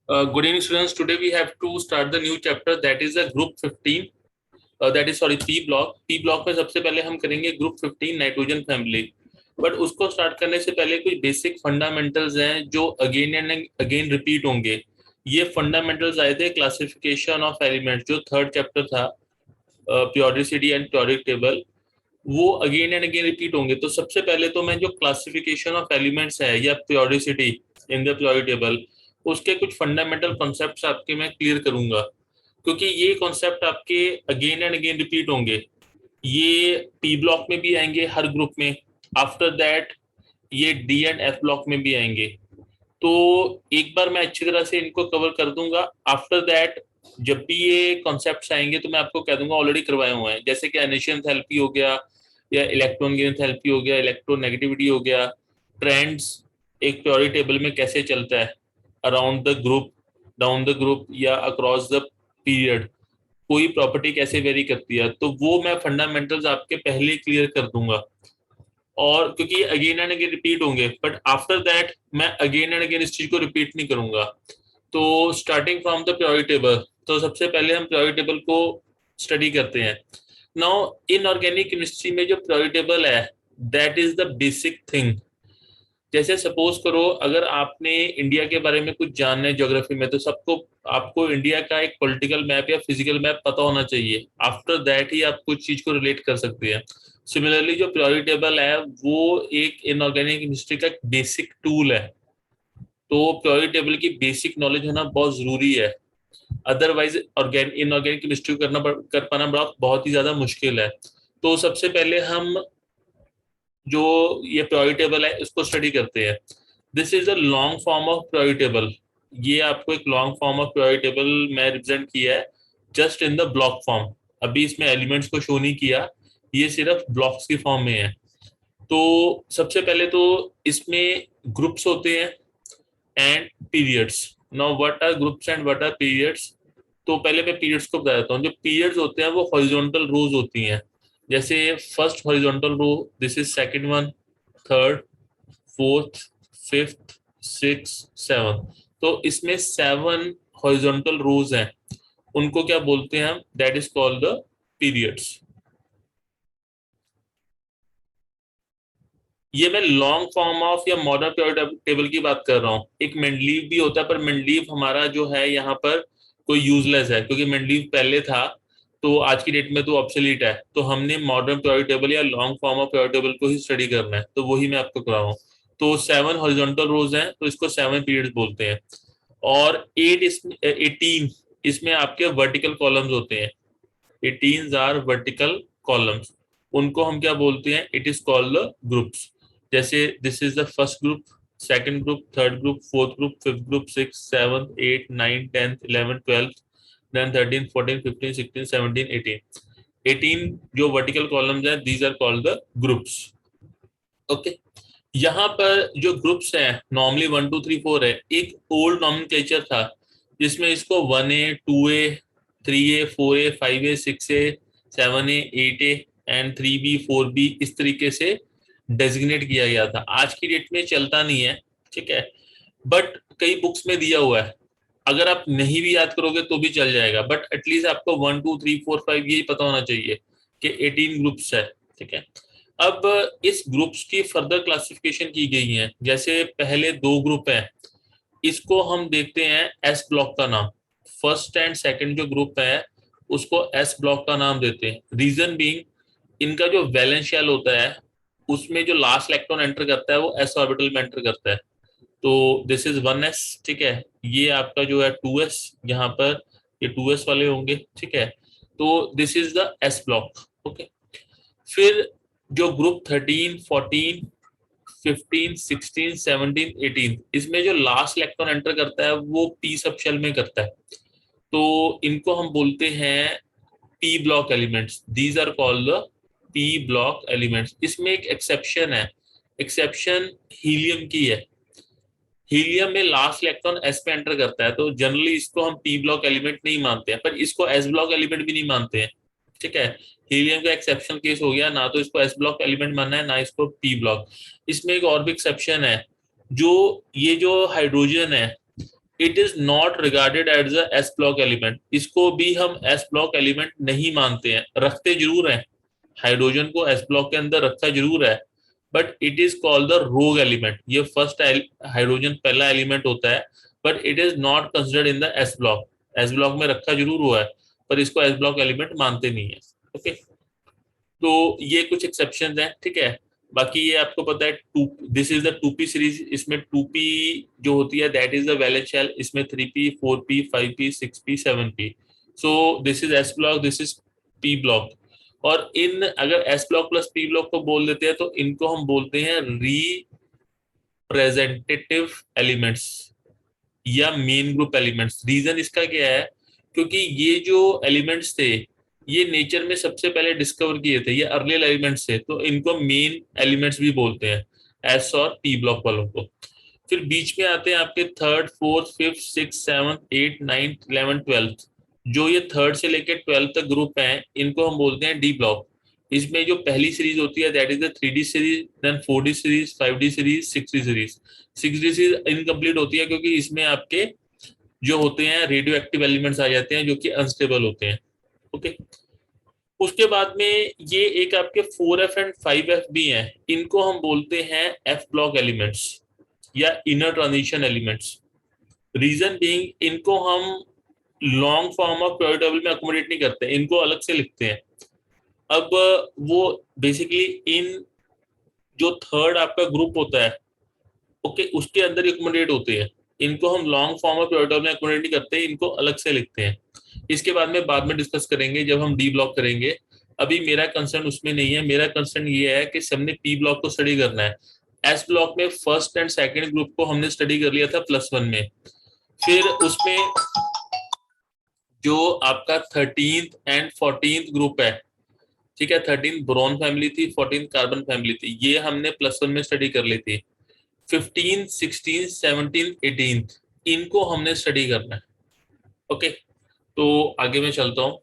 Good evening, students. Today we have to start the new chapter that is a group 15. That is sorry P block. P block में सबसे पहले हम करेंगे group 15 nitrogen family. But उसको start करने से पहले कुछ बेसिक फंडामेंटल्स हैं जो अगेन एंड अगेन रिपीट होंगे. ये फंडामेंटल्स आए थे क्लासिफिकेशन ऑफ एलिमेंट्स जो थर्ड चैप्टर था, प्योरिसिटी एंड प्योरिक टेबल. वो अगेन एंड अगेन रिपीट होंगे. तो सबसे पहले तो मैं जो क्लासिफिकेशन ऑफ एलिमेंट्स है या प्योरिसिटी इन द प्योरिक टेबल, उसके कुछ फंडामेंटल कॉन्सेप्ट्स आपके मैं क्लियर करूंगा, क्योंकि ये कॉन्सेप्ट आपके अगेन एंड अगेन रिपीट होंगे. ये पी ब्लॉक में भी आएंगे हर ग्रुप में. आफ्टर दैट ये डी एंड एफ ब्लॉक में भी आएंगे. तो एक बार मैं अच्छी तरह से इनको कवर कर दूंगा. आफ्टर दैट जब भी ये कॉन्सेप्ट्स आएंगे तो मैं आपको कह दूंगा ऑलरेडी करवाए हुए हैं, जैसे कि इनिशियल एंथैल्पी हो गया, या इलेक्ट्रॉन गेन एंथैल्पी हो गया, इलेक्ट्रोनेगेटिविटी हो गया, ट्रेंड्स एक प्योरिटी टेबल में कैसे चलता है around the group, down the group या अक्रॉस द पीरियड, कोई प्रॉपर्टी कैसे वेरी करती है, तो वो मैं फंडामेंटल्स आपके पहले क्लियर कर दूंगा. और क्योंकि अगेन एंड अगेन रिपीट होंगे, बट आफ्टर दैट मैं अगेन एंड अगेन इस चीज को रिपीट नहीं करूंगा. तो starting from the purity table, तो सबसे पहले हम प्योरिटी टेबल को स्टडी करते हैं. नाउ इन ऑर्गेनिक केमिस्ट्री में जो प्योरिटी टेबल है, that is the basic thing. जैसे सपोज करो अगर आपने इंडिया के बारे में कुछ जानना है ज्योग्राफी में, तो सबको आपको इंडिया का एक पॉलिटिकल मैप या फिजिकल मैप पता होना चाहिए. आफ्टर दैट ही आप कुछ चीज को रिलेट कर सकते हैं. सिमिलरली जो प्योरिटी टेबल है वो एक इनऑर्गेनिक केमिस्ट्री का बेसिक टूल है. तो प्योरिटी टेबल की बेसिक नॉलेज होना बहुत जरूरी है. अदरवाइज इनऑर्गेनिक केमिस्ट्री कर पाना बहुत ही ज्यादा मुश्किल है. तो सबसे पहले हम जो ये प्योरिटी टेबल है इसको स्टडी करते हैं. This is a long form of purity table. ये आपको एक long form of purity table मैं रिप्रेजेंट किया है just in the block form. अभी इसमें एलिमेंट्स को शो नहीं किया, ये सिर्फ ब्लॉक्स की फॉर्म में है. तो सबसे पहले तो इसमें ग्रुप्स होते हैं and periods. Now what are groups and what are periods. तो पहले मैं पीरियड्स को बता देता हूँ. जो पीरियड्स होते हैं वो हॉरिजॉन्टल रोज होती हैं. जैसे first horizontal row, this is second one, third, fourth, fifth, six, seven. तो इसमें 7 हॉरिजॉन्टल रोज हैं. उनको क्या बोलते हैं हम? That is called the periods. ये मैं लॉन्ग फॉर्म ऑफ या मॉडर्न पीरियड टेबल की बात कर रहा हूँ. एक मेंडलीव भी होता है, पर मेंडलीव हमारा जो है यहाँ पर कोई यूजलेस है, क्योंकि मेंडलीव पहले था तो आज की डेट में तो ऑब्सोलीट है. तो हमने मॉडर्न पीरियड टेबल या long form of period table को ही स्टडी करना है, तो वही मैं आपको करा रहा हूँ. तो 7 हॉरिजॉन्टल रोज हैं, तो इसको 7 पीरियड्स बोलते हैं. और 18 इसमें आपके वर्टिकल कॉलम्स होते हैं. 18 आर वर्टिकल कॉलम्स. उनको हम क्या बोलते हैं? It is called the groups. जैसे this is the first group, second group, third group, fourth group, fifth group, six, seventh, eight, nine, tenth, 11, 12, then 13, 14, 15, 16, 17, 18. 18 जो वर्टिकल कॉलम्स हैं, these are called the groups. Okay. यहाँ पर जो groups हैं normally 1 2 3 4 है. एक old nomenclature था जिसमें इसको 1A, 2A, 3A, 4A, 5A, 6A, 7A, 8A and 3B, 4B इस तरीके से डेजिग्नेट किया गया था. आज की डेट में चलता नहीं है, ठीक है, बट कई बुक्स में दिया हुआ है. अगर आप नहीं भी याद करोगे तो भी चल जाएगा, बट एटलीस्ट आपको 1 2 3 4 5 यही पता होना चाहिए कि 18 ग्रुप्स है. ठीक है. अब इस ग्रुप्स की फर्दर क्लासिफिकेशन की गई है. जैसे पहले 2 ग्रुप हैं, इसको हम देखते हैं एस ब्लॉक का नाम. फर्स्ट एंड सेकंड जो ग्रुप है उसको एस ब्लॉक का नाम देते हैं. रीजन बीइंग इनका जो वैलेंस शेल होता है उसमें जो लास्ट इलेक्ट्रॉन एंटर करता है वो एस ऑर्बिटल में एंटर करता है. तो दिस इज 1s. ठीक है. ये आपका जो है 2s, यहाँ पर ये 2s वाले होंगे. ठीक है. तो this is the S block. Okay. फिर जो ग्रुप 13, 14, 15, 16, 17, 18, इसमें जो लास्ट इलेक्ट्रॉन एंटर करता है वो पी सब शेल में करता है. तो इनको हम बोलते हैं P block elements. These are called the P block elements. इसमें एक एक्सेप्शन है. एक्सेप्शन हीलियम की है. हीलियम में लास्ट इलेक्ट्रॉन एस पे एंटर करता है, तो जनरली इसको हम पी ब्लॉक एलिमेंट नहीं मानते हैं, पर इसको एस ब्लॉक एलिमेंट भी नहीं मानते हैं. ठीक है. हीलियम का एक्सेप्शन केस हो गया ना, तो इसको एस ब्लॉक एलिमेंट मानना है ना इसको पी ब्लॉक. इसमें एक और भी एक्सेप्शन है. जो ये जो हाइड्रोजन है it is not regarded as a S block element, इसको भी हम एस ब्लॉक एलिमेंट नहीं मानते हैं, रखते जरूर हैं, हाइड्रोजन को एस ब्लॉक के अंदर रखा जरूर है, but it is called the रोग एलिमेंट, ये फर्स्ट हाइड्रोजन पहला एलिमेंट होता है, but it is not considered in the S block, S block में रखा जरूर हुआ है पर इसको एस ब्लॉक एलिमेंट मानते नहीं है। ओके, तो ये कुछ एक्सेप्शन हैं, ठीक है। बाकी ये आपको पता है two, this is the 2p series, इसमें 2p जो होती है that is the valence shell, इसमें 3p 4p 5p 6p 7p, so this is S block, this is p block. और इन अगर S block plus p block को बोल देते हैं तो इनको हम बोलते हैं रिप्रेजेंटेटिव एलिमेंट्स या मेन ग्रुप एलिमेंट्स। रीजन इसका क्या है, क्योंकि ये जो एलिमेंट्स थे ये नेचर में सबसे पहले डिस्कवर किए थे, ये अर्लियर एलिमेंट्स थे, तो इनको मेन एलिमेंट्स भी बोलते हैं एस और पी ब्लॉक वालों को। फिर बीच में आते हैं आपके third fourth fifth six seventh eight ninth 11th 12th, जो ये थर्ड से लेकर 12th तक ग्रुप हैं इनको हम बोलते हैं डी ब्लॉक। इसमें जो पहली सीरीज होती है that is the 3D series, then 4D series, 5D series, 6D series. 6D series incomplete होती है क्योंकि इसमें आपके जो होते हैं रेडियो एक्टिव एलिमेंट्स आ जाते हैं जो कि अनस्टेबल होते हैं। ओके, उसके बाद में ये एक आपके 4F एंड 5F भी हैं, इनको हम बोलते हैं एफ ब्लॉक एलिमेंट्स या inner transition elements. Reason being इनको हम long form of pure table में अकोमोडेट नहीं करते, इनको अलग से लिखते हैं। अब वो बेसिकली इन जो थर्ड आपका ग्रुप होता है, ओके, उसके अंदर अकोमोडेट होते हैं, इनको हम long form of pure table में अकोमोडेट नहीं करते, इनको अलग से लिखते हैं। इसके बाद में डिस्कस करेंगे जब हम डी ब्लॉक करेंगे, अभी मेरा कंसर्न उसमें नहीं है। मेरा कंसर्न ये है कि सबने पी ब्लॉक को स्टडी करना है। एस ब्लॉक में फर्स्ट एंड सेकंड ग्रुप को हमने स्टडी कर लिया था +1 में, फिर उसमें जो आपका 13th एंड 14th ग्रुप है, ठीक है, 13 बोरॉन फैमिली थी, 14 कार्बन फैमिली थी, ये हमने +1 में स्टडी कर ली थी। 15 16 17 18 इनको हमने स्टडी करना है। ओके, तो आगे मैं चलता हूँ।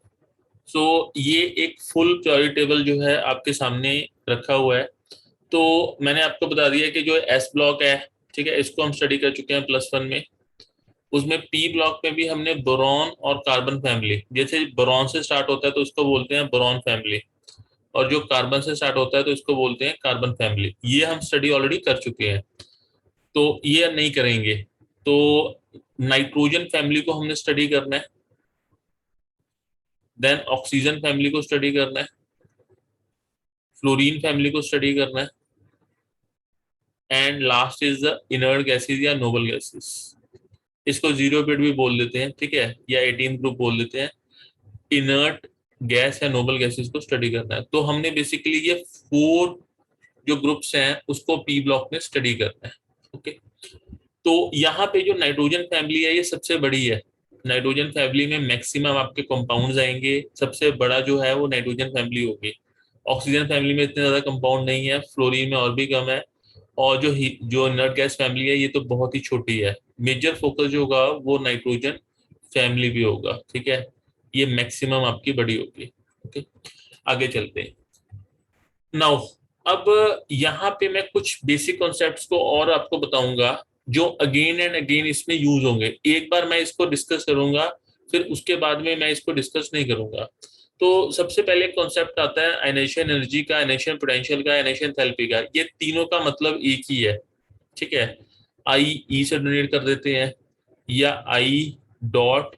सो ये एक फुल प्योरिटी टेबल जो है आपके सामने रखा हुआ है। तो मैंने आपको बता दिया कि जो एस ब्लॉक है, ठीक है, इसको हम स्टडी कर चुके हैं +1 में। उसमें पी ब्लॉक में भी हमने बोरॉन और कार्बन फैमिली, जैसे बोरॉन से स्टार्ट होता है तो उसको बोलते हैं बोरॉन फैमिली, और जो कार्बन से स्टार्ट होता है तो इसको बोलते हैं कार्बन फैमिली। ये हम स्टडी ऑलरेडी कर चुके हैं, तो ये नहीं करेंगे। तो नाइट्रोजन फैमिली को हमने स्टडी करना है, देन ऑक्सीजन फैमिली को स्टडी करना है, फ्लोरीन फैमिली को स्टडी करना है, and last is the inert gases या नोबल गैसेस। इसको जीरो पीरियड भी बोल देते हैं, ठीक है, या 18th ग्रुप बोल देते हैं। इनर्ट गैस या नोबल गैसेस को स्टडी करना है। तो हमने बेसिकली ये 4 जो ग्रुप्स हैं उसको पी ब्लॉक में स्टडी करना है। ओके, तो यहाँ पे जो नाइट्रोजन फैमिली है ये सबसे बड़ी है। नाइट्रोजन फैमिली में मैक्सिमम आपके कंपाउंड्स आएंगे, सबसे बड़ा जो है वो नाइट्रोजन फैमिली होगी। ऑक्सीजन फैमिली में इतने ज्यादा कंपाउंड नहीं है, फ्लोरीन में और भी कम है, और जो इनर्ट गैस फैमिली है ये तो बहुत ही छोटी है। मेजर फोकस जो होगा वो नाइट्रोजन फैमिली भी होगा, ठीक है, ये मैक्सिमम आपकी बड़ी होगी। ओके, आगे चलते हैं। नाउ अब यहाँ पे मैं कुछ बेसिक कॉन्सेप्ट्स को और आपको बताऊंगा जो अगेन एंड अगेन इसमें यूज होंगे। एक बार मैं इसको डिस्कस करूंगा, फिर उसके बाद में मैं इसको डिस्कस नहीं करूंगा। तो सबसे पहले कॉन्सेप्ट आता है आयनेशन एनर्जी का, आयनेशन पोटेंशियल का, आयनेशन थैलेपी का। ये तीनों का मतलब एक ही है, ठीक है। आई ई से डोनेट कर देते हैं या आई डॉट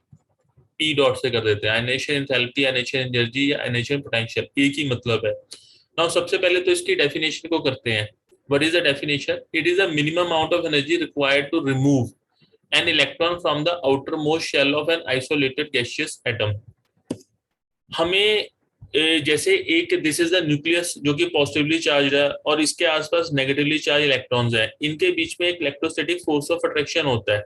पी डॉट से कर देते हैं। आयनेशन एंथैल्पी, आयनेशन एनर्जी या आयनेशन पोटेंशियल एक ही मतलब है। नाउ सबसे पहले तो इसकी डेफिनेशन को करते हैं। What is the definition? It is the minimum amount of energy required to remove an electron from the outer most shell of an isolated gaseous atom. हमें जैसे एक दिस इज द न्यूक्लियस जो कि positively charge है और इसके आसपास negatively charge electrons हैं, इनके बीच में एक इलेक्ट्रोस्टैटिक फोर्स ऑफ अट्रैक्शन होता है।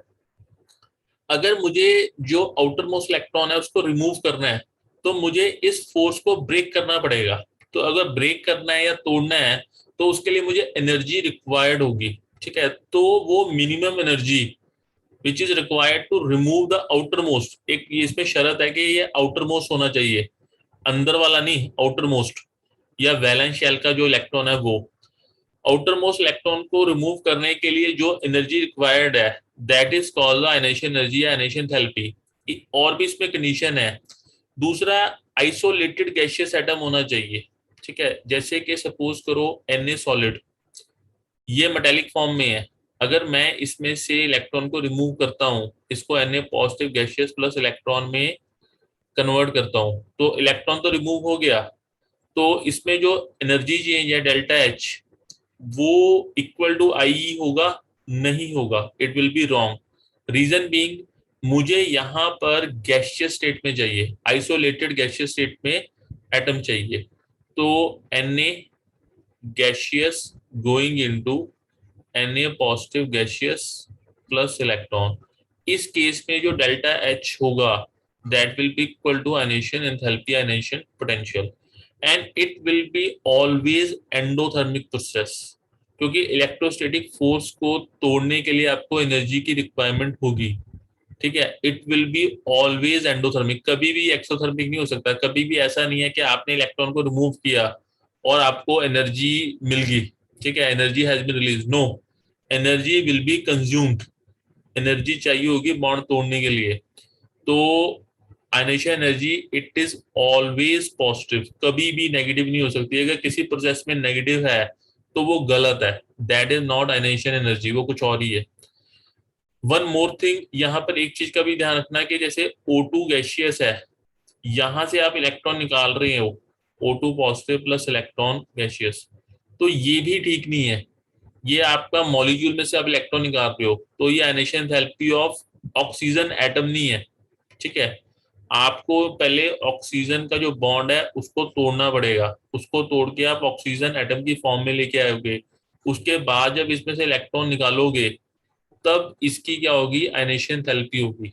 अगर मुझे जो आउटर मोस्ट इलेक्ट्रॉन है उसको रिमूव करना है तो मुझे इस फोर्स को ब्रेक करना पड़ेगा। तो अगर ब्रेक करना है या तोड़ना है तो उसके लिए मुझे एनर्जी रिक्वायर्ड होगी, ठीक है। तो वो minimum energy which is required to remove the outer most, एक इसमें शर्त है कि ये आउटर मोस्ट होना चाहिए, अंदर वाला नहीं, आउटर मोस्ट या वैलेंस शेल का जो इलेक्ट्रॉन है वो। आउटर मोस्ट इलेक्ट्रॉन को रिमूव करने के लिए जो एनर्जी रिक्वायर्ड है that is called ionisation energy या आयनेशन थैलेपी। और भी इसमें कंडीशन है। दूसरा, आइसोलेटेड गैसियस एटम होना चाहिए, ठीक है। जैसे कि सपोज करो Na सॉलिड, ये मेटेलिक फॉर्म में है, अगर मैं इसमें से इलेक्ट्रॉन को रिमूव करता हूँ, इसको Na positive gaseous plus electron में कन्वर्ट करता हूँ, तो इलेक्ट्रॉन तो रिमूव हो गया, तो इसमें जो एनर्जी चेंज है डेल्टा एच, वो इक्वल टू आई होगा? नहीं होगा, it will be wrong. Reason being, मुझे यहाँ पर गैसियस स्टेट में चाहिए, आइसोलेटेड गैसियस स्टेट में एटम चाहिए। तो Na gaseous going into Na positive gaseous plus electron, इस केस में जो डेल्टा एच होगा that will be equal to ionisation enthalpy, ionisation potential, and it will be always endothermic process, क्योंकि electrostatic force को तोड़ने के लिए आपको एनर्जी की रिक्वायरमेंट होगी, ठीक है। It will be always endothermic, कभी भी एक्सोथर्मिक नहीं हो सकता। कभी भी ऐसा नहीं है कि आपने इलेक्ट्रॉन को रिमूव किया और आपको एनर्जी मिल गई, ठीक है, energy has been release, no, energy will be consumed, energy चाहिए होगी बॉन्ड तोड़ने के लिए। तो ionisation energy it is always positive, कभी भी नेगेटिव नहीं हो सकती। अगर किसी प्रोसेस में नेगेटिव है तो वो गलत है, that is not ionisation energy, वो कुछ और ही है। वन मोर थिंग, यहाँ पर एक चीज का भी ध्यान रखना कि जैसे O2 गैसियस है, यहां से आप इलेक्ट्रॉन निकाल रहे हो, O2 positive plus electron gaseous, तो ये भी ठीक नहीं है। ये आपका मॉलिक्यूल में से आप इलेक्ट्रॉन निकाल रहे हो, तो ये ionisation enthalpy of oxygen atom नहीं है, ठीक है। आपको पहले ऑक्सीजन का जो बॉन्ड है उसको तोड़ना पड़ेगा, उसको तोड़ के आप ऑक्सीजन एटम की फॉर्म में लेके आओगे, उसके बाद जब इसमें से इलेक्ट्रॉन निकालोगे तब इसकी क्या होगी, आयनेशन थेरेपी होगी।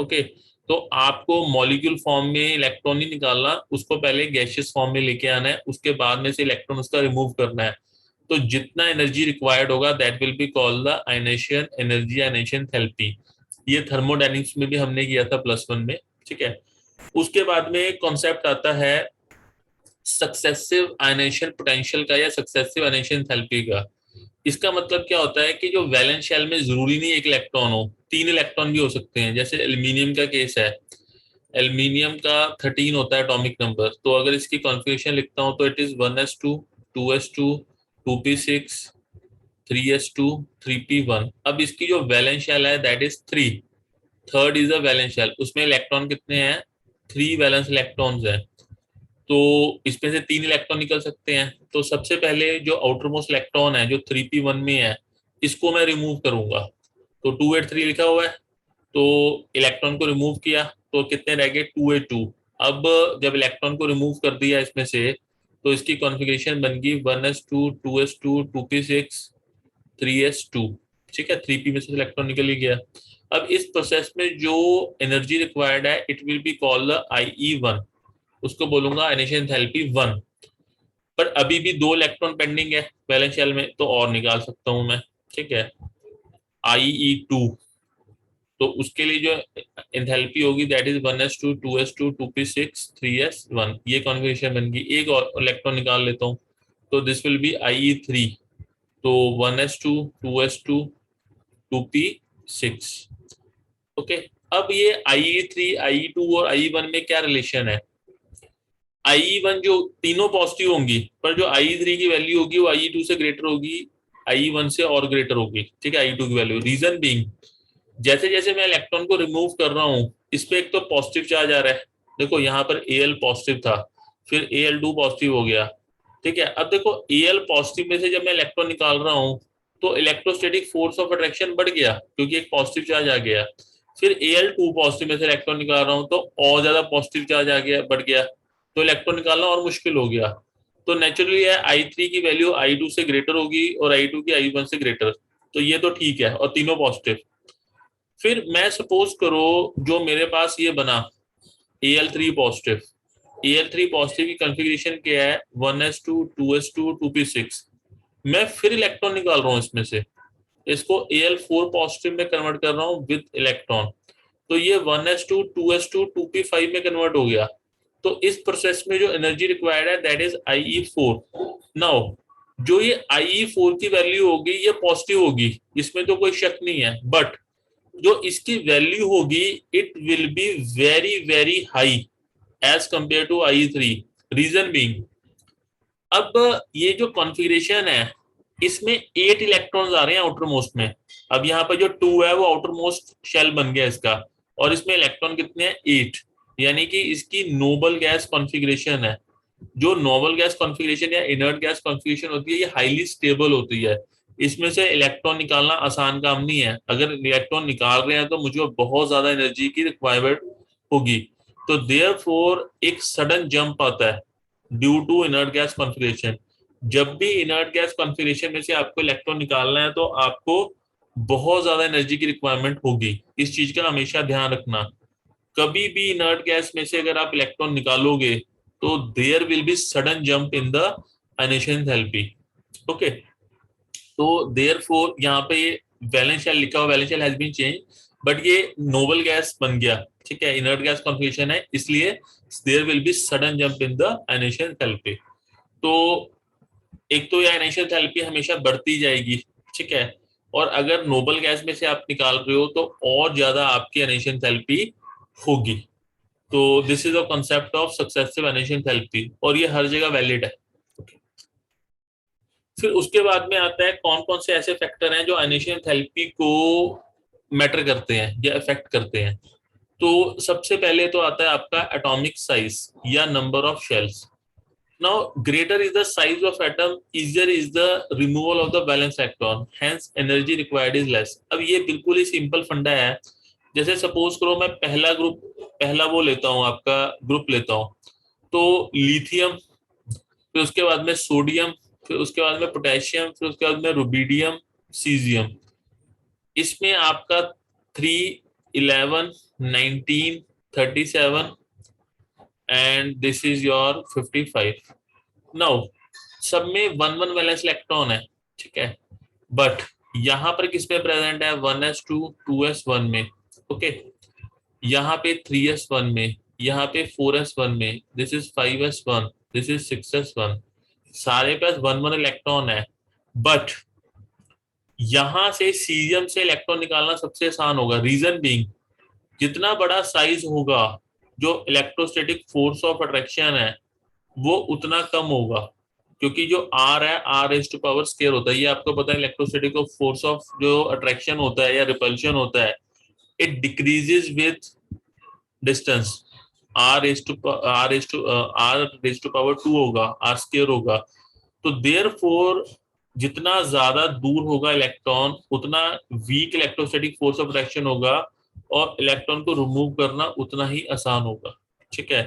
ओके, तो आपको मॉलिक्यूल फॉर्म में इलेक्ट्रॉन नहीं निकालना, उसको पहले गैसियस फॉर्म में लेके आना है, उसके बाद में से इलेक्ट्रॉन उसका रिमूव करना है। तो जितना एनर्जी रिक्वायर्ड होगा that will be called the ionisation energy, ionisation therapy. ये थर्मोडायनेमिक्स में भी हमने किया था +1 में, ठीक है। उसके बाद में कॉन्सेप्ट आता है सक्सेसिव आयनेशन पोटेंशियल का या सक्सेसिव आयनेशन थेरेपी का। इसका मतलब क्या होता है कि जो वैलेंस शेल में जरूरी नहीं एक इलेक्ट्रॉन हो, 3 इलेक्ट्रॉन भी हो सकते हैं। जैसे एल्यूमिनियम का केस है, एल्यूमिनियम का 13 होता है एटॉमिक नंबर, तो अगर इसकी कॉन्फ़िगरेशन लिखता हूं तो it is 1s2 2s2 2p6 3s2 3p1। अब इसकी जो वैलेंस शेल है that is 3, third is a valence shell, उसमें इलेक्ट्रॉन कितने हैं, 3 वैलेंस इलेक्ट्रॉन्स हैं। तो इसमें से 3 इलेक्ट्रॉन निकल सकते हैं। तो सबसे पहले जो आउटर मोस्ट इलेक्ट्रॉन है जो 3p1 में है, इसको मैं रिमूव करूंगा। तो 283 लिखा हुआ है, तो इलेक्ट्रॉन को रिमूव किया तो कितने रह गए, 2a2। अब जब इलेक्ट्रॉन को रिमूव कर दिया इसमें से, तो इसकी कॉन्फ़िगरेशन बन गई 1s2 2s2 2p6 3s2, ठीक है। 3p में से इलेक्ट्रॉन निकल ही गया। अब इस प्रोसेस में जो एनर्जी रिक्वायर्ड है it will be called IE1, उसको बोलूंगा आयनेशन एंथैल्पी 1। पर अभी भी 2 इलेक्ट्रॉन पेंडिंग है वैलेंस शेल में, तो और निकाल सकता हूं मैं, ठीक है, IE2। तो उसके लिए जो एंथैल्पी होगी that is 1s2 2s2 2p6 3s1, ये कॉन्फ़िगरेशन बन गई। एक और इलेक्ट्रॉन निकाल लेता हूँ, तो दिस विल बी IE3। तो 1s2 2s2 2p6। ओके, अब ये IE3 IE2 और IE1 में क्या रिलेशन है। IE1 जो तीनों पॉजिटिव होंगी, पर जो IE3 की वैल्यू होगी वो IE2 से ग्रेटर होगी, IE1 से और ग्रेटर होगी, ठीक है, IE2 की वैल्यू। रीजन बीइंग, जैसे जैसे मैं इलेक्ट्रॉन को रिमूव कर रहा हूँ इस पे एक तो पॉजिटिव चार्ज आ रहा है, देखो यहाँ पर Al पॉजिटिव था, फिर Al2 पॉजिटिव हो गया, ठीक है। अब देखो Al पॉजिटिव में से जब मैं इलेक्ट्रॉन निकाल रहा हूँ तो इलेक्ट्रोस्टैटिक फोर्स ऑफ अट्रैक्शन बढ़ गया क्योंकि एक पॉजिटिव चार्ज आ गया। फिर Al2 पॉजिटिव में से इलेक्ट्रॉन निकाल रहा हूँ तो और ज्यादा पॉजिटिव चार्ज आ गया, बढ़ गया, तो इलेक्ट्रॉन निकालना और मुश्किल हो गया। तो नेचुरली है I3 की वैल्यू I2 से ग्रेटर होगी और I2 की I1 से ग्रेटर, तो ये तो ठीक है, और तीनों पॉजिटिव। फिर मैं सपोज करो जो मेरे पास ये बना Al3 पॉजिटिव, Al3 पॉजिटिव की कॉन्फ़िगरेशन क्या है, 1s2 2s2 2p6। मैं फिर इलेक्ट्रॉन निकाल रहा हूँ इसमें से, इसको Al4 पॉजिटिव में कन्वर्ट कर रहा हूँ विद इलेक्ट्रॉन, तो ये 1s2 2s2 2p5 में कन्वर्ट हो गया। तो इस प्रोसेस में जो एनर्जी रिक्वायर्ड है दैट इज IE4। नाउ जो ये IE4 की वैल्यू होगी ये पॉजिटिव होगी, इसमें तो कोई शक नहीं है, बट जो इसकी वैल्यू होगी it will be very very high as compare to I3। Reason being, अब ये जो कॉन्फ़िगरेशन है इसमें 8 इलेक्ट्रॉन्स आ रहे हैं आउटर मोस्ट में। अब यहाँ पर जो 2 है वो आउटर मोस्ट शेल बन गया इसका, और इसमें इलेक्ट्रॉन कितने हैं 8, यानी कि इसकी नोबल गैस कॉन्फ़िगरेशन है। जो नोबल गैस कॉन्फ़िगरेशन या इनर्ट गैस कॉन्फ़िगरेशन होती है ये हाईली स्टेबल होती है। इसमें से इलेक्ट्रॉन निकालना आसान काम नहीं है। अगर इलेक्ट्रॉन निकाल रहे हैं तो मुझे बहुत ज्यादा एनर्जी की रिक्वायरमेंट होगी। तो देयरफॉर एक सडन जंप आता है due to inert gas configuration. जब भी इनर्ट गैस कॉन्फ़िगरेशन में से आपको इलेक्ट्रॉन निकालना है तो आपको बहुत ज्यादा एनर्जी की रिक्वायरमेंट होगी। इस चीज का हमेशा ध्यान रखना। कभी भी इनर्ट गैस में से अगर आप इलेक्ट्रॉन निकालोगे तो there will be sudden jump in the ionisation enthalpy. Okay, तो देयर फोर यहाँ पे ये वैलेंस शेल लिखा हुआ, valence shell has been change, but ये नोबल गैस बन गया। ठीक है, इनर्ट गैस कॉन्फ़िगरेशन है इसलिए there will be sudden jump in the ionisation enthalpy. तो एक तो ये आयनाइजेशन एंथैल्पी हमेशा बढ़ती जाएगी। ठीक है, और अगर नोबल गैस में से आप निकाल रहे हो तो और ज्यादा आपकी आयनाइजेशन एंथैल्पी होगी। तो this is the concept of successive ionisation enthalpy, और ये हर जगह वैलिड है। फिर उसके बाद में आता है कौन कौन से ऐसे फैक्टर हैं जो आयनाइजेशन एंथैल्पी को मैटर करते हैं या इफेक्ट करते हैं। तो सबसे पहले तो आता है आपका एटॉमिक साइज या number of shells. Now greater is the size of atom, easier is the removal of the valence electron, hence energy required is less. अब ये बिल्कुल ही सिंपल फंडा है। जैसे सपोज करो मैं पहला ग्रुप, पहला वो लेता हूँ, आपका ग्रुप लेता हूँ, तो लिथियम, फिर उसके बाद में सोडियम, फिर उसके बाद में पोटेशियम, फिर उसके बाद में रुबिडियम, सीजियम। इसमें आपका 3, 11, 19, 37 and this is your 55। Now सब में 1 1 वैलेंस इलेक्ट्रॉन है। ठीक है, बट यहाँ पर किसमें प्रेजेंट है 1s2 2s1 में। ओके, यहाँ पे 3s1 में, यहाँ पे 4s1 में, this is 5s1, this is 6s1। सारे पास 1 1 इलेक्ट्रॉन है, बट यहां से सीजियम से इलेक्ट्रॉन निकालना सबसे आसान होगा। रीजन बीइंग, जितना बड़ा साइज होगा जो इलेक्ट्रोस्टैटिक फोर्स ऑफ अट्रैक्शन है वो उतना कम होगा, क्योंकि जो आर है R raise to power square होता है। ये आपको पता है इलेक्ट्रोस्टैटिक फोर्स ऑफ जो अट्रैक्शन होता है या रिपल्शन होता है, it decreases with distance. R raise to power 2 होगा, आर स्केयर होगा। तो देयर फोर जितना ज्यादा दूर होगा इलेक्ट्रॉन उतना weak electrostatic force of attraction होगा, और इलेक्ट्रॉन को रिमूव करना उतना ही आसान होगा। ठीक है,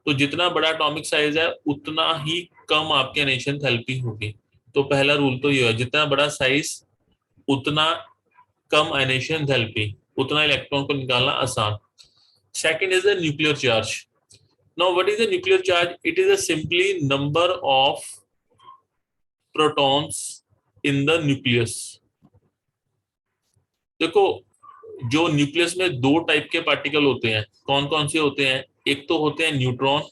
तो जितना बड़ा एटॉमिक साइज है उतना ही कम आपके आयनाइजेशन एंथैल्पी होगी। तो पहला रूल तो ये है, जितना बड़ा साइज उतना कम आयनाइजेशन एंथैल्पी, उतना इलेक्ट्रॉन को निकालना आसान। Second is the nuclear charge. Now what is the nuclear charge? It is a simply number of protons in the nucleus. देखो, जो न्यूक्लियस में दो टाइप के पार्टिकल होते हैं, कौन कौन से होते हैं? एक तो होते हैं न्यूट्रॉन,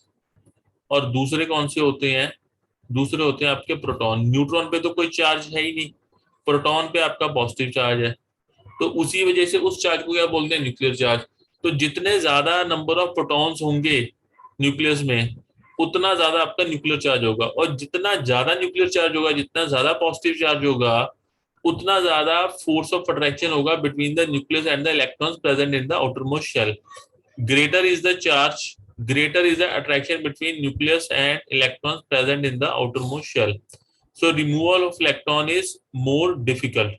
और दूसरे कौन से होते हैं? दूसरे होते हैं आपके प्रोटॉन। न्यूट्रॉन पे तो कोई चार्ज है ही नहीं, प्रोटॉन पे आपका पॉजिटिव चार्ज है। तो उसी वजह से उस चार्ज को क्या बोलते हैं? Nuclear charge. तो जितने ज्यादा नंबर ऑफ प्रोटॉन्स होंगे न्यूक्लियस में उतना ज्यादा आपका न्यूक्लियर चार्ज होगा, और जितना ज्यादा न्यूक्लियर चार्ज होगा, जितना ज्यादा पॉजिटिव चार्ज होगा, उतना ज्यादा फोर्स ऑफ अट्रैक्शन होगा between the nucleus and the electrons present in the outer most shell. Greater is the charge, greater is the attraction between nucleus and electrons present in the outermost shell. So removal of electron is more difficult.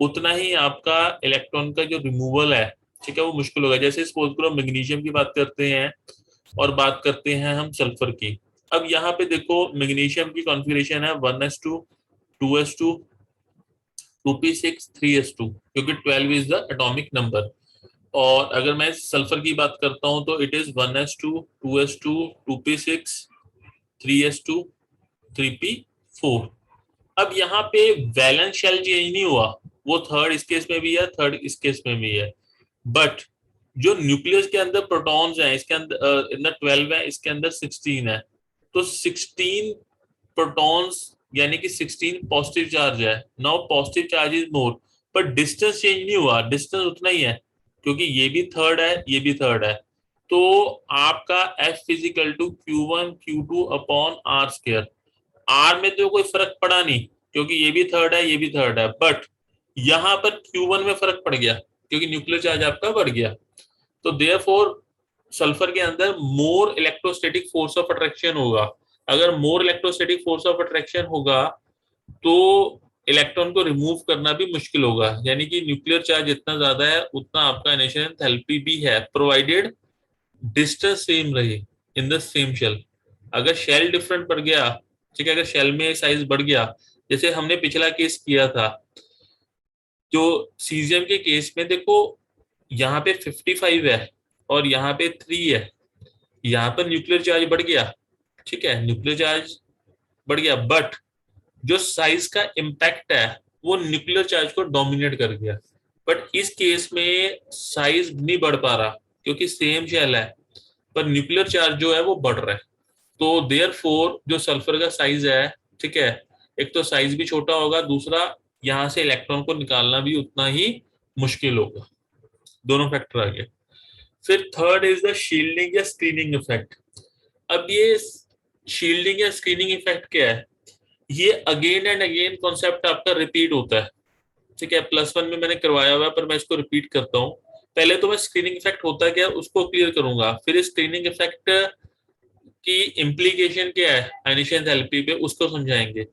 उतना ही आपका electron का जो removal है, ठीक है, वो मुश्किल होगा। जैसे सपोज करो मैग्नीशियम की बात करते हैं और बात करते हैं हम सल्फर की। अब यहाँ पे देखो मैग्नीशियम की कॉन्फ़िगरेशन है 1s2 2s2 2p6 3s2, क्योंकि 12 इज द एटॉमिक नंबर। और अगर मैं सल्फर की बात करता हूं तो it is 1s2 2s2 2p6 3s2 3p4। अब यहाँ पे वैलेंस शेल चेंज नहीं हुआ, वो थर्ड इस केस में भी है, थर्ड इस केस में भी है, बट जो न्यूक्लियस के अंदर प्रोटॉन्स हैं इसके अंदर 12 है, इसके अंदर 16 है। तो 16 प्रोटॉन्स यानी कि 16 पॉजिटिव चार्ज है। Now positive charge is more, पर डिस्टेंस चेंज नहीं हुआ, डिस्टेंस उतना ही है, क्योंकि ये भी थर्ड है, ये भी थर्ड है। तो आपका F physical to Q1 Q2 upon R square. R में तो कोई फर्क पड़ा नहीं, क्योंकि ये भी थर्ड है, ये भी थर्ड है, बट यहाँ पर Q1 में फर्क पड़ गया, क्योंकि न्यूक्लियर चार्ज आपका बढ़ गया। तो देयरफॉर सल्फर के अंदर मोर इलेक्ट्रोस्टैटिक फोर्स ऑफ अट्रैक्शन होगा। अगर मोर इलेक्ट्रोस्टैटिक फोर्स ऑफ अट्रैक्शन होगा तो इलेक्ट्रॉन को रिमूव करना भी मुश्किल होगा, यानी कि न्यूक्लियर चार्ज जितना ज्यादा है उतना आपका इनिशियल एंथैल्पी भी है, प्रोवाइडेड डिस्टेंस सेम रहे इन द सेम शेल। अगर शेल डिफरेंट पड़ गया, ठीक है, अगर शेल में साइज बढ़ गया, जैसे हमने पिछला केस किया था, जो सीजियम के केस में देखो, यहाँ पे 55 है और यहाँ पे 3 है, यहाँ पर न्यूक्लियर चार्ज बढ़ गया, ठीक है, न्यूक्लियर चार्ज बढ़ गया, बट जो साइज का इम्पैक्ट है वो न्यूक्लियर चार्ज को डोमिनेट कर गया। बट इस केस में साइज नहीं बढ़ पा रहा, क्योंकि सेम शेल है, पर न्यूक्लियर चार्ज जो है वो बढ़ रहा है। तो देयर फोर जो सल्फर का साइज है, ठीक है, एक तो साइज भी छोटा होगा, दूसरा यहाँ से इलेक्ट्रॉन को निकालना भी उतना ही मुश्किल होगा। दोनों फैक्टर आ गए। फिर थर्ड इज द शील्डिंग या स्क्रीनिंग इफेक्ट। अब ये शील्डिंग या स्क्रीनिंग इफेक्ट क्या है? ये अगेन एंड अगेन कॉन्सेप्ट आपका रिपीट होता है, ठीक है, +1 में मैंने करवाया हुआ है, पर मैं इसको रिपीट करता हूँ। पहले तो मैं स्क्रीनिंग इफेक्ट होता है क्या उसको क्लियर करूंगा, फिर स्क्रीनिंग इफेक्ट की इम्प्लीकेशन क्या है आयनीशन एंथैल्पी पे उसको समझाएंगे।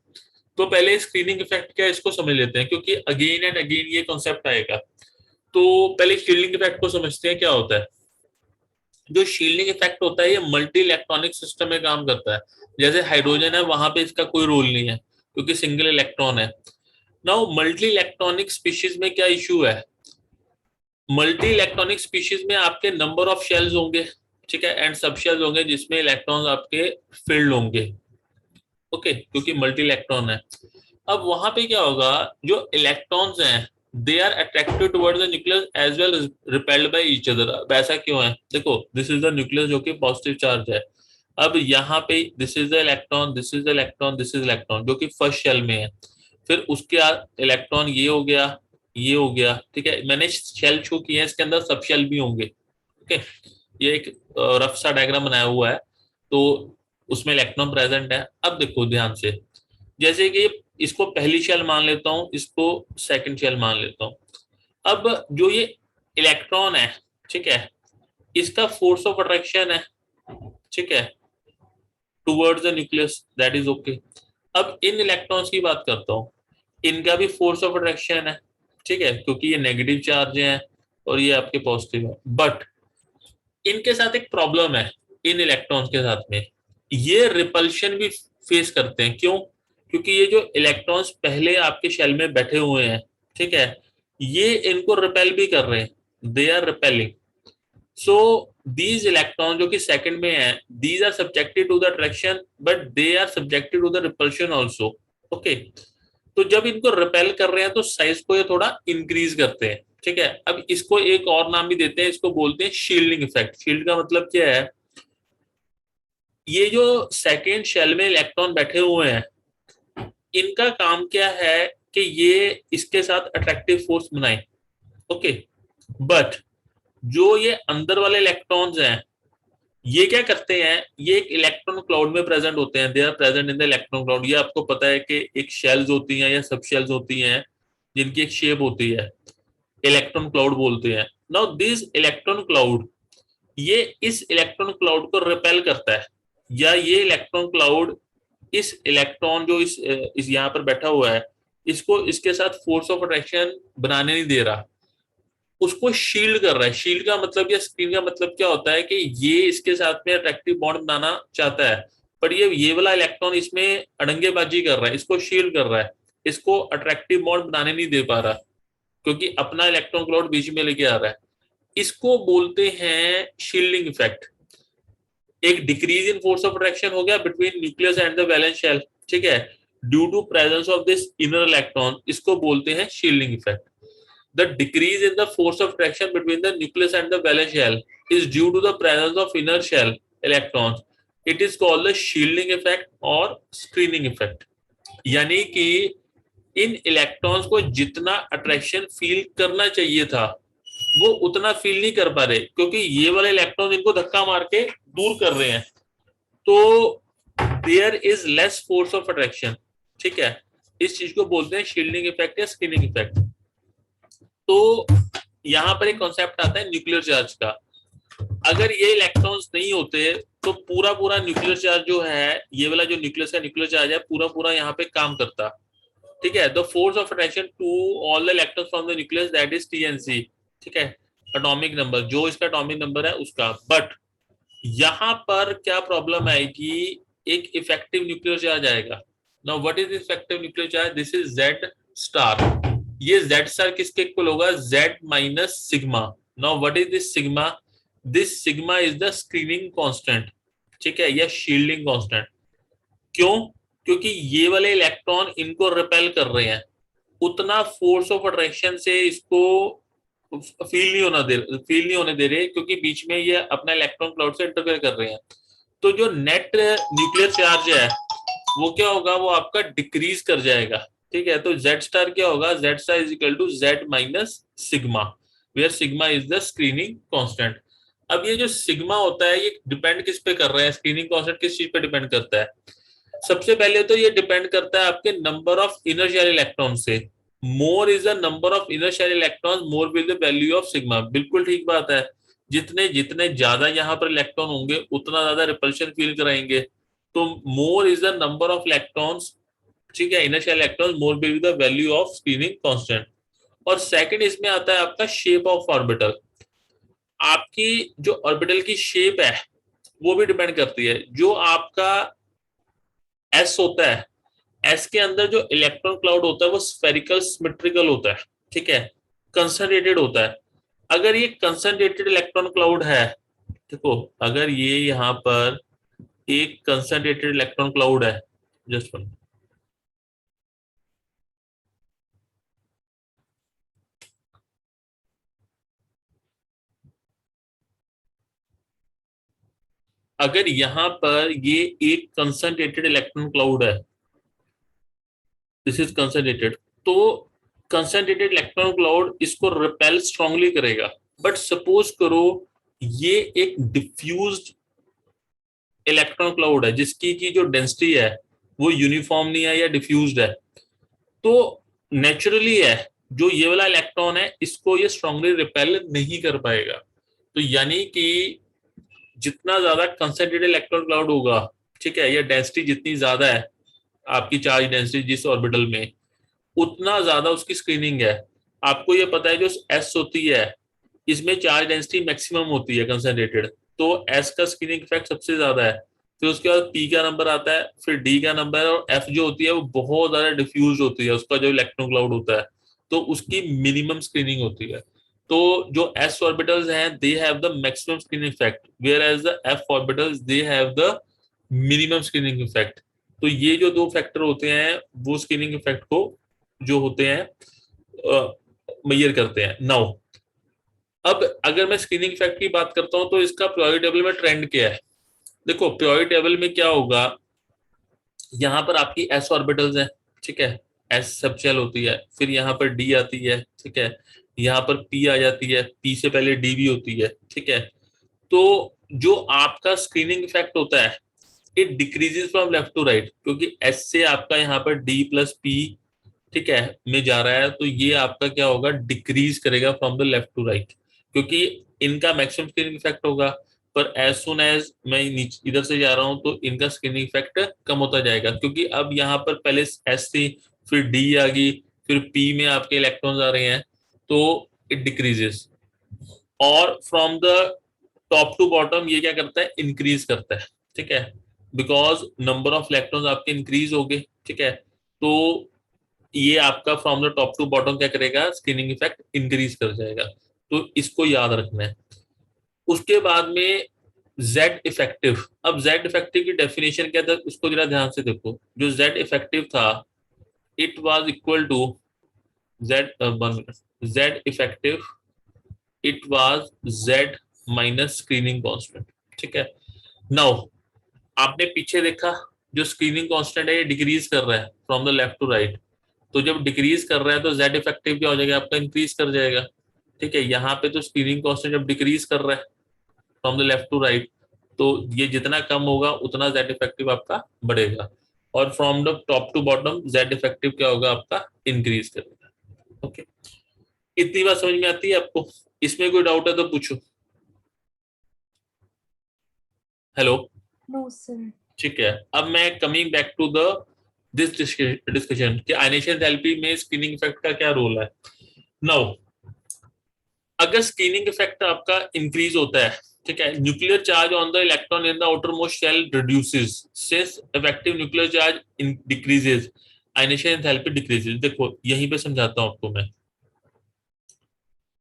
तो पहले स्क्रीनिंग इफेक्ट क्या है इसको समझ लेते हैं, क्योंकि अगेन एंड अगेन ये कॉन्सेप्ट आएगा। तो पहले शील्डिंग इफेक्ट को समझते हैं क्या होता है। जो शील्डिंग इफेक्ट होता है ये मल्टी इलेक्ट्रॉनिक सिस्टम में काम करता है। जैसे हाइड्रोजन है, वहां पे इसका कोई रोल नहीं है, क्योंकि सिंगल इलेक्ट्रॉन है। नाउ मल्टी इलेक्ट्रॉनिक स्पीशीज में क्या इशू है? मल्टी इलेक्ट्रॉनिक स्पीशीज में आपके नंबर ऑफ शेल्स होंगे, ठीक है, एंड सब शेल्स होंगे जिसमें इलेक्ट्रॉन्स आपके फिल्ड होंगे, ओके, क्योंकि मल्टी इलेक्ट्रॉन है। अब वहां पे क्या होगा, जो इलेक्ट्रॉन्स हैं they are attracted towards the nucleus as well repelled by each other. अब ऐसा क्यों है? देखो, दिस इज द न्यूक्लियस जो कि पॉजिटिव चार्ज है। अब यहाँ पे this is the electron, this is the electron, this is electron जो कि फर्स्ट शेल में है। फिर उसके इलेक्ट्रॉन ये हो गया, ये हो गया, ठीक है, मैंने शेल शो किए हैं, इसके अंदर सब शेल भी होंगे, ओके। ये एक रफ सा डायग्राम बनाया हुआ है, तो उसमें इलेक्ट्रॉन प्रेजेंट है। अब देखो ध्यान से, जैसे कि इसको पहली शेल मान लेता हूं, इसको सेकंड शेल मान लेता हूं। अब जो ये इलेक्ट्रॉन है, ठीक है, इसका फोर्स ऑफ अट्रैक्शन है, ठीक है, towards the nucleus, that is okay. अब इन इलेक्ट्रॉन्स की बात करता हूं, इनका भी फोर्स ऑफ अट्रैक्शन है, ठीक है, क्योंकि ये नेगेटिव चार्ज है और ये आपके पॉजिटिव है। बट इनके साथ एक प्रॉब्लम है, इन इलेक्ट्रॉन्स के साथ में ये रिपल्शन भी फेस करते हैं। क्यों? क्योंकि ये जो इलेक्ट्रॉन्स पहले आपके शेल में बैठे हुए हैं, ठीक है, ये इनको रिपेल भी कर रहे हैं, they are repelling. So these electron जो कि सेकंड में है, these are subjected to the attraction but they are subjected to the repulsion also, okay. तो जब इनको रिपेल कर रहे हैं तो साइज को ये थोड़ा इंक्रीज करते हैं, ठीक है। अब इसको एक और नाम भी देते हैं, इसको बोलते हैं शील्डिंग इफेक्ट। शील्ड का मतलब क्या है? ये जो सेकेंड शेल में इलेक्ट्रॉन बैठे हुए हैं, इनका काम क्या है कि ये इसके साथ अट्रैक्टिव फोर्स बनाए, ओके। बट जो ये अंदर वाले इलेक्ट्रॉन्स हैं, ये क्या करते हैं, ये एक इलेक्ट्रॉन क्लाउड में प्रेजेंट होते हैं, they are present in the electron cloud. ये आपको पता है कि एक शेल्स होती हैं या सब शेल्स होती हैं जिनकी एक शेप होती है, इलेक्ट्रॉन क्लाउड बोलते हैं। नाउ दिस इलेक्ट्रॉन क्लाउड, ये इस इलेक्ट्रॉन क्लाउड को रिपेल करता है, या ये इलेक्ट्रॉन क्लाउड इस इलेक्ट्रॉन जो इस यहाँ पर बैठा हुआ है, इसको इसके साथ फोर्स ऑफ अट्रैक्शन बनाने नहीं दे रहा, उसको शील्ड कर रहा है। शील्ड का मतलब या स्क्रीन का मतलब क्या होता है कि ये इसके साथ में अट्रैक्टिव बॉन्ड बनाना चाहता है, पर ये वाला इलेक्ट्रॉन इसमें अड़ंगेबाजी कर रहा है, इसको शील्ड कर रहा है, इसको अट्रैक्टिव बॉन्ड बनाने नहीं दे पा रहा, क्योंकि अपना इलेक्ट्रॉन क्लाउड बीच में लेके आ रहा है। इसको बोलते हैं शील्डिंग इफेक्ट। एक decrease in force of attraction हो गया between nucleus and the valence shell, ठीक है, due to presence of this inner electron, इसको बोलते हैं shielding effect. The decrease in the force of attraction between the nucleus and the valence shell is due to the presence of inner shell electrons. It is called the shielding effect or screening effect. यानी कि इन electrons को जितना attraction feel करना चाहिए था वो उतना feel नहीं कर पा रहे, क्योंकि ये वाले इलेक्ट्रॉन इनको धक्का मार के दूर कर रहे हैं, तो there is less force of attraction. ठीक है, इस चीज को बोलते हैं शील्डिंग इफेक्ट या स्क्रीनिंग इफेक्ट। तो यहाँ पर एक कॉन्सेप्ट आता है न्यूक्लियर चार्ज का। अगर ये इलेक्ट्रॉन्स नहीं होते तो पूरा पूरा न्यूक्लियर चार्ज जो है, ये वाला जो न्यूक्लियस का न्यूक्लियर चार्ज है, पूरा पूरा यहाँ पे काम करता। ठीक है, the force of attraction to all the electrons from the nucleus that is TNC. ठीक है, एटॉमिक नंबर, जो इसका एटॉमिक नंबर है उसका। बट यहाँ पर क्या प्रॉब्लम आएगी, एक इफेक्टिव न्यूक्लियर चार्ज आएगा। Now what is effective nuclear charge? This is Z star. ये जेड स्टार किसके इक्वल होगा? Z minus sigma. Now what is this sigma? This sigma is the screening constant. ठीक है, या shielding constant. क्यों? क्योंकि ये वाले इलेक्ट्रॉन इनको रिपेल कर रहे हैं, उतना फोर्स ऑफ अट्रैक्शन से इसको फील नहीं होने दे रहे, क्योंकि बीच में ये अपना इलेक्ट्रॉन क्लाउड से इंटरफेयर कर रहे हैं। तो जो नेट न्यूक्लियर चार्ज है वो क्या होगा? वो आपका डिक्रीज कर जाएगा। ठीक है, तो जेड स्टार क्या होगा? Z star is equal to Z minus sigma, where sigma is the screening constant. अब ये जो सिग्मा होता है ये डिपेंड किस पे कर रहा है? स्क्रीनिंग कांस्टेंट किस चीज पे डिपेंड करता है? सबसे पहले तो ये डिपेंड करता है आपके number of inner shell electron से। More is the number of inner shell electron, more will the value of sigma. बिल्कुल ठीक बात है, जितने जितने ज्यादा यहाँ पर इलेक्ट्रॉन होंगे उतना ज्यादा रिपल्शन फील कराएंगे। तो more is the number of electrons, ठीक है, inner shell electron, more will the value of screening constant. और सेकंड इसमें आता है आपका शेप ऑफ ऑर्बिटल। आपकी जो ऑर्बिटल की शेप है वो भी डिपेंड करती है। जो आपका एस होता है, एस के अंदर जो इलेक्ट्रॉन क्लाउड होता है वो स्फेरिकल सिमेट्रिकल होता है। ठीक है, कंसंट्रेटेड होता है। अगर ये कंसंट्रेटेड इलेक्ट्रॉन क्लाउड है, देखो अगर ये यहाँ पर एक कंसंट्रेटेड इलेक्ट्रॉन क्लाउड है, जस्ट वन, अगर यहाँ पर ये एक कंसंट्रेटेड इलेक्ट्रॉन क्लाउड है, दिस इज कंसंट्रेटेड, तो कंसंट्रेटेड इलेक्ट्रॉन क्लाउड इसको रिपेल स्ट्रांगली करेगा। बट सपोज करो ये एक डिफ्यूज्ड इलेक्ट्रॉन क्लाउड है जिसकी की जो डेंसिटी है वो यूनिफॉर्म नहीं है या डिफ्यूज्ड है, तो नेचुरली है जो ये वाला इलेक्ट्रॉन है इसको ये स्ट्रांगली रिपेल नहीं कर पाएगा। तो यानी कि जितना ज्यादा कंसंट्रेटेड इलेक्ट्रॉन क्लाउड होगा, ठीक है, या डेंसिटी जितनी ज्यादा है आपकी चार्ज डेंसिटी जिस ऑर्बिटल में, उतना ज्यादा उसकी स्क्रीनिंग है। आपको ये पता है जो एस होती है इसमें चार्ज डेंसिटी मैक्सिमम होती है कंसंट्रेटेड, तो एस का स्क्रीनिंग इफेक्ट सबसे ज्यादा है। फिर उसके बाद पी का नंबर आता है, फिर डी का नंबर है, और एफ जो होती है वो बहुत ज्यादा डिफ्यूज होती है, उसका जो इलेक्ट्रॉन क्लाउड होता है, तो उसकी मिनिमम स्क्रीनिंग होती है। तो जो एस ऑर्बिटल्स हैं they have the maximum screening effect, whereas the F orbitals they have the minimum screening effect. तो ये जो दो फैक्टर होते हैं वो स्क्रीनिंग इफेक्ट को जो होते हैं मेजर करते हैं। नाउ अब अगर मैं स्क्रीनिंग इफेक्ट की बात करता हूं तो इसका पीरियोडिक टेबल में ट्रेंड क्या है? देखो पीरियोडिक टेबल में क्या होगा, यहाँ पर आपकी एस ऑर्बिटल्स हैं, ठीक है, एस सब शेल होती है, फिर यहाँ पर डी आती है, ठीक है, यहाँ पर पी आ जाती है, पी से पहले डी भी होती है, ठीक है। तो जो आपका स्क्रीनिंग इफेक्ट होता है it decreases from left to right, क्योंकि एस से आपका यहाँ पर डी प्लस पी, ठीक है, में जा रहा है, तो ये आपका क्या होगा, डिक्रीज करेगा from the left to right, क्योंकि इनका मैक्सिमम स्क्रीनिंग इफेक्ट होगा। पर एज सुन एज मैं इधर से जा रहा हूं तो इनका स्क्रीनिंग इफेक्ट कम होता जाएगा, क्योंकि अब यहाँ पर पहले एस थी, फिर डी आ गई, फिर पी में आपके इलेक्ट्रॉन्स आ रहे हैं, तो इट डिक्रीजेस। और from the top to bottom ये क्या करता है, इंक्रीज करता है, ठीक है, बिकॉज नंबर ऑफ इलेक्ट्रॉन्स आपके इंक्रीज हो गए, ठीक है। तो ये आपका from the top to bottom क्या करेगा, स्क्रीनिंग इफेक्ट इंक्रीज कर जाएगा। तो इसको याद रखना है। उसके बाद में जेड इफेक्टिव। अब जेड इफेक्टिव की डेफिनेशन क्या था उसको जरा ध्यान से देखो। जो जेड इफेक्टिव था it was equal to Z, Z effective it was Z minus screening constant, ठीक है। नाउ आपने पीछे देखा जो स्क्रीनिंग कांस्टेंट है ये डिक्रीज कर रहा है from the left to right, तो जब डिक्रीज कर रहा है तो जेड इफेक्टिव क्या हो जाएगा आपका, इंक्रीज कर जाएगा। ठीक है, यहाँ पे तो स्क्रीनिंग कांस्टेंट जब डिक्रीज कर रहा है from the left to right, तो ये जितना कम होगा उतना जेड इफेक्टिव आपका बढ़ेगा, और from the top to bottom Z effective क्या होगा आपका, इंक्रीज करेगा। ओके, इतनी बात समझ में आती है आपको? इसमें कोई डाउट है तो पूछो। हेलो? No sir. ठीक है, अब मैं coming back to the this discussion कि आयनेशन थेरेपी में स्क्रीनिंग इफेक्ट का क्या रोल है। नाउ, अगर स्क्रीनिंग इफेक्ट आपका इंक्रीज होता है, ठीक है, nuclear charge on the electron in the outer most shell reduces since effective nuclear charge decreases, ionisation enthalpy decreases. देखो यहीं पे समझाता हूं आपको मैं।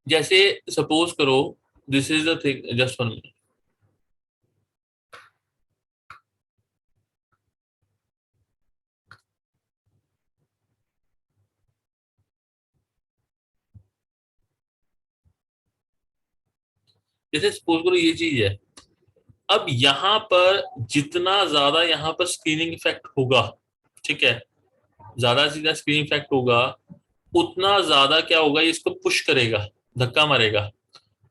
जैसे सपोज करो, this is the thing, just one minute. जैसे सपोज करो ये चीज है, अब यहाँ पर जितना ज्यादा यहाँ पर स्क्रीनिंग इफेक्ट होगा, ठीक है, ज्यादा से ज्यादा स्क्रीनिंग इफेक्ट होगा, उतना ज्यादा क्या होगा, ये इसको पुश करेगा, धक्का मारेगा,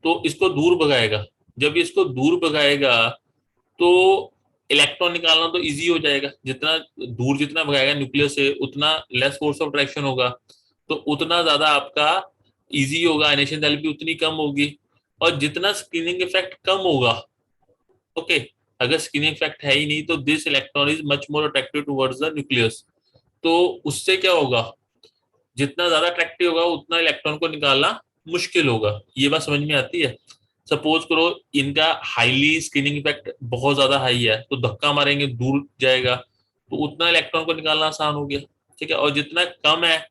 तो इसको दूर भगाएगा। जब ये इसको दूर भगाएगा तो इलेक्ट्रॉन निकालना तो इजी हो जाएगा, जितना दूर जितना भगाएगा न्यूक्लियस से उतना लेस फोर्स ऑफ अट्रैक्शन होगा, तो उतना ज्यादा आपका इजी होगा, आयनेशन एंथैल्पी उतनी कम होगी। और जितना स्क्रीनिंग इफेक्ट कम होगा, ओके, अगर स्क्रीनिंग इफेक्ट है ही नहीं तो this electron is much more attractive towards the nucleus, तो उससे क्या होगा, जितना ज्यादा अट्रैक्टिव होगा उतना इलेक्ट्रॉन को निकालना मुश्किल होगा। ये बात समझ में आती है? सपोज करो इनका हाईली स्क्रीनिंग इफेक्ट बहुत ज्यादा हाई है, तो धक्का मारेंगे दूर जाएगा, तो उतना इलेक्ट्रॉन को निकालना आसान हो गया। ठीक है, और जितना कम है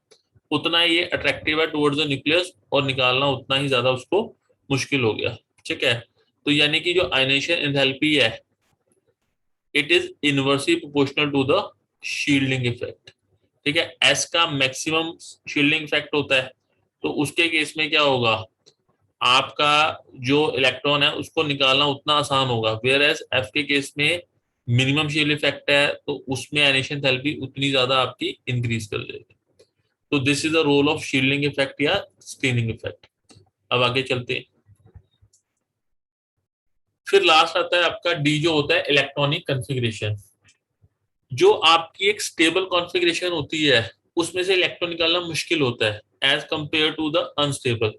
उतना ये अट्रैक्टिव है टुवर्ड्स द न्यूक्लियस, और निकालना उतना ही ज्यादा उसको मुश्किल हो गया। ठीक है, तो यानी कि जो आयनेशन एंथैल्पी है, it is inversely proportional to the shielding effect. ठीक है, एस का मैक्सिमम शील्डिंग इफेक्ट होता है, तो उसके केस में क्या होगा, आपका जो इलेक्ट्रॉन है उसको निकालना उतना आसान होगा, वेयर एज एफ के केस में मिनिमम शील्ड इफेक्ट है, तो उसमें आयनेशन थेरेपी उतनी ज्यादा आपकी इंक्रीज कर जाएगी। तो this is the role of shielding effect या स्क्रीनिंग इफेक्ट। अब आगे चलते हैं। फिर लास्ट आता है आपका डी, जो होता है इलेक्ट्रॉनिक कॉन्फ़िगरेशन। जो आपकी एक स्टेबल कॉन्फ़िगरेशन होती है उसमें से इलेक्ट्रॉन निकालना मुश्किल होता है as compare to the unstable.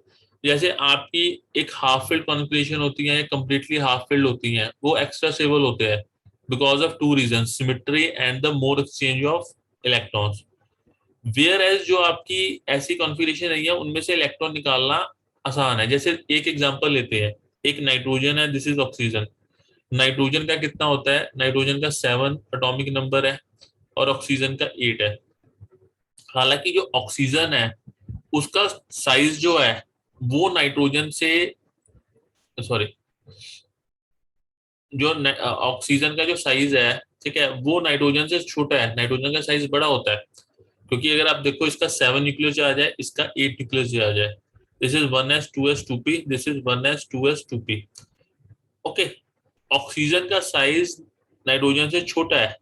जैसे आपकी एक हाफ फील्ड कॉन्फ़िगरेशन होती है, कंप्लीटली हाफ फील्ड होती हैं, वो एक्स्ट्रा स्टेबल होते हैं because of two reason, symmetry and the more exchange of electrons. Where as जो आपकी ऐसी कॉन्फ़िगरेशन नहीं है उनमें से इलेक्ट्रॉन निकालना आसान है। जैसे एक एग्जांपल लेते हैं, एक नाइट्रोजन है, दिस इज ऑक्सीजन। नाइट्रोजन का कितना होता है, नाइट्रोजन का 7 एटॉमिक नंबर है, और ऑक्सीजन का 8 है। हालांकि जो ऑक्सीजन है उसका साइज जो है वो नाइट्रोजन से, सॉरी, जो ऑक्सीजन का जो साइज है, ठीक है, वो नाइट्रोजन से छोटा है, नाइट्रोजन का साइज बड़ा होता है। क्योंकि अगर आप देखो इसका 7 न्यूक्लियस आ जाए, इसका 8 न्यूक्लियस आ जाए, this is 1s2s2p, this is 1s2s2p। Okay, oxygen का साइज नाइट्रोजन से छोटा है,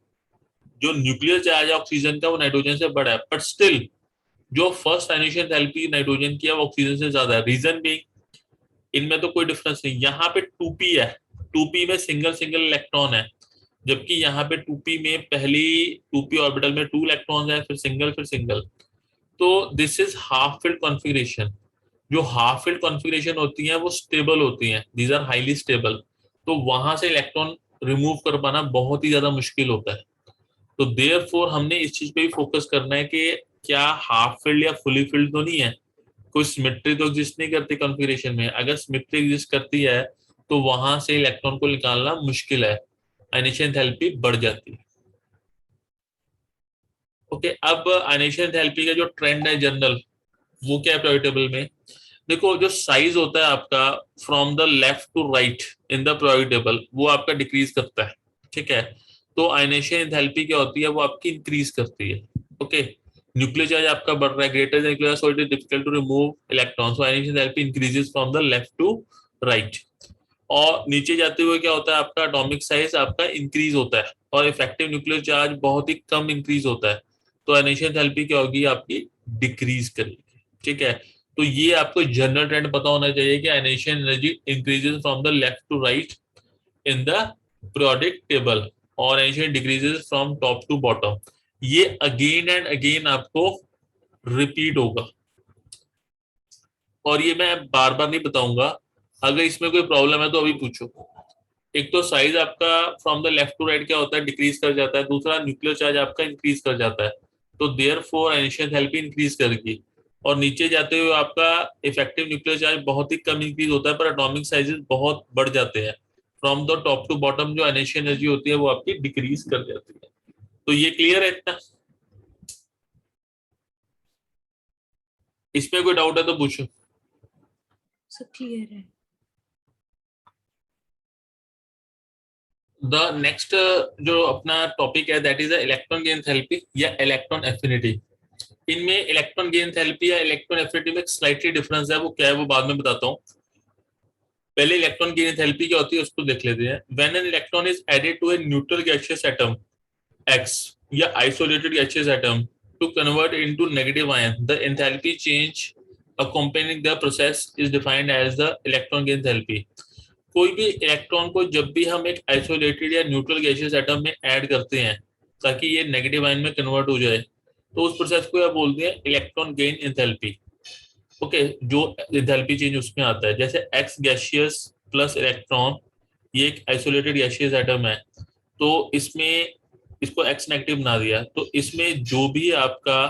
जो न्यूक्लियर चार्ज है ऑक्सीजन का वो नाइट्रोजन से बड़ा है, बट स्टिल जो फर्स्ट आयनेशन एंथैल्पी नाइट्रोजन की है वो ऑक्सीजन से ज्यादा है। रीजन भी, इनमें तो कोई डिफरेंस नहीं, यहाँ पे 2p है, 2p में सिंगल सिंगल इलेक्ट्रॉन है, जबकि यहाँ पे 2p में पहली 2p ऑर्बिटल में 2 इलेक्ट्रॉन्स है, फिर सिंगल फिर सिंगल। तो this is half field configuration. जो हाफ फील्ड कॉन्फ़िगरेशन होती हैं वो स्टेबल होती हैं, दीज आर हाईली स्टेबल, तो वहां से इलेक्ट्रॉन रिमूव कर पाना बहुत ही ज्यादा मुश्किल होता है। तो देयरफॉर हमने इस चीज पे भी फोकस करना है कि क्या हाफ फील्ड या फुली फील्ड तो नहीं है, कोई सिमेट्री तो एग्जिस्ट नहीं करती कॉन्फ़िगरेशन में। अगर सिमेट्री एग्जिस्ट करती है तो वहां से इलेक्ट्रॉन को निकालना मुश्किल है, आयनेशन एंथैल्पी बढ़ जाती है। ओके, अब आयनेशन एंथैल्पी का जो ट्रेंड है जनरल, वो क्या है प्रियोरिटी में। देखो जो साइज होता है आपका from the left to right in the priority, वो आपका डिक्रीज करता है। ठीक है, तो आयनेशन एंथैल्पी क्या होती है, वो आपकी इंक्रीज करती है। ओके, न्यूक्लियर चार्ज आपका बढ़ रहा है, greater than nuclear, so it is difficult to remove electron, so ionisation enthalpy increases from the left to right. और नीचे जाते हुए क्या होता है, आपका एटॉमिक साइज आपका इंक्रीज होता है, और इफेक्टिव न्यूक्लियर चार्ज बहुत ही कम इंक्रीज होता है, तो आयनेशन एंथैल्पी क्या होगी आपकी, डिक्रीज करेगी। ठीक है, तो ये आपको जनरल ट्रेंड पता होना चाहिए कि ionisation energy increases from the left to right in the periodic table और ionisation decreases from top to bottom. ये अगेन एंड अगेन आपको रिपीट होगा और ये मैं बार बार नहीं बताऊंगा। अगर इसमें कोई प्रॉब्लम है तो अभी पूछो। एक तो साइज आपका from the left to right क्या होता है, डिक्रीज कर जाता है। दूसरा न्यूक्लियर चार्ज आपका इंक्रीज कर जाता है, तो therefore ionisation enthalpy increase करेगी। और नीचे जाते हुए आपका इफेक्टिव न्यूक्लियर चार्ज बहुत ही कम इंक्रीज होता है, पर एटॉमिक साइजेस बहुत बढ़ जाते हैं। From the top to bottom जो आयनेशन एनर्जी होती है वो आपकी डिक्रीज कर जाती है। तो ये क्लियर है इतना? इसमें कोई डाउट है तो पूछो। सब क्लियर है। द नेक्स्ट जो अपना टॉपिक है that is electron gain therapy या इलेक्ट्रॉन एफिनिटी। इनमें इलेक्ट्रॉन गेन थेरेपी या इलेक्ट्रॉन एफिनिटी में स्लाइटली डिफरेंस है, वो क्या है वो बाद में बताता हूँ। पहले इलेक्ट्रॉन गेन थेरेपी क्या होती है उसको देख लेते हैं। When an electron is added to a neutral gaseous atom X या isolated gaseous atom to convert into negative ion, the enthalpy change accompanying the process is defined as the electron gain therapy। कोई भी electron को जब भी हम एक isolated या neutral gaseous atom में ऐड करते हैं ताकि ये नेगेटिव आयन में कन्वर्ट हो जाए, तो उस प्रोसेस को आप बोलते हैं इलेक्ट्रॉन गेन एंथैल्पी। ओके, जो एंथैल्पी चेंज उसमें आता है, जैसे एक्स गैसियस प्लस इलेक्ट्रॉन, ये एक आइसोलेटेड गैसियस एटम है, तो इसमें इसको एक्स नेगेटिव बना दिया, तो इसमें जो भी आपका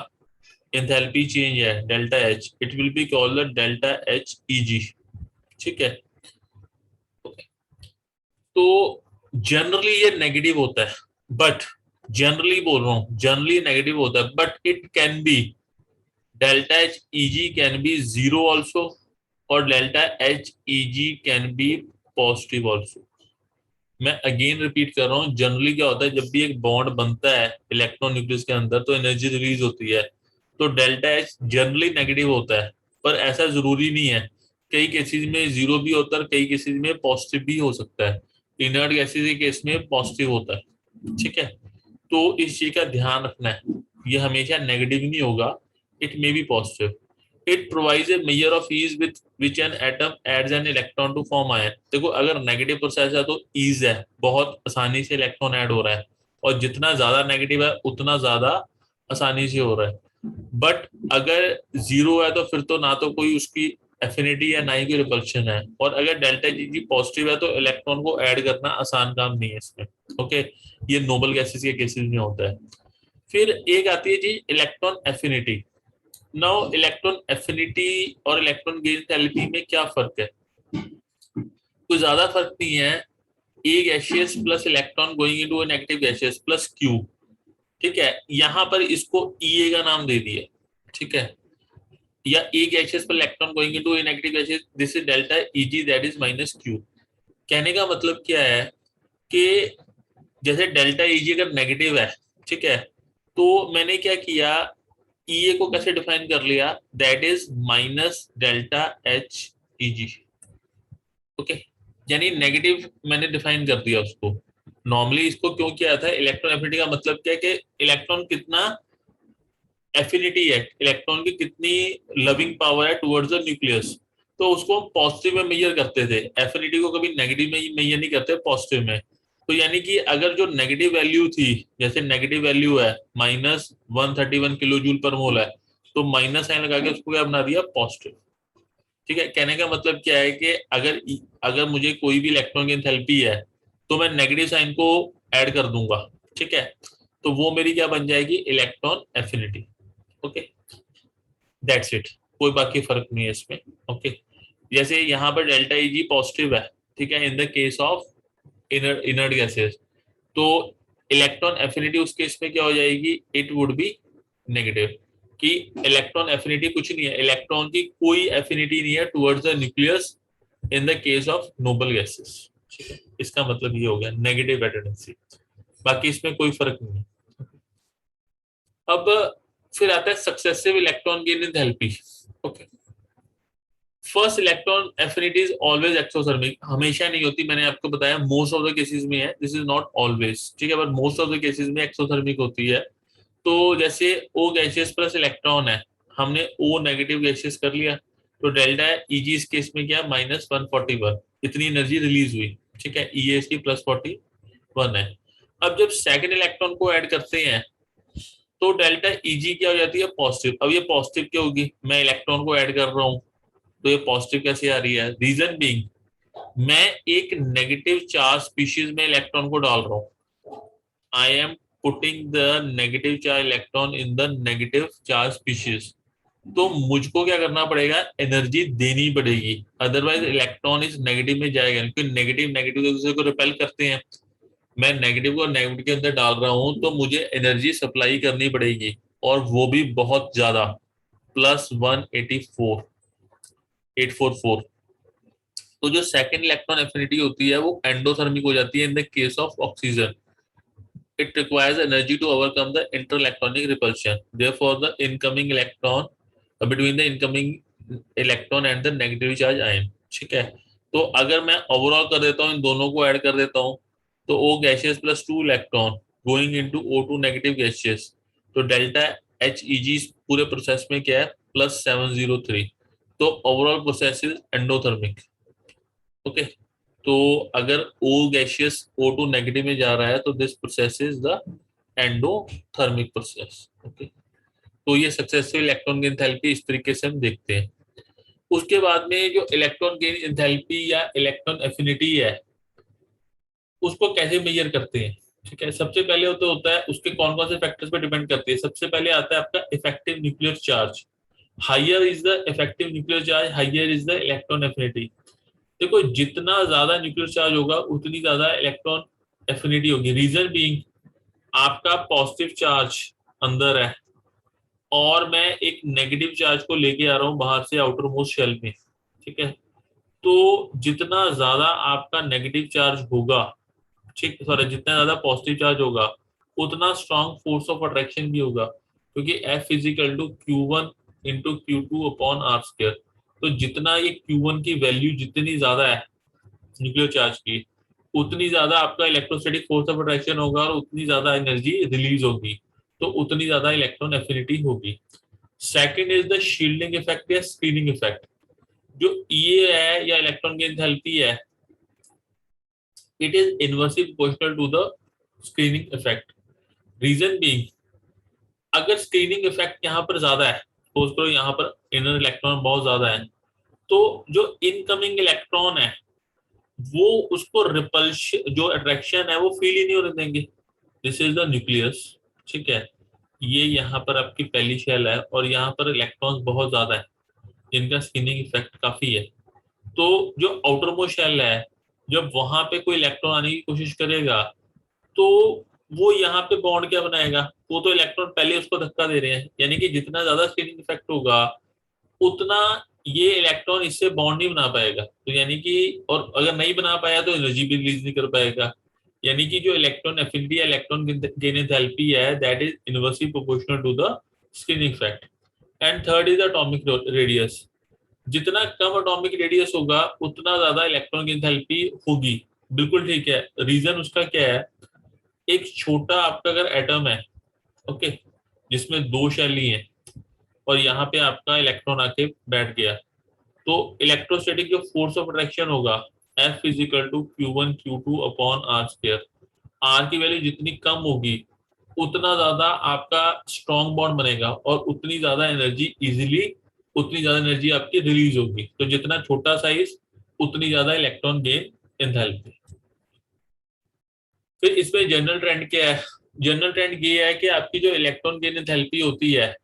एंथैल्पी चेंज है delta H, it will be called delta H E G. ठीक है, तो जनरली ये नेगेटिव होता है, बट जनरली बोल रहा हूं, जनरली नेगेटिव होता है, but it can be delta H E G can be zero also और delta H E G can be positive also. मैं अगेन रिपीट कर रहा हूँ, जनरली क्या होता है जब भी एक बॉन्ड बनता है इलेक्ट्रॉन न्यूक्लियस के अंदर तो एनर्जी रिलीज होती है, तो डेल्टा एच जनरली नेगेटिव होता है, पर ऐसा जरूरी नहीं है। कई केसेस में जीरो भी होता है, कई केसेस में पॉजिटिव भी हो सकता है। इनर्ट गैसेस के केस में पॉजिटिव होता है। ठीक है, तो इस चीज का ध्यान रखना है, ये हमेशा नेगेटिव नहीं होगा, it may be positive. It provides a measure of ease with which an atom adds an electron to form ion. देखो अगर नेगेटिव प्रोसेस है तो ईज है, बहुत आसानी से इलेक्ट्रॉन ऐड हो रहा है, और जितना ज्यादा नेगेटिव है उतना ज्यादा आसानी से हो रहा है। बट अगर जीरो है तो फिर तो ना तो कोई उसकी एफिनिटी है ना ही कोई रिपल्शन है, और अगर डेल्टा जी जी पॉजिटिव है तो इलेक्ट्रॉन को ऐड करना आसान काम नहीं है इसमें। ओके, ये नोबल गैसेस के केसेस में होता है। फिर एक आती है जी electron affinity. Now electron affinity और इलेक्ट्रॉन गेन थेरेपी में क्या फर्क है? कोई ज्यादा फर्क नहीं है। A gaseous plus electron going into a negative gaseous plus Q. ठीक है, यहां पर इसको ई का नाम दे दिया। ठीक है, या ए गैसियस पर electron going into a negative gaseous, this is delta E G that is minus Q. कहने का मतलब क्या है कि जैसे डेल्टा ई जी अगर नेगेटिव है, ठीक है, तो मैंने क्या किया, ई को कैसे डिफाइन कर लिया, that is minus delta H E G. Okay, यानी नेगेटिव मैंने डिफाइन कर दिया उसको। नॉर्मली इसको क्यों किया था, इलेक्ट्रॉन एफिनिटी का मतलब क्या है कि इलेक्ट्रॉन कितना एफिनिटी है, इलेक्ट्रॉन की कितनी लविंग पावर है टुवर्ड्स द न्यूक्लियस, तो उसको हम पॉजिटिव में मेजर करते थे। एफिनिटी को कभी नेगेटिव में मेजर नहीं करते, पॉजिटिव में। तो यानी कि अगर जो नेगेटिव वैल्यू थी, जैसे नेगेटिव वैल्यू है -131 किलो जूल पर मोल है, तो माइनस साइन लगा के उसको क्या बना दिया, पॉजिटिव। ठीक है, कहने का मतलब क्या है कि अगर अगर मुझे कोई भी इलेक्ट्रॉन की एंथैल्पी है तो मैं नेगेटिव साइन को ऐड कर दूंगा। ठीक है, तो वो मेरी क्या बन जाएगी, electron affinity. Okay, that's it, कोई बाकी फर्क नहीं है इसमें। ओके, जैसे यहाँ पर डेल्टा ई जी पॉजिटिव है, ठीक है, in the case of inert gases, तो इलेक्ट्रॉन एफिनिटी उस केस में क्या हो जाएगी, इट वुड बी नेगेटिव। कि इलेक्ट्रॉन एफिनिटी कुछ नहीं है, इलेक्ट्रॉन की कोई एफिनिटी नहीं है towards the nucleus in the case of noble gases. ठीक है, इसका मतलब ये हो गया नेगेटिव एटेंडेंसी, बाकी इसमें कोई फर्क नहीं है। अब फिर आता है successive electron gain enthalpy. Okay, first electron affinity is always exothermic, हमेशा नहीं होती, मैंने आपको बताया मोस्ट ऑफ द केसेस में है, दिस इज नॉट ऑलवेज। ठीक है, but most of the cases में एक्सोथर्मिक होती है। तो जैसे ओ गैसियस प्लस इलेक्ट्रॉन है, हमने O नेगेटिव गैसेस कर लिया, तो डेल्टा Eg इस केस में क्या, -141, इतनी एनर्जी रिलीज हुई। ठीक है, E इसकी +41 है। अब जब सेकंड इलेक्ट्रॉन को ऐड करते हैं तो डेल्टा Eg क्या हो जाती है, पॉजिटिव। अब ये पॉजिटिव क्या होगी, मैं इलेक्ट्रॉन को ऐड कर रहा हूँ तो ये पॉजिटिव कैसे आ रही है, रीजन बीइंग मैं एक नेगेटिव चार्ज स्पीशीज में इलेक्ट्रॉन को डाल रहा हूँ। I am putting the negative charge electron in the negative charge species. तो मुझको क्या करना पड़ेगा, एनर्जी देनी पड़ेगी, अदरवाइज इलेक्ट्रॉन इस नेगेटिव में जाएगा, क्योंकि नेगेटिव नेगेटिव एक दूसरे को रिपेल करते हैं। मैं नेगेटिव को नेगेटिव के अंदर डाल रहा हूं तो मुझे एनर्जी सप्लाई करनी पड़ेगी, और वो भी बहुत ज्यादा, +184,844। तो जो सेकंड इलेक्ट्रॉन एफिनिटी होती है वो एंडोथर्मिक हो जाती है in the case of oxygen. It requires energy to overcome the interelectronic repulsion. Therefore, the incoming electron between the incoming electron and the negative charge ion. ठीक है, तो अगर मैं ओवरऑल कर देता हूँ, इन दोनों को ऐड कर देता हूँ, तो O gaseous +2 electron going into O2 negative gaseous, तो डेल्टा HEG पूरे प्रोसेस में क्या है, +703। तो overall process is endothermic. Okay, तो अगर O गैशियस O2 नेगेटिव में जा रहा है तो this process is the endothermic process. Okay, तो ये सक्सेसफुल इलेक्ट्रॉन गेन एंथैल्पी इस तरीके से हम देखते हैं। उसके बाद में जो इलेक्ट्रॉन गेन एंथैल्पी या इलेक्ट्रॉन एफिनिटी है उसको कैसे मेजर करते हैं। ठीक है, सबसे पहले तो होता है उसके कौन कौन से फैक्टर्स पे डिपेंड करती है। सबसे पहले आता है आपका effective nuclear charge. Higher is the effective nuclear charge, higher is the electron affinity. देखो, जितना ज्यादा न्यूक्लियर चार्ज होगा उतनी ज्यादा इलेक्ट्रॉन एफिनिटी होगी। रीजन बीइंग आपका पॉजिटिव चार्ज अंदर है और मैं एक नेगेटिव चार्ज को लेके आ रहा हूं बाहर से आउटर मोस्ट शेल में। ठीक है, तो जितना ज्यादा आपका नेगेटिव चार्ज होगा, ठीक, सॉरी, जितना ज्यादा पॉजिटिव चार्ज होगा उतना स्ट्रॉन्ग फोर्स ऑफ अट्रैक्शन भी होगा, क्योंकि F = Q1 × Q2/R²। तो जितना ये Q1 की वैल्यू जितनी ज्यादा है न्यूक्लियर चार्ज की, उतनी ज्यादा आपका इलेक्ट्रोस्टैटिक फोर्स ऑफ अट्रैक्शन होगा और उतनी ज्यादा एनर्जी रिलीज होगी, तो उतनी ज्यादा इलेक्ट्रॉन एफिनिटी होगी। Second is the shielding effect या स्क्रीनिंग इफेक्ट। जो ये है या इलेक्ट्रॉन की एंथैल्पी है, it is inversely proportional to the screening effect. Reason being अगर स्क्रीनिंग इफेक्ट यहाँ पर ज्यादा है, सपोज करो यहाँ पर इनर इलेक्ट्रॉन बहुत ज्यादा है, तो जो इनकमिंग इलेक्ट्रॉन है वो उसको रिपल्शन, जो अट्रैक्शन है वो फील ही नहीं होने देंगे। This is the nucleus. ठीक है, ये यहाँ पर आपकी पहली शेल है और यहाँ पर इलेक्ट्रॉन्स बहुत ज्यादा है जिनका स्किनिंग इफेक्ट काफी है। तो जो आउटर मोस्ट शेल है, जब वहां पे कोई इलेक्ट्रॉन आने की कोशिश करेगा तो वो यहाँ पे बॉन्ड क्या बनाएगा, वो तो इलेक्ट्रॉन पहले उसको धक्का दे रहे हैं, यानी कि जितना ज्यादा स्किनिंग इफेक्ट होगा उतना ये इलेक्ट्रॉन इससे बॉन्ड नहीं बना पाएगा। तो यानी कि, और अगर नहीं बना पाया तो एनर्जी भी रिलीज नहीं कर पाएगा। यानी कि जो इलेक्ट्रॉन एफिनिटी या इलेक्ट्रॉन गेन एंथैल्पी है, that is inversely proportional to the screening effect. And third is atomic radius. जितना कम एटॉमिक रेडियस होगा उतना ज्यादा इलेक्ट्रॉन गेन एंथैल्पी होगी। बिल्कुल ठीक है। रीजन उसका क्या है, एक छोटा आपका अगर एटम है, ओके, जिसमें दो शेल ही हैं और यहाँ पे आपका इलेक्ट्रॉन आके बैठ गया, तो इलेक्ट्रोस्टैटिक जो फोर्स ऑफ अट्रैक्शन होगा F = Q1 Q2/R²। आर की वैल्यू जितनी कम होगी उतना ज्यादा आपका स्ट्रॉन्ग बॉन्ड बनेगा और उतनी ज्यादा एनर्जी इजिली, उतनी ज्यादा एनर्जी आपकी रिलीज होगी। तो जितना छोटा साइज उतनी ज्यादा इलेक्ट्रॉन गेन एंथैल्पी। फिर इसमें जनरल ट्रेंड क्या है, जनरल ट्रेंड ये है कि आपकी जो इलेक्ट्रॉन गेन एंथैल्पी होती है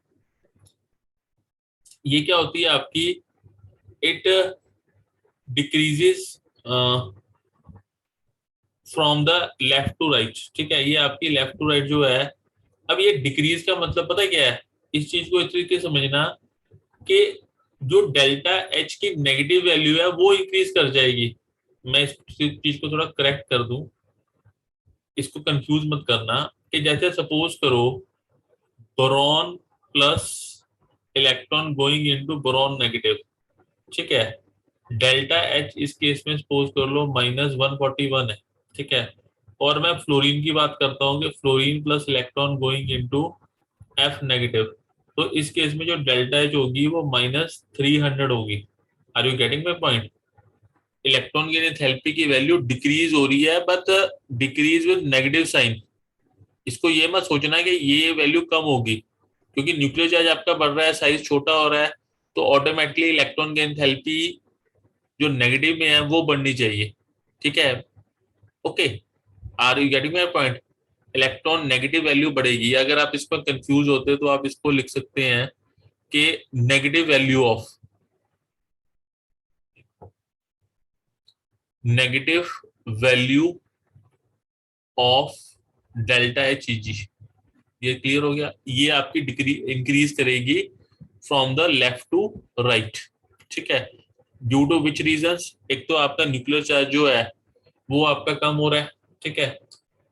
ये क्या होती है आपकी, it decreases from the left to right. ठीक है, ये आपकी लेफ्ट टू राइट जो है। अब ये डिक्रीज का मतलब पता है क्या है, इस चीज को इस तरीके से समझना कि जो डेल्टा एच की नेगेटिव वैल्यू है वो इंक्रीज कर जाएगी। मैं इस चीज को थोड़ा करेक्ट कर दूं, इसको कंफ्यूज मत करना, कि जैसे सपोज करो boron plus electron going into boron negative. ठीक है, डेल्टा एच इस केस में सपोज कर लो -141 है। ठीक है, और मैं फ्लोरीन की बात करता हूँ कि fluorine plus electron going into F negative, तो इस केस में जो डेल्टा एच होगी वो -300 होगी। Are you getting my point? Electron की एंथैल्पी की वैल्यू डिक्रीज हो रही है, but decrease with negative sign. इसको ये मत सोचना कि ये वैल्यू कम होगी, क्योंकि न्यूक्लियर चार्ज आपका बढ़ रहा है, साइज छोटा हो रहा है, तो ऑटोमेटिकली इलेक्ट्रॉन की एंथैल्पी जो नेगेटिव में है वो बढ़नी चाहिए। ठीक है, okay, are you getting my point? Electron negative value बढ़ेगी। अगर आप इस पर कंफ्यूज होते तो आप इसको लिख सकते हैं कि negative value of negative value of delta H E G. ये क्लियर हो गया? ये आपकी डिग्री इंक्रीज करेगी from the left to right. ठीक है, ड्यू टू विच रीजंस? एक तो आपका न्यूक्लियर चार्ज जो है वो आपका कम हो रहा है। ठीक है,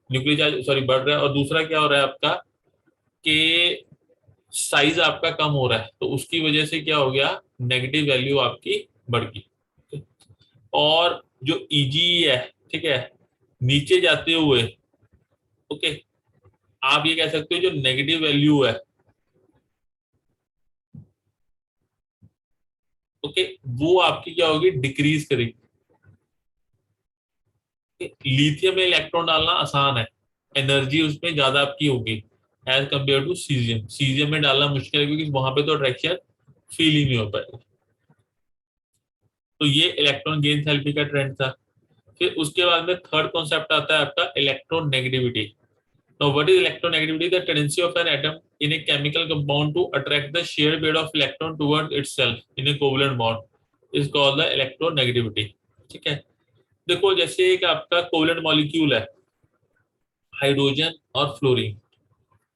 न्यूक्लियर चार्ज सॉरी बढ़ रहा है, और दूसरा क्या हो रहा है आपका कि साइज आपका कम हो रहा है, तो उसकी वजह से क्या हो गया, नेगेटिव वैल्यू आपकी बढ़ गई। और जो ईजी है, ठीक है, नीचे जाते हुए, ओके, आप ये कह सकते हो जो नेगेटिव वैल्यू है, ओके, वो आपकी क्या होगी, डिक्रीज करेगी। लिथियम में इलेक्ट्रॉन डालना आसान है, एनर्जी उसमें ज्यादा आपकी होगी as compare to caesium. Caesium में डालना मुश्किल है, क्योंकि वहां पे तो अट्रैक्शन फील ही नहीं हो पाएगा। तो ये इलेक्ट्रॉन गेन थेरेपी का ट्रेंड था। फिर उसके बाद में थर्ड कॉन्सेप्ट आता है आपका electronegativity. Now what is electronegativity? The tendency of an atom in a chemical compound to attract the shared pair of electron towards itself in a covalent bond is called the electronegativity. ठीक है, देखो जैसे एक आपका covalent molecule है, hydrogen और fluorine.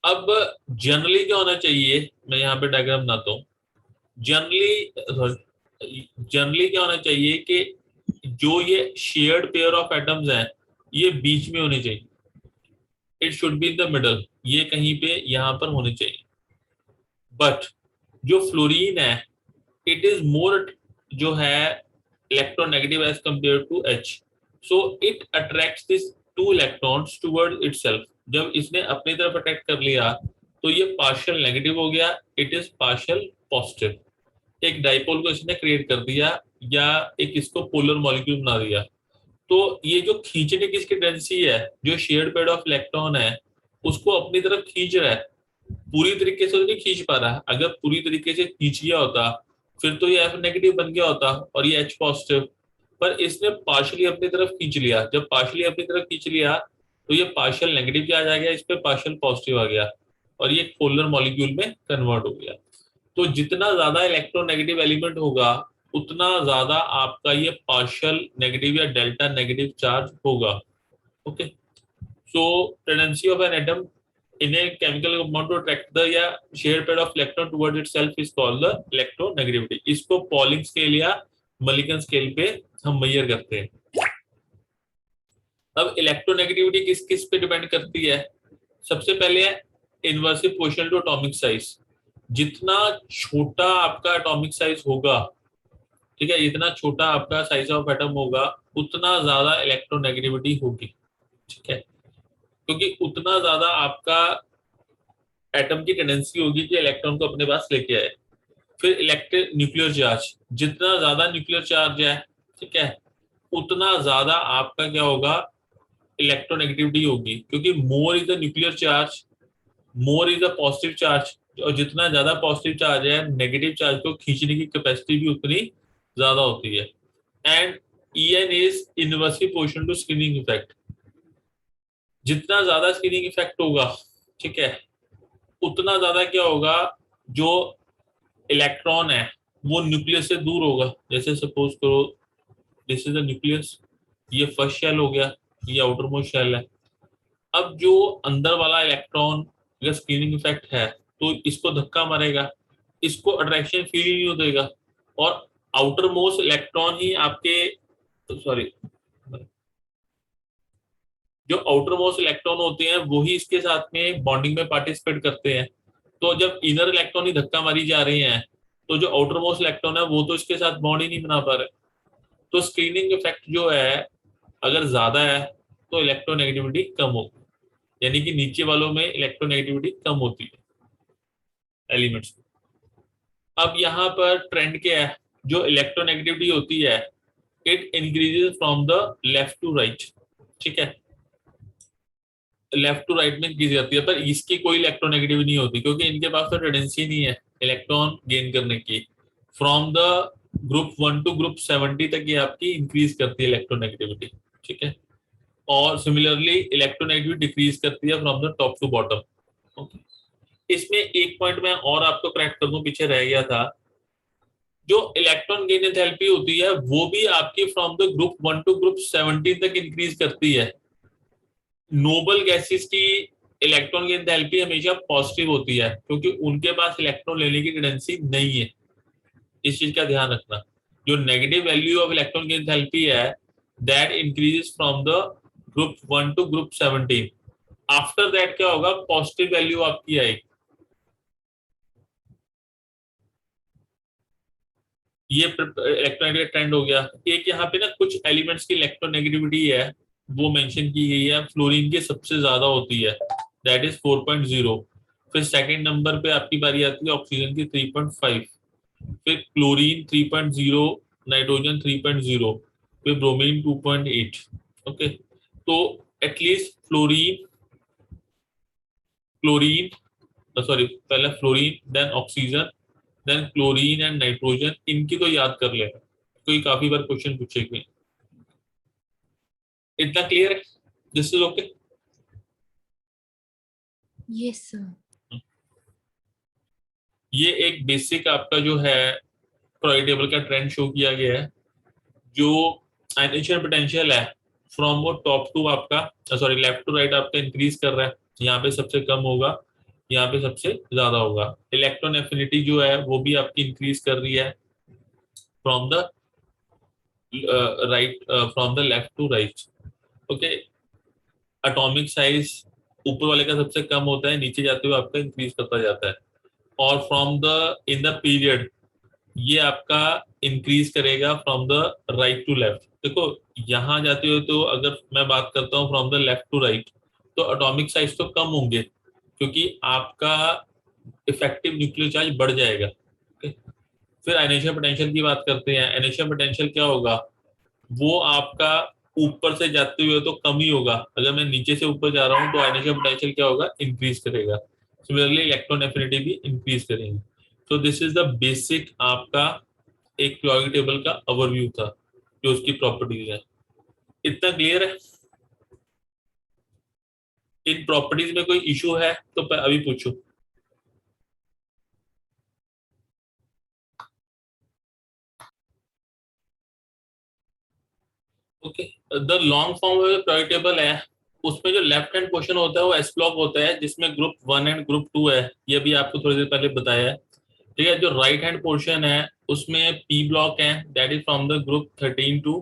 अब generally क्या होना चाहिए, मैं यहाँ पे डायग्राम बनाता हूँ। जनरली क्या होना चाहिए कि जो ये शेयर्ड पेयर ऑफ एटम्स हैं ये बीच में होने चाहिए। It should be in the middle, ये कहीं पे यहाँ पर होने चाहिए। बट जो फ्लोरीन है, इट इज मोर जो है electronegative as compare to H. So it attracts this two electrons toward itself. जब इसने अपनी तरफ अट्रैक्ट कर लिया तो ये पार्शियल नेगेटिव हो गया, इट इज पार्शियल पॉजिटिव। एक डाइपोल को इसने क्रिएट कर दिया, या एक इसको पोलर मॉलिक्यूल बना दिया। तो ये जो खींचने की इसकी टेंडेंसी है, जो शेयर्ड पेयर ऑफ इलेक्ट्रॉन है उसको अपनी तरफ खींच रहा है, पूरी तरीके से तो नहीं खींच पा रहा। अगर पूरी तरीके से खींच गया होता फिर तो ये एफ नेगेटिव बन गया होता और ये एच पॉजिटिव। पर इसने पार्शियली अपनी तरफ खींच लिया। जब पार्शियली अपनी तरफ खींच लिया तो ये पार्शियल नेगेटिव क्या आ गया, इस पे पार्शियल पॉजिटिव आ गया, और ये पोलर मॉलिक्यूल में कन्वर्ट हो गया। तो जितना ज्यादा इलेक्ट्रोनेगेटिव एलिमेंट होगा उतना ज्यादा आपका ये पार्शियल नेगेटिव या डेल्टा नेगेटिव चार्ज होगा। Okay, so tendency of an atom in a chemical compound to attract the या shared pair of electron towards itself is called the electronegativity। इसको पॉलिंग स्केल या मलिकन स्केल पे हम major करते हैं। अब इलेक्ट्रोनेगेटिविटी किस किस पे डिपेंड करती है? सबसे पहले है inversely proportional to atomic size. जितना छोटा आपका एटॉमिक साइज होगा, ठीक है, जितना छोटा आपका साइज ऑफ एटम होगा उतना ज्यादा इलेक्ट्रोनेगेटिविटी होगी। ठीक है, क्योंकि उतना ज्यादा आपका एटम की टेंडेंसी होगी कि इलेक्ट्रॉन को अपने पास लेके आए। फिर इलेक्ट्रिक न्यूक्लियर चार्ज, जितना ज्यादा न्यूक्लियर चार्ज है, ठीक है, उतना ज्यादा आपका क्या होगा, इलेक्ट्रोनेगेटिविटी होगी। क्योंकि more is the nuclear charge, more is the positive charge, और जितना ज्यादा पॉजिटिव चार्ज है नेगेटिव चार्ज को खींचने की कैपेसिटी भी उतनी ज्यादा होती है। And En is inversely proportional to screening effect. जितना ज्यादा स्क्रीनिंग इफेक्ट होगा, ठीक है, उतना ज्यादा क्या होगा, जो इलेक्ट्रॉन है वो न्यूक्लियस से दूर होगा। जैसे सपोज करो दिस इज द न्यूक्लियस, ये फर्स्ट शेल हो गया, ये आउटर मोस्ट शेल है। अब जो अंदर वाला इलेक्ट्रॉन अगर स्क्रीनिंग इफेक्ट है तो इसको धक्का मारेगा, इसको अट्रैक्शन फील ही नहीं देगा, और आउटर मोस्ट इलेक्ट्रॉन ही आपके सॉरी जो आउटर मोस्ट इलेक्ट्रॉन होते हैं वही इसके साथ में बॉन्डिंग में पार्टिसिपेट करते हैं। तो जब इनर इलेक्ट्रॉन ही धक्का मारी जा रहे हैं तो जो आउटर मोस्ट इलेक्ट्रॉन है वो तो इसके साथ बॉन्ड ही नहीं बना पा रहे। तो स्क्रीनिंग इफेक्ट जो है अगर ज्यादा है तो इलेक्ट्रोनेगेटिविटी कम होगी, यानी कि नीचे वालों में इलेक्ट्रोनेगेटिविटी कम होती है। एलिमेंट्स। अब यहाँ पर ट्रेंड क्या है, जो इलेक्ट्रोनेगेटिविटी होती है it increases from the left to right, ठीक है, लेफ्ट टू राइट में इंक्रीज जाती है, पर इसकी कोई इलेक्ट्रोनेगेटिविटी नहीं होती क्योंकि इनके पास तो टेंडेंसी नहीं है इलेक्ट्रॉन गेन करने की। From the group 1 to group 70 तक ये आपकी इंक्रीज करती है इलेक्ट्रोनेगेटिविटी, ठीक है। और सिमिलरली इलेक्ट्रोनेगेटिविटी डिक्रीज करती है from the top to bottom, okay. इसमें एक पॉइंट मैं और आपको करेक्ट कर दूं, पीछे रह गया था। जो इलेक्ट्रॉन गेन एंथैल्पी होती है वो भी आपकी from the group 1 to group 17 तक इंक्रीज करती है। नोबल गैसेस की इलेक्ट्रॉन की एंथैल्पी हमेशा पॉजिटिव होती है क्योंकि उनके पास इलेक्ट्रॉन लेने की टेंडेंसी नहीं है, इस चीज का ध्यान रखना। जो नेगेटिव वैल्यू ऑफ इलेक्ट्रॉन की एंथैल्पी है that increases from the group 1 to group 17। After that क्या होगा, पॉजिटिव वैल्यू आपकी आएगी। ये इलेक्ट्रोनेगेटिव ट्रेंड हो गया। एक यहाँ पे ना कुछ एलिमेंट्स की इलेक्ट्रोनेगेटिविटी है वो मेंशन की गई है, फ्लोरीन की सबसे ज्यादा होती है, दैट इज 4.0। फिर सेकंड नंबर पे आपकी बारी आती है ऑक्सीजन की 3.5, फिर क्लोरीन 3.0, नाइट्रोजन 3.0, फिर ब्रोमीन 2.8, ओके। तो एटलीस्ट फ्लोरीन, क्लोरीन, सॉरी पहले fluorine then oxygen then chlorine and nitrogen, इनकी तो याद कर लेना, कोई काफी बार क्वेश्चन पूछेगी। इतना क्लियर है, this is okay. Yes, sir. ये एक बेसिक आपका जो है periodic टेबल का ट्रेंड शो किया गया है। जो आयनेशन पोटेंशियल है फ्रॉम वो टॉप टू आपका सॉरी लेफ्ट टू राइट आपका इंक्रीज कर रहा है, यहाँ पे सबसे कम होगा, यहाँ पे सबसे ज्यादा होगा। इलेक्ट्रॉन एफिनिटी जो है वो भी आपकी इंक्रीज कर रही है from the right, from the left to right, okay. Atomic size ऊपर वाले का सबसे कम होता है, नीचे जाते हुए आपका इंक्रीज करता जाता है। और from the in the period ये आपका इंक्रीज करेगा from the right to left. देखो यहाँ जाते हो तो अगर मैं बात करता हूँ from the left to right तो एटॉमिक साइज तो कम होंगे क्योंकि आपका इफेक्टिव न्यूक्लियर चार्ज बढ़ जाएगा, okay? फिर आयनेशन पोटेंशियल की बात करते हैं। आयनेशन पोटेंशियल क्या होगा, वो आपका ऊपर से जाते हुए तो कम ही होगा, अगर मैं नीचे से ऊपर जा रहा हूँ तो आयनेशन पोटेंशियल क्या होगा, इंक्रीज करेगा। सिमिलरली इलेक्ट्रॉन एफिनिटी भी इंक्रीज करेंगे। तो दिस इज द बेसिक आपका एक periodic टेबल का ओवरव्यू था, जो उसकी प्रॉपर्टीज है। इतना क्लियर है? इन प्रॉपर्टीज में कोई इशू है तो अभी पूछो। ओके, द लॉन्ग फॉर्म में जो periodic टेबल है उसमें जो लेफ्ट हैंड पोर्शन होता है वो एस ब्लॉक होता है जिसमें ग्रुप 1 एंड ग्रुप 2 है, ये भी आपको थोड़ी देर पहले बताया है, ठीक है। जो राइट हैंड पोर्शन है उसमें पी ब्लॉक है, that is from the group 13 to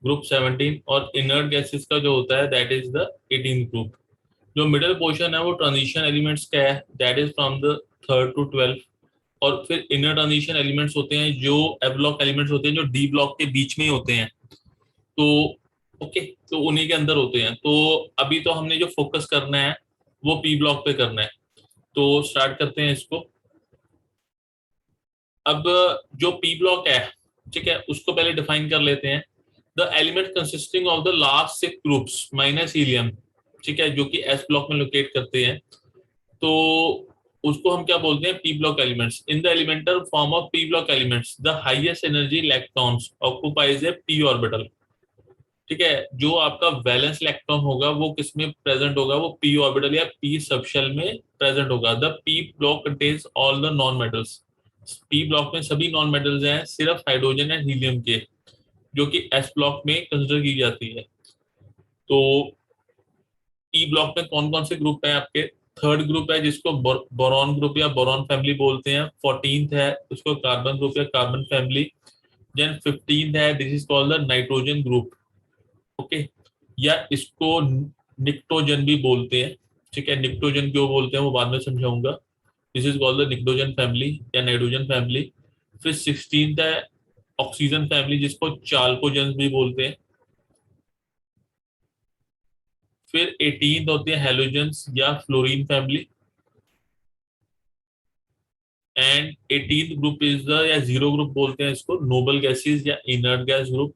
group 17, और इनर्ट गैसेस का जो होता है दैट इज द 18 ग्रुप। जो मिडिल पोर्शन है वो ट्रांजिशन एलिमेंट्स का है, that is from the 3rd to 12। और फिर इनर ट्रांजिशन एलिमेंट्स होते हैं जो एफ ब्लॉक एलिमेंट्स होते हैं जो डी ब्लॉक के बीच में ही होते हैं, तो ओके, तो उन्हीं के अंदर होते हैं। तो अभी तो हमने जो फोकस करना है वो पी ब्लॉक पे करना है, तो स्टार्ट करते हैं इसको। अब जो पी ब्लॉक है, ठीक है, उसको पहले डिफाइन कर लेते हैं। The element consisting of the last 6 groups minus helium, ठीक है, जो कि एस ब्लॉक में लोकेट करते हैं, तो उसको हम क्या बोलते हैं, P block elements. In the elemental form of P block elements the highest energy electrons occupies A P orbital, ठीक है। जो आपका वैलेंस इलेक्ट्रॉन होगा वो किसमें प्रेजेंट होगा, वो पी ऑर्बिटल या पी सबशेल में प्रेजेंट होगा। The P block contains all the non metals, P block में सभी नॉन मेटल्स हैं सिर्फ हाइड्रोजन एंड हीलियम के, जो कि एस ब्लॉक में कंसिडर की जाती है। तो ई ब्लॉक में कौन कौन से ग्रुप हैं आपके, 3rd ग्रुप है जिसको बोरॉन ग्रुप या बोरॉन फैमिली बोलते हैं, 14th है उसको कार्बन ग्रुप या कार्बन फैमिली, देन 15th है this is called the nitrogen group, okay, या इसको निक्टोजन भी बोलते हैं, ठीक है। निक्टोजन क्यों बोलते हैं वो बाद में समझाऊंगा। This is called the pnictogen family या नाइट्रोजन फैमिली। फिर 16th है ऑक्सीजन फैमिली जिसको चाल्कोजन भी बोलते हैं। फिर 18th होती है हेलोजेंस या fluorine family. And 18th group is the, या जीरो ग्रुप बोलते हैं इसको, नोबल गैसेस या इनर्ट गैस ग्रुप,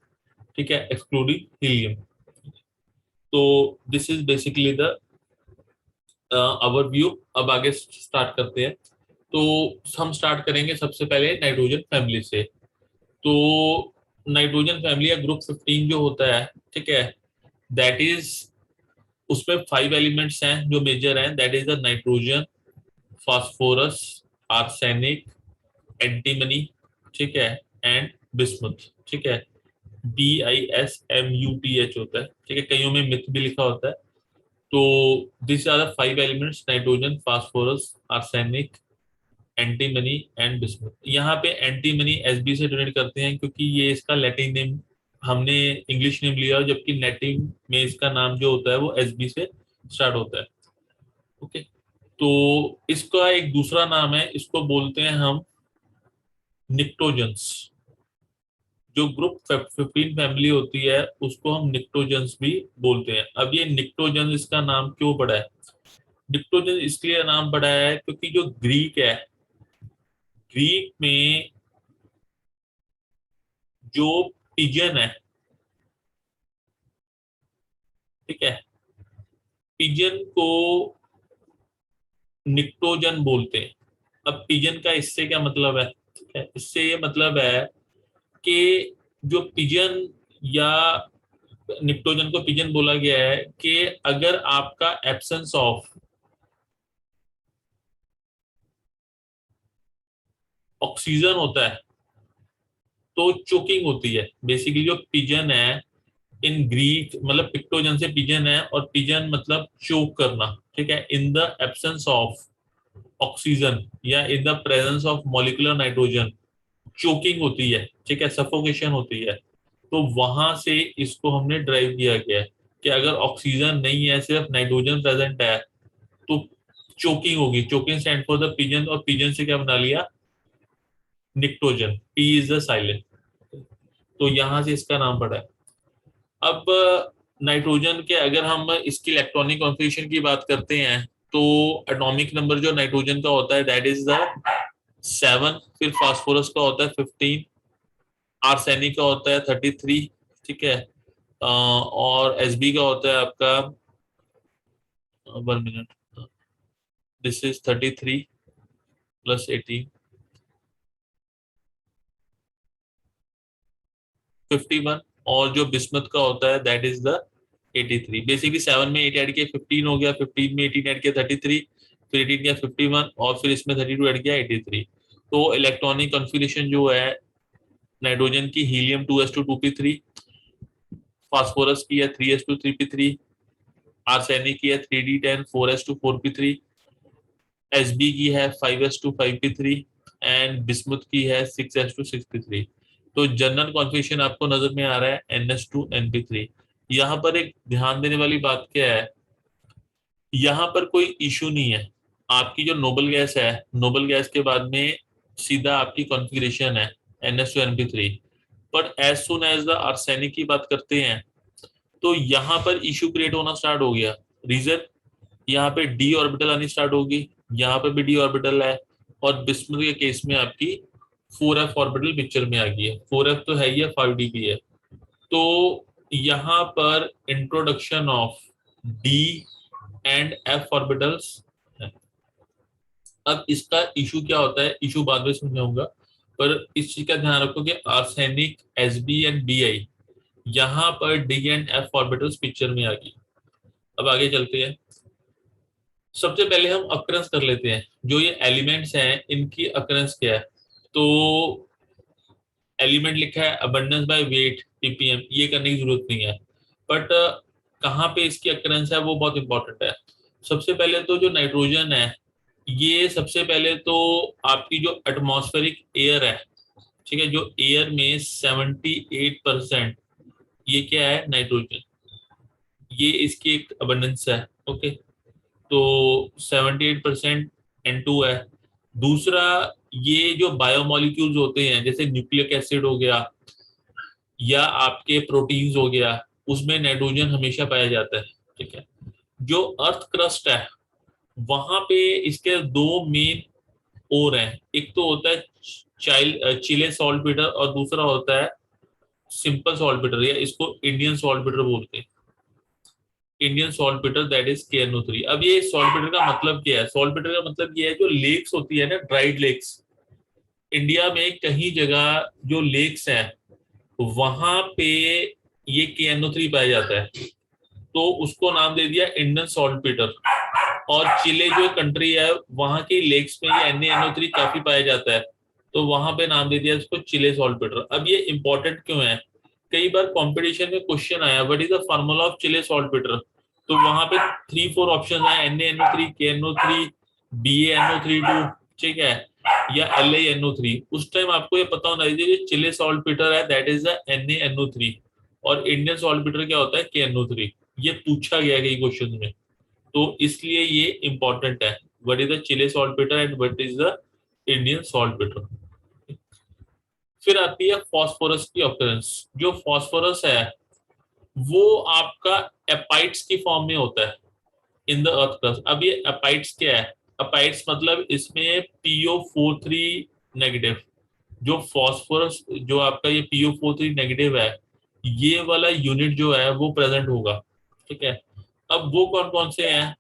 ठीक है, एक्सक्लूडिंग हीलियम। तो this is basically the overview. अब आगे स्टार्ट करते हैं। तो हम स्टार्ट करेंगे सबसे पहले नाइट्रोजन फैमिली से। तो नाइट्रोजन फैमिली या ग्रुप 15 जो होता है, ठीक है, दैट इज, उसमें 5 एलिमेंट्स हैं जो मेजर हैं, that is the nitrogen, phosphorus, arsenic, antimony, ठीक है, एंड बिस्मुथ, ठीक है। BISMUTH होता है, ठीक है, कईयों में मिथ भी लिखा होता है। तो this are the 5 elements, nitrogen, phosphorus, arsenic, antimony and bismuth. यहाँ पे एंटीमनी SB से डोनेट करते हैं क्योंकि ये इसका लैटिन नेम, हमने इंग्लिश नेम लिया, जबकि लैटिन में इसका नाम जो होता है वो SB से स्टार्ट होता है। ओके, तो इसका एक दूसरा नाम है, इसको बोलते हैं हम निक्टोजेंस। जो ग्रुप 15 फैमिली होती है उसको हम निक्टोजेंस भी बोलते हैं। अब ये निक्टोजेंस, इसका नाम क्यों पड़ा है? निक्टोजेंस इसलिए नाम पड़ा है क्योंकि जो ग्रीक है, ग्रीक में जो पिजन है, ठीक है, पिजन को निक्टोजन बोलते हैं। अब पिजन का इससे क्या मतलब है? ठीक है, इससे ये मतलब है कि जो पिजन, या निक्टोजन को पिजन बोला गया है कि अगर आपका एब्सेंस ऑफ ऑक्सीजन होता है तो चोकिंग होती है। बेसिकली जो पिजन है इन ग्रीक, मतलब पिक्टोजन से पिजन है, और पिजन मतलब चोक करना, ठीक है, in the absence of oxygen या in the presence of molecular nitrogen choking होती है, ठीक है, सफोकेशन होती है। तो वहां से इसको हमने ड्राइव किया गया है कि अगर ऑक्सीजन नहीं है, सिर्फ नाइट्रोजन प्रेजेंट है, तो चोकिंग होगी। Choking stand for the pigeon, और पिजन से क्या बना लिया? निक्टोजन। P is the silent. तो यहां से इसका नाम पड़ा है। अब नाइट्रोजन के अगर हम इसकी इलेक्ट्रॉनिक कॉन्फ़िगरेशन की बात करते हैं, तो एटॉमिक नंबर जो नाइट्रोजन का होता है दैट इज द 7, फिर फास्फोरस का होता है 15, आर्सेनिक का होता है 33, ठीक है, और SB का होता है आपका 1 मिनट, दिस इज 33 प्लस 18, 51। और जो बिस्मथ का होता है दैट इज द 83। बेसिकली 7 में 8 ऐड किया 15 हो गया, 15 में 18 ऐड किया 33, फिर 18 किया 51, और फिर इसमें 32 ऐड किया 83। तो इलेक्ट्रॉनिक कॉन्फ़िगरेशन जो है नाइट्रोजन की, हीलियम 2s2 2p3, फास्फोरस की है 3s2 3p3, आर्सेनिक की है 3d10 4s2 4p3, SB की है 5s2 5p3, एंड बिस्मुथ की है 6s2 6p3। तो जनरल कॉन्फ़िगरेशन आपको नजर में आ रहा है NS2 NP3। यहाँ पर एक ध्यान देने वाली बात क्या है, यहाँ पर कोई इशू नहीं है। आपकी जो नोबल गैस है, नोबल गैस के बाद में सीधा आपकी कॉन्फ़िगरेशन है NS2 NP3। पर as soon as the arsenic की बात करते हैं तो यहाँ पर इशू क्रिएट होना स्टार्ट हो गया। रीजन, यहाँ पे D ऑर्बिटल आनी स्टार्ट होगी, यहाँ पे भी D ऑर्बिटल है, और बिस्मुथ के केस में आपकी 4f ऑर्बिटल पिक्चर में आ गई है। 4f तो है ही है, 5d भी है। तो यहाँ पर introduction of D and F orbitals है। अब इसका इशू क्या होता है, इशू बाद में समझाऊंगा, पर इस चीज का ध्यान रखो कि आर्सेनिक, SB एंड Bi, यहाँ पर D and F orbitals picture में आ गई। अब आगे चलते हैं। सबसे पहले हम अक्रेंस कर लेते हैं, जो ये एलिमेंट्स हैं इनकी अक्रेंस क्या है। तो एलिमेंट लिखा है अबंडेंस बाय वेट ppm, ये करने की जरूरत नहीं है, बट कहाँ पे इसकी अक्रेंस है वो बहुत इंपॉर्टेंट है। सबसे पहले तो जो नाइट्रोजन है, ये सबसे पहले तो आपकी जो एटमॉस्फेरिक एयर है, ठीक है, जो एयर में 78%, ये क्या है? नाइट्रोजन। ये इसकी एक अबंडेंस है। ओके, तो 78% N2 है। दूसरा, ये जो बायोमोलिक्यूल्स होते हैं जैसे न्यूक्लिक एसिड हो गया या आपके प्रोटीन्स हो गया, उसमें नाइट्रोजन हमेशा पाया जाता है, ठीक है। जो अर्थ क्रस्ट है, वहां पे इसके दो मेन और हैं, एक तो होता है चिले सॉल्टपीटर और दूसरा होता है सिंपल सॉल्टपीटर, या इसको इंडियन सॉल्टपीटर बोलते हैं, Indian saltpetre that is KNO3। अब ये सॉल्टपीटर का मतलब क्या है? सॉल्टपीटर का मतलब ये है जो लेक्स होती है ना, ड्राइड लेक्स, इंडिया में कहीं जगह जो लेक्स हैं वहां पे ये KNO3 पाया जाता है, तो उसको नाम दे दिया इंडियन सॉल्टपीटर। और चिले जो कंट्री है वहां की लेक्स में ये NaNO3 काफी पाया जाता है, तो वहां पे नाम दे दिया इसको चिले सॉल्टपीटर। अब ये इंपॉर्टेंट क्यों है? कई बार कंपटीशन में क्वेश्चन आया what is the formula of Chile saltpetre, तो वहां पे 3-4 ऑप्शन है, NaNO3, KNO3, BaNO3 ठीक है, या LaNO3। उस टाइम आपको ये पता होना चाहिए जो चिले सॉल्टपीटर है दैट इज द NaNO3, और इंडियन सॉल्टपीटर क्या होता है? KNO3। ये पूछा गया कई क्वेश्चन में, तो इसलिए ये इंपॉर्टेंट है, what is the Chile saltpetre and what is the Indian saltpetre. फिर आती है फास्फोरस की ऑकरेंस। जो फास्फोरस है वो आपका एपाइट्स की फॉर्म में होता है इन द अर्थ क्रस्ट। अब ये एपाइट्स क्या है? एपाइट्स मतलब इसमें PO43 नेगेटिव, जो फॉस्फोरस जो आपका ये PO43 नेगेटिव है, ये वाला यूनिट जो है वो प्रेजेंट होगा, ठीक है। अब वो कौन कौन से हैं?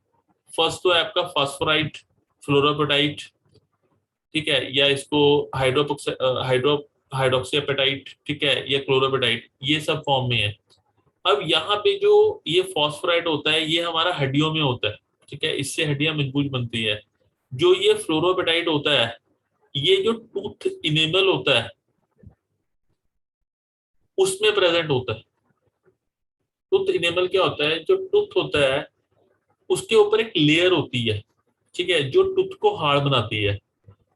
फर्स्ट तो है आपका फास्फोराइट, फ्लोरोपेटाइट, ठीक है, या इसको हाइड्रो हाइड्रोक्सीपेटाइट, ठीक है, या क्लोरोपेटाइट, ये सब फॉर्म में है। अब यहाँ पे जो ये फॉस्फोराइट होता है ये हमारा हड्डियों में होता है, ठीक है, इससे हड्डियां मजबूत बनती है। जो ये फ्लोरोपेटाइट होता है ये जो टूथ इनेमल होता है उसमें प्रेजेंट होता है। टूथ इनेमल क्या होता है? जो टूथ होता है उसके ऊपर एक लेयर होती है, ठीक है, जो टूथ को हार्ड बनाती है,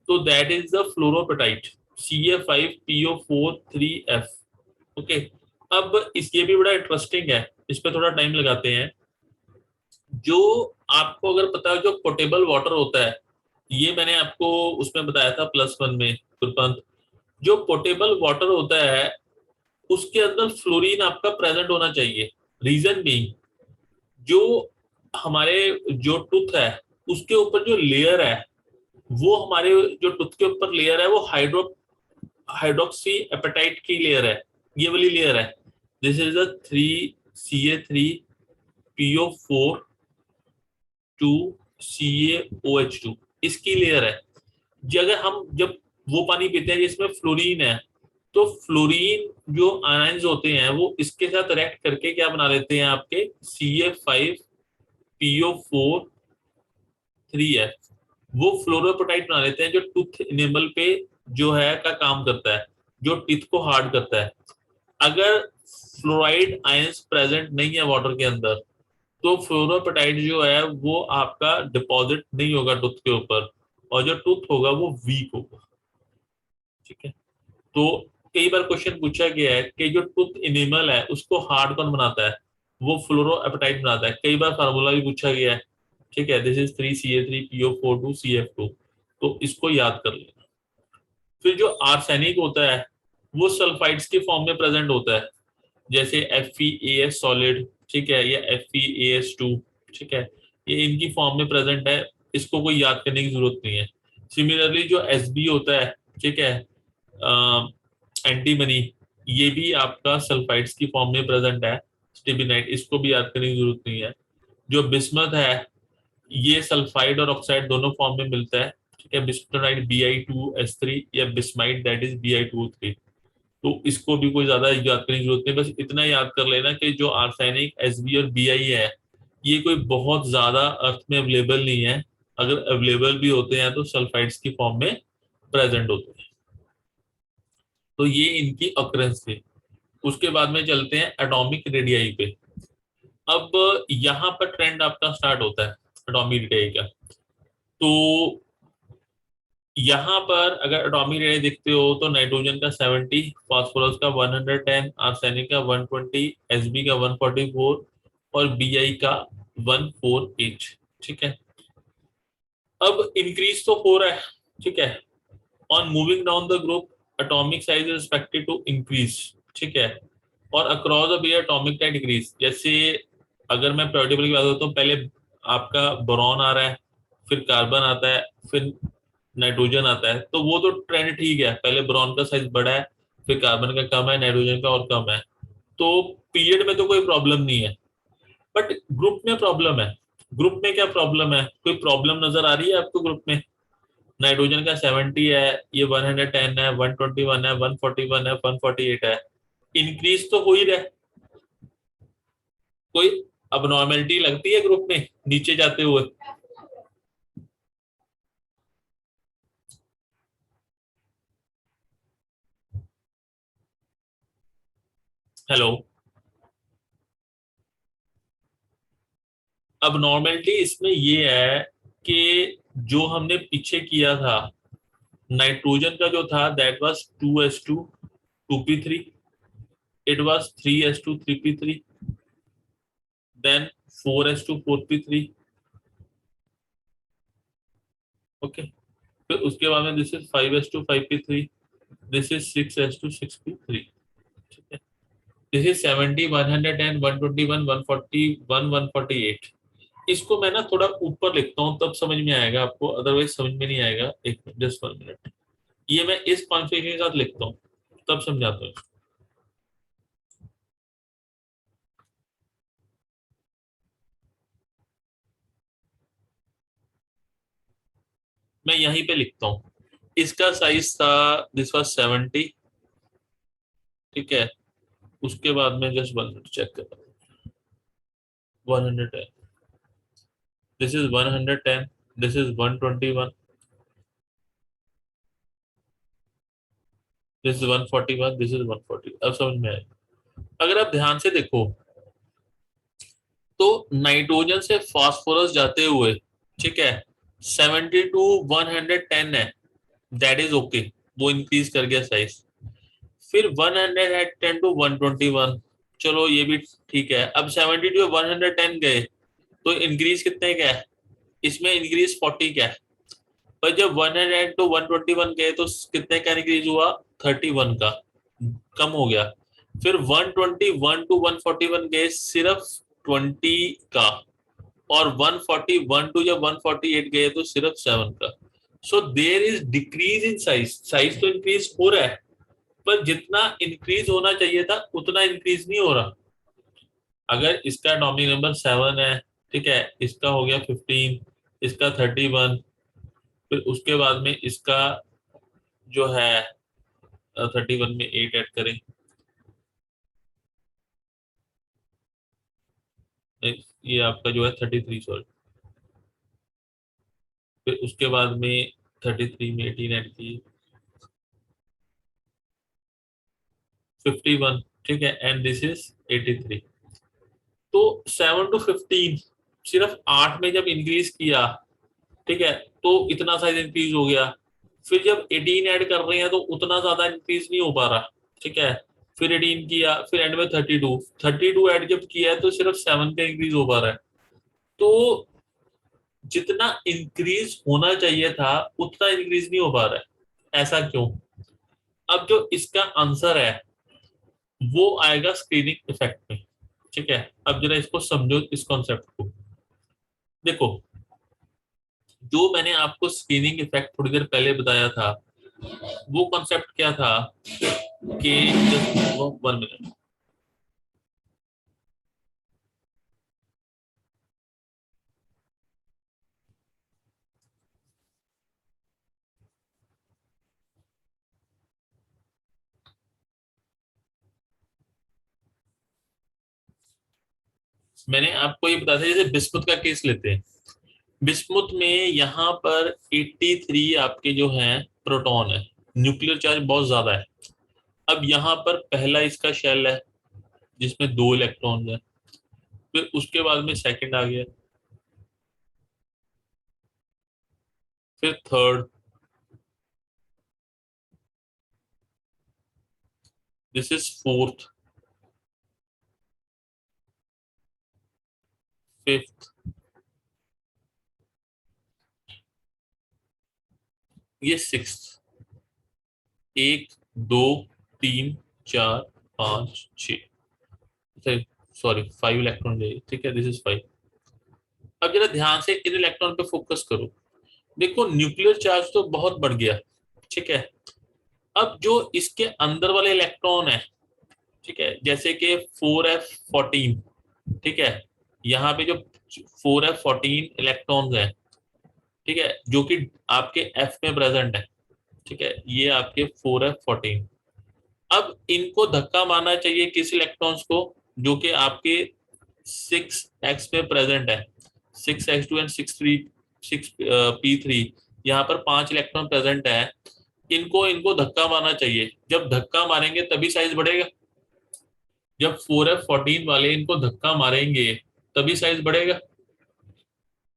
तो that is the fluorapatite, CA5PO43F। Okay. अब इस ये भी बड़ा इंटरेस्टिंग है, इस पे थोड़ा टाइम लगाते हैं। जो आपको अगर पता है जो पोर्टेबल वाटर होता है, ये मैंने आपको उसमें बताया था +1 में गुरपंत, जो पोर्टेबल वाटर होता है उसके अंदर फ्लोरीन आपका प्रेजेंट होना चाहिए। रीजन बीइंग जो हमारे जो टूथ है उसके ऊपर जो लेयर है, वो हमारे जो टूथ के ऊपर लेयर है वो हाइड्रोक्सी एपेटाइट की लेयर है, ये वाली लेयर है। This is the 3CA3PO4 2CaOH2, इसकी लेयर है। अगर हम जब वो पानी पीते हैं जिसमें फ्लोरीन है, तो फ्लोरीन जो आयंस होते हैं वो इसके साथ रिएक्ट करके क्या बना लेते हैं? आपके CA5PO43F, वो फ्लोरोपोटाइट बना लेते हैं जो टूथ इनेमल पे जो है का काम करता है, जो टीथ को हार्ड करता है। अगर फ्लोराइड आयंस प्रेजेंट नहीं है वाटर के अंदर, तो फ्लोरोपोटाइट जो है वो आपका डिपॉजिट नहीं होगा टूथ के ऊपर, और जो टूथ होगा वो वीक होगा, ठीक है। तो कई बार क्वेश्चन पूछा गया है कि जो टूथ इनेमल है उसको हार्ड कौन बनाता है? वो फ्लोरो एपेटाइट बनाता है। कई बार फार्मूला भी पूछा गया है, ठीक है, दिस इज 3CA3PO4 2CF2, तो इसको याद कर लेना। फिर जो आर्सेनिक होता है वो सल्फाइड्स के फॉर्म में प्रेजेंट होता है, जैसे FeAS सॉलिड, ठीक है, या FeAS2, ठीक है, ये इनकी फॉर्म में प्रेजेंट है, इसको कोई याद करने की जरूरत नहीं है। सिमिलरली जो SB होता है, ठीक है, एंटीमनी, ये भी आपका सल्फाइड्स की फॉर्म में प्रेजेंट है, स्टिबिनाइट, इसको भी याद करने की जरूरत नहीं है। जो बिस्मथ है ये सल्फाइड और ऑक्साइड दोनों फॉर्म में मिलता है, ठीक है, बिस्मथाइड Bi2S3 या बिस्माइड दैट इज Bi2O3, तो इसको भी कोई ज्यादा याद करने की जरूरत नहीं। बस इतना याद कर लेना कि जो आर्सेनिक SB और Bi है ये कोई बहुत ज्यादा अर्थ में अवेलेबल नहीं है, अगर अवेलेबल भी होते हैं तो सल्फाइड्स की फॉर्म में प्रेजेंट होते हैं। तो ये इनकी अक्रेंस थी। उसके बाद में चलते हैं एटॉमिक रेडियाई पे। अब यहाँ पर ट्रेंड आपका स्टार्ट होता है एटॉमिक रेडियाई का। तो यहाँ पर अगर एटॉमिक रेडियाई देखते हो तो नाइट्रोजन का 70, फास्फोरस का 110, आर्सेनिक का 120, SB का 144 और BI का 148, ठीक है। अब इंक्रीज तो हो रहा है, ठीक है, on moving down the group atomic size is expected to increase, ठीक है, और across the bear atomic tight decrease. जैसे अगर मैं प्रायोरिटी टेबल की बात करता हूँ, पहले आपका बोरॉन आ रहा है, फिर कार्बन आता है, फिर नाइट्रोजन आता है, तो वो तो ट्रेंड ठीक है, पहले बोरॉन का साइज बड़ा है, फिर कार्बन का कम है, नाइट्रोजन का और कम है, तो पीरियड में तो कोई प्रॉब्लम नहीं है। बट ग्रुप में प्रॉब्लम है। ग्रुप में क्या प्रॉब्लम है, कोई प्रॉब्लम नजर आ रही है आपको ग्रुप में? नाइट्रोजन का 70 है, ये 110 है, 121 है, 141 है, 148 है, इंक्रीज तो हो ही रहा है। कोई अबनॉर्मेलिटी लगती है ग्रुप में नीचे जाते हुए? हेलो। अबनॉर्मेलिटी इसमें ये है कि जो हमने पीछे किया था, नाइट्रोजन का जो था that was 2s2 2p3, it was 3s2 3p3, then 4s2 4p3, okay. फिर उसके बाद में this is 5s2 5p3, this is 6s2 6p3, ठीक है। This is 70 110 121 141 148। इसको मैं ना थोड़ा ऊपर लिखता हूँ तब समझ में आएगा आपको, अदरवाइज समझ में नहीं आएगा। एक मिनट, जस्ट 1 मिनट, ये मैं इस कॉन्फ़िगरेशन के साथ लिखता हूँ तब समझाता हूँ। मैं यहीं पे लिखता हूँ, इसका साइज था, दिस वाज 70, ठीक है। उसके बाद में जस्ट 1 मिनट चेक करता हूँ, 110, this is 110, this is 121, this is 141, this is 140। अब समझ में आए? अगर आप ध्यान से देखो तो नाइट्रोजन से फास्फोरस जाते हुए, ठीक है, 70 टू 110 है, दैट इज ओके, वो इंक्रीज कर गया साइज। फिर 110 टू 121, चलो ये भी ठीक है। अब 70 टू 110 गए तो इंक्रीज कितने का है? इसमें इंक्रीज 40 का है। पर जब 100 टू 121 गए तो कितने का इंक्रीज हुआ? 31 का, कम हो गया। फिर 121 टू 141 गए, सिर्फ 20 का। और 141 टू जब 148 गए तो सिर्फ 7 का। So there is decrease in size, size तो इंक्रीज हो रहा है, पर जितना इंक्रीज होना चाहिए था उतना इंक्रीज नहीं हो रहा। अगर इसका नॉमिनल नंबर 7 है, ठीक है, इसका हो गया 15, इसका 31, फिर उसके बाद में इसका जो है 31 में 8 ऐड करें, ये आपका जो है 33, सॉरी। फिर उसके बाद में 33 में 18 ऐड किए, 51, ठीक है, एंड दिस इज 83। तो 7 टू 15, सिर्फ 8 में जब इंक्रीज किया, ठीक है, तो इतना साइज इंक्रीज हो गया। फिर जब 18 ऐड कर रहे हैं तो उतना ज्यादा इंक्रीज नहीं हो पा रहा, ठीक है। फिर 18 किया, फिर एंड में 32 ऐड जब किया है तो सिर्फ 7 का इंक्रीज हो पा रहा है। तो जितना इंक्रीज होना चाहिए था उतना इंक्रीज नहीं हो पा रहा है, ऐसा क्यों? अब जो इसका आंसर है वो आएगा स्क्रीनिंग इफेक्ट में, ठीक है। अब जरा इसको समझो, इस कॉन्सेप्ट को देखो। जो मैंने आपको स्क्रीनिंग इफेक्ट थोड़ी देर पहले बताया था, वो कॉन्सेप्ट क्या था कि 1 मिनट, मैंने आपको ये बताया था, जैसे बिस्मुथ का केस लेते हैं। बिस्मुथ में यहाँ पर 83 आपके जो हैं प्रोटॉन है, न्यूक्लियर चार्ज बहुत ज्यादा है। अब यहाँ पर पहला इसका शेल है जिसमें 2 इलेक्ट्रॉन है, फिर उसके बाद में सेकंड आ गया, फिर third, this is fourth, fifth, ये सिक्स्थ। 1 2 3 4 5 6, सॉरी 5 इलेक्ट्रॉन चाहिए, ठीक है, दिस इज 5। अब जरा ध्यान से इन इलेक्ट्रॉन पे फोकस करो। देखो न्यूक्लियर चार्ज तो बहुत बढ़ गया, ठीक है। अब जो इसके अंदर वाले इलेक्ट्रॉन है, ठीक है, जैसे कि 4f14, ठीक है, यहाँ पे जो 4f14 इलेक्ट्रॉन्स हैं, ठीक है, जो कि आपके एफ में प्रेजेंट है, ठीक है, ये आपके 4f14। अब इनको धक्का मारना चाहिए किस इलेक्ट्रॉन्स को, जो कि आपके 6x में प्रेजेंट है, 6s2 एंड 6p3, यहाँ पर 5 इलेक्ट्रॉन प्रेजेंट है। इनको इनको धक्का मारना चाहिए। जब धक्का मारेंगे तभी साइज बढ़ेगा। जब 4f14 वाले इनको धक्का मारेंगे तभी साइज बढ़ेगा।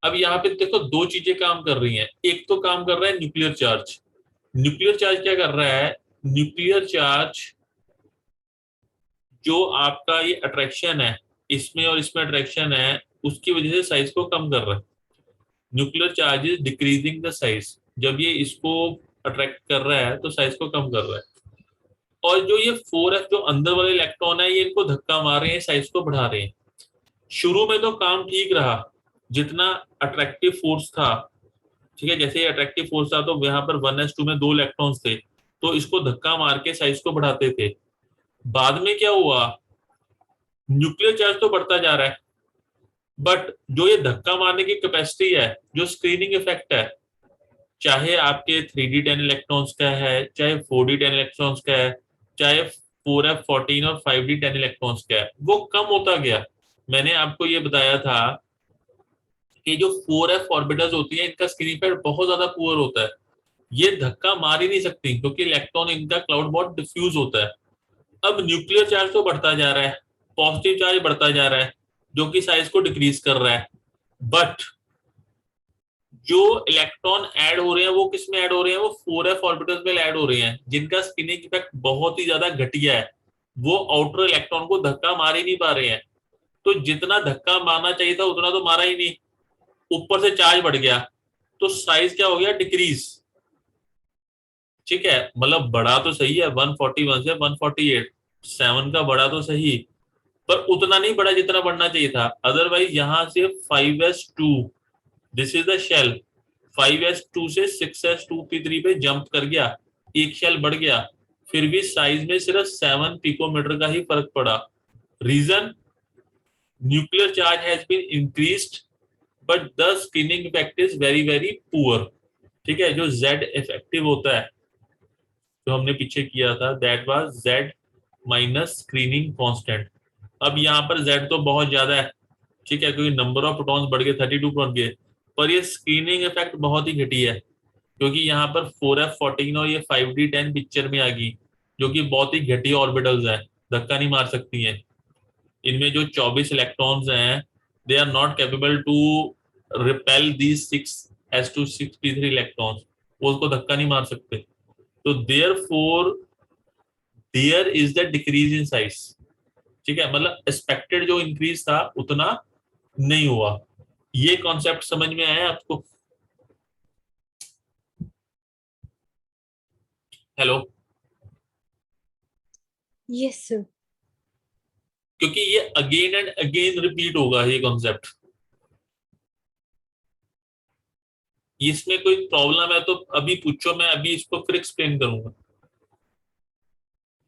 अब यहाँ पे देखो दो चीजें काम कर रही हैं। एक तो काम कर रहा है न्यूक्लियर चार्ज। न्यूक्लियर चार्ज क्या कर रहा है, न्यूक्लियर चार्ज जो आपका ये अट्रैक्शन है, इसमें और इसमें अट्रैक्शन है, उसकी वजह से साइज को कम कर रहा है। Nuclear charge is decreasing the size. जब ये इसको अट्रैक्ट कर रहा है तो साइज को कम कर रहा है। और जो ये 4f जो अंदर वाले इलेक्ट्रॉन है, ये इनको धक्का मार रहे हैं, साइज को बढ़ा रहे हैं। शुरू में तो काम ठीक रहा, जितना अट्रैक्टिव फोर्स था, ठीक है, जैसे अट्रैक्टिव फोर्स था तो यहाँ पर 1s2 में 2 इलेक्ट्रॉन्स थे, तो इसको धक्का मार के साइज को बढ़ाते थे। बाद में क्या हुआ, न्यूक्लियर चार्ज तो बढ़ता जा रहा है, बट जो ये धक्का मारने की कैपेसिटी है, जो स्क्रीनिंग इफेक्ट है, चाहे आपके 3d10 इलेक्ट्रॉन्स का है, चाहे 4d10 इलेक्ट्रॉन्स का है, चाहे 4f14 और 5d10 इलेक्ट्रॉन्स का है, वो कम होता गया। मैंने आपको ये बताया था कि जो 4f ऑर्बिटल्स होती है, इनका स्क्रीनिंग इफेक्ट बहुत ज्यादा पुअर होता है। ये धक्का मार ही नहीं सकती क्योंकि इलेक्ट्रॉन इनका क्लाउड बहुत डिफ्यूज होता है। अब न्यूक्लियर चार्ज तो बढ़ता जा रहा है, पॉजिटिव चार्ज बढ़ता जा रहा है, जो कि साइज को डिक्रीज कर रहा है। बट जो इलेक्ट्रॉन ऐड हो रहे हैं वो किस में ऐड हो रहे हैं, वो 4f ऑर्बिटल्स में ऐड हो रहे हैं, जिनका स्पिनिंग इफेक्ट बहुत ही ज्यादा घटिया है। वो आउटर इलेक्ट्रॉन को धक्का मार ही नहीं पा रहे हैं। तो जितना धक्का मारना चाहिए था उतना तो मारा ही नहीं, ऊपर से चार्ज बढ़ गया, तो साइज क्या हो गया, डिक्रीज। ठीक है, मतलब बढ़ा तो सही है 141 से 148, 7 का बढ़ा तो सही, पर उतना नहीं बढ़ा जितना बढ़ना चाहिए था। अदरवाइज यहाँ से 5s2, this is the shell, 5s2 से 6s2p3 पे जंप कर गया, एक शेल बढ़ गया, फिर भी साइज में सिर्फ 7 पिकोमीटर का ही फर्क पड़ा। Reason, nuclear charge has been increased but the screening effect is very very poor. ठीक है, जो Z इफेक्टिव होता है, जो हमने पीछे किया था, that was Z minus screening constant. अब यहाँ पर Z तो बहुत ज्यादा है, ठीक है, क्योंकि नंबर ऑफ प्रोटॉन्स बढ़ गए, 32 पहुंच गए, पर ये स्क्रीनिंग इफेक्ट बहुत ही घटिया है, क्योंकि यहाँ पर 4f14 और ये 5d10 पिक्चर में आ गई, जो कि बहुत ही घटिया ऑर्बिटल्स हैं, धक्का नहीं मार सकती हैं। इनमें जो 24 इलेक्ट्रॉन्स हैं, they are not capable to repel these 6s2 6p3 electrons, वो उसको धक्का नहीं मार सकते। तो therefore there is the decrease in size. ठीक है, मतलब एक्सपेक्टेड जो इंक्रीज था उतना नहीं हुआ। ये कॉन्सेप्ट समझ में आया आपको? हेलो? Yes sir. क्योंकि ये अगेन एंड अगेन रिपीट होगा ये कॉन्सेप्ट। इसमें कोई प्रॉब्लम है तो अभी पूछो, मैं अभी इसको फिर एक्सप्लेन करूंगा।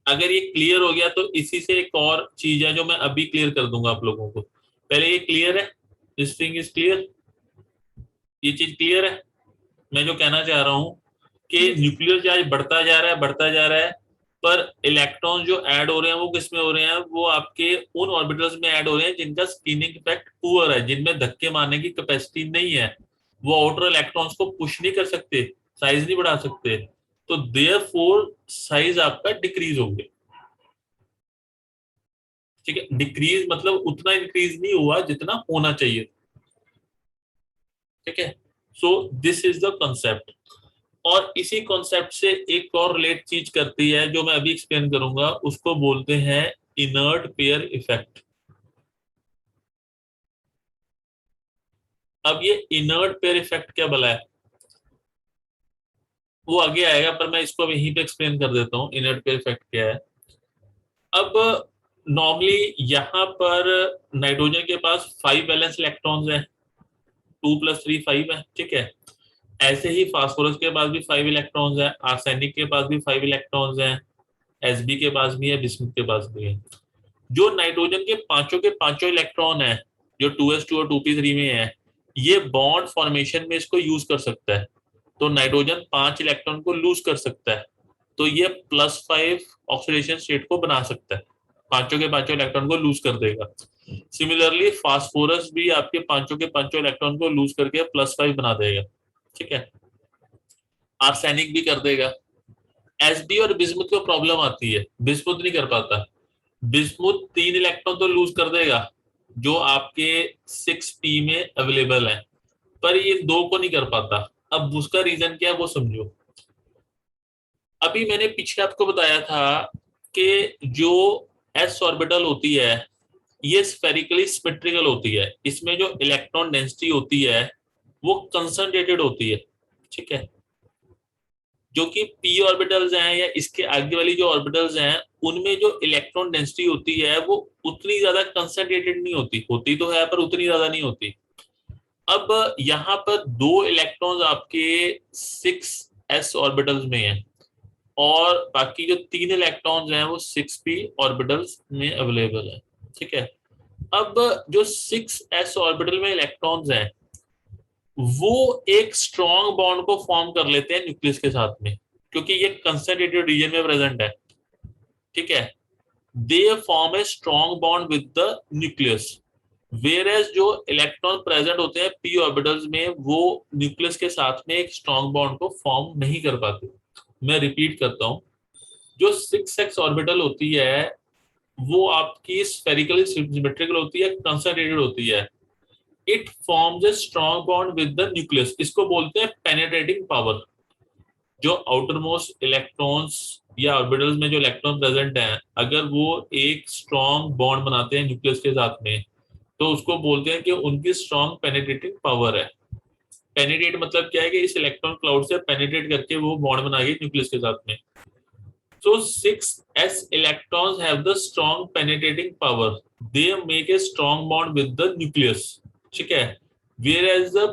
अगर ये क्लियर हो गया तो इसी से एक और चीज है जो मैं अभी क्लियर कर दूंगा आप लोगों को। पहले ये क्लियर है, दिस थिंग इज क्लियर, ये चीज क्लियर है। मैं जो कहना चाह रहा हूँ कि न्यूक्लियर चार्ज बढ़ता जा रहा है, बढ़ता जा रहा है, पर इलेक्ट्रॉन जो ऐड हो रहे हैं वो किस में हो रहे हैं, वो आपके उन ऑर्बिटल्स में ऐड हो रहे हैं जिनका स्पिनिंग इफेक्ट पुअर है, जिनमें धक्के मारने की कैपेसिटी नहीं है, वो आउटर इलेक्ट्रॉन्स को पुश नहीं कर सकते, साइज नहीं बढ़ा सकते, तो देयरफॉर साइज आपका डिक्रीज हो गया। ठीक है, डिक्रीज मतलब उतना इंक्रीज नहीं हुआ जितना होना चाहिए। ठीक है, सो दिस इज द कॉन्सेप्ट। और इसी कॉन्सेप्ट से एक और रिलेट चीज करती है जो मैं अभी एक्सप्लेन करूंगा, उसको बोलते हैं इनर्ट पेयर इफेक्ट। अब ये इनर्ट पेयर इफेक्ट क्या भला है, वो आगे आएगा, पर मैं इसको यहीं पे एक्सप्लेन कर देता हूँ इनर्ट पेयर इफेक्ट क्या है। अब नॉर्मली यहाँ पर नाइट्रोजन के पास 5 वैलेंस इलेक्ट्रॉन्स हैं, 2 + 3 5 है, ठीक है। ऐसे ही फास्फोरस के पास भी 5 इलेक्ट्रॉन्स हैं, आर्सेनिक के पास भी 5 इलेक्ट्रॉन्स हैं, एसबी के पास भी है, बिस्मुथ के पास भी है। जो नाइट्रोजन के पांचों इलेक्ट्रॉन है, जो 2s2 और 2p3 में है, ये बॉन्ड फॉर्मेशन में इसको यूज कर सकता है। तो नाइट्रोजन 5 इलेक्ट्रॉन को लूज कर सकता है, तो ये +5 ऑक्सीडेशन स्टेट को बना सकता है, पांचों के पांचों इलेक्ट्रॉन को लूज कर देगा। सिमिलरली फास्फोरस भी आपके पांचों के पांचों इलेक्ट्रॉन को लूज करके +5 बना देगा, ठीक है। आर्सेनिक भी कर देगा। एसबी और बिस्मुथ को प्रॉब्लम आती है, बिस्मुथ नहीं कर पाता। बिस्मुथ 3 इलेक्ट्रॉन तो लूज कर देगा जो आपके 6p में अवेलेबल है, पर ये 2 को नहीं कर पाता। अब उसका रीजन क्या है वो समझो। अभी मैंने पीछे आपको बताया था कि जो s ऑर्बिटल होती है ये स्फेरिकली सिमेट्रिकल होती है, इसमें जो इलेक्ट्रॉन डेंसिटी होती है वो कंसंट्रेटेड होती है, ठीक है। जो कि p ऑर्बिटल्स हैं या इसके आगे वाली जो ऑर्बिटल्स हैं उनमें जो इलेक्ट्रॉन डेंसिटी होती है वो उतनी ज्यादा कंसंट्रेटेड नहीं होती, होती तो है पर उतनी ज्यादा नहीं होती। अब यहाँ पर 2 इलेक्ट्रॉन्स आपके 6s ऑर्बिटल्स में हैं और बाकी जो 3 इलेक्ट्रॉन्स हैं वो 6p ऑर्बिटल्स में अवेलेबल है, ठीक है। अब जो 6s ऑर्बिटल में इलेक्ट्रॉन्स हैं वो एक स्ट्रॉन्ग बॉन्ड को फॉर्म कर लेते हैं न्यूक्लियस के साथ में, क्योंकि ये कंसंट्रेटेड रीजन में प्रेजेंट है, ठीक है। They form a strong bond with the nucleus, where as जो इलेक्ट्रॉन प्रेजेंट होते हैं p ऑर्बिटल्स में वो न्यूक्लियस के साथ में एक स्ट्रॉन्ग बॉन्ड को फॉर्म नहीं कर पाते। मैं रिपीट करता हूं, जो 6s ऑर्बिटल होती है वो आपकी स्फेरिकली सिमेट्रिकल होती है, कंसंट्रेटेड होती है। It forms a strong bond with the nucleus, इसको बोलते हैं पेनिट्रेटिंग पावर। जो आउटर मोस्ट इलेक्ट्रॉन्स या ऑर्बिटल्स में जो इलेक्ट्रॉन प्रेजेंट हैं अगर वो एक स्ट्रॉन्ग बॉन्ड बनाते हैं न्यूक्लियस के साथ में तो उसको बोलते हैं कि उनकी स्ट्रॉन्ग पेनिट्रेटिंग पावर है। पेनिट्रेट मतलब क्या है कि इस इलेक्ट्रॉन क्लाउड से पेनिट्रेट करके वो बॉन्ड बनाएगी न्यूक्लियस के साथ में। So 6s electrons have the strong penetrating power. They make a strong bond with the nucleus. ठीक है? Whereas the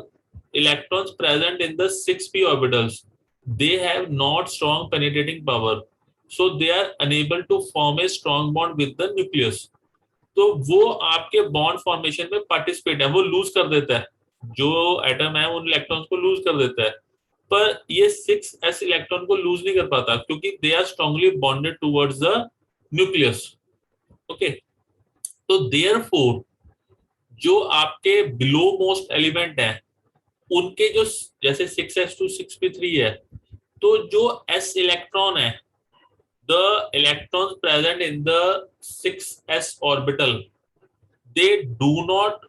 electrons present in the 6p orbitals, they have not strong penetrating power. So they are unable to form a strong bond with the nucleus. तो वो आपके bond formation में participate है, वो loose कर देता है, जो एटम है उन इलेक्ट्रॉन्स को लूज कर देता है, पर ये 6s इलेक्ट्रॉन को लूज नहीं कर पाता क्योंकि they are strongly bonded towards the nucleus, okay. तो देयरफॉर जो आपके बिलो मोस्ट एलिमेंट है उनके जो जैसे 6s टू 6p3 है, तो जो s इलेक्ट्रॉन है the electrons present in the 6s orbital, they do not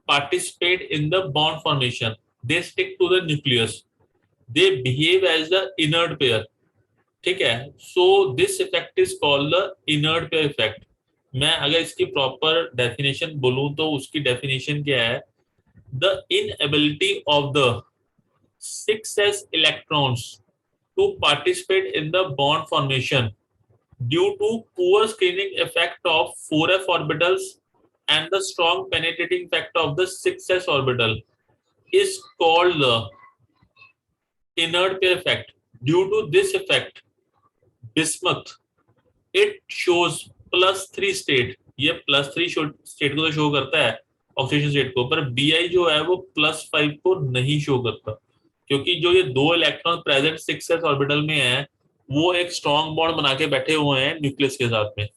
participate in the bond formation, they stick to the nucleus, they behave as the inert pair, ठीक है। so this effect is called the inert pair effect। मैं अगर इसकी proper definition बोलूं तो उसकी definition क्या है, the inability of the 6s electrons to participate in the bond formation due to poor screening effect of 4f orbitals and the strong penetrating effect of the 6s orbital is called the inert pair effect. Due to this effect, bismuth it shows +3 state, ये +3 state को तो show करता है oxidation state को, पर Bi जो है वो +5 को नहीं शो करता, क्योंकि जो ये 2 इलेक्ट्रॉन प्रेजेंट 6s ऑर्बिटल में है वो एक स्ट्रॉन्ग बॉन्ड बना के बैठे हुए हैं न्यूक्लियस के साथ में।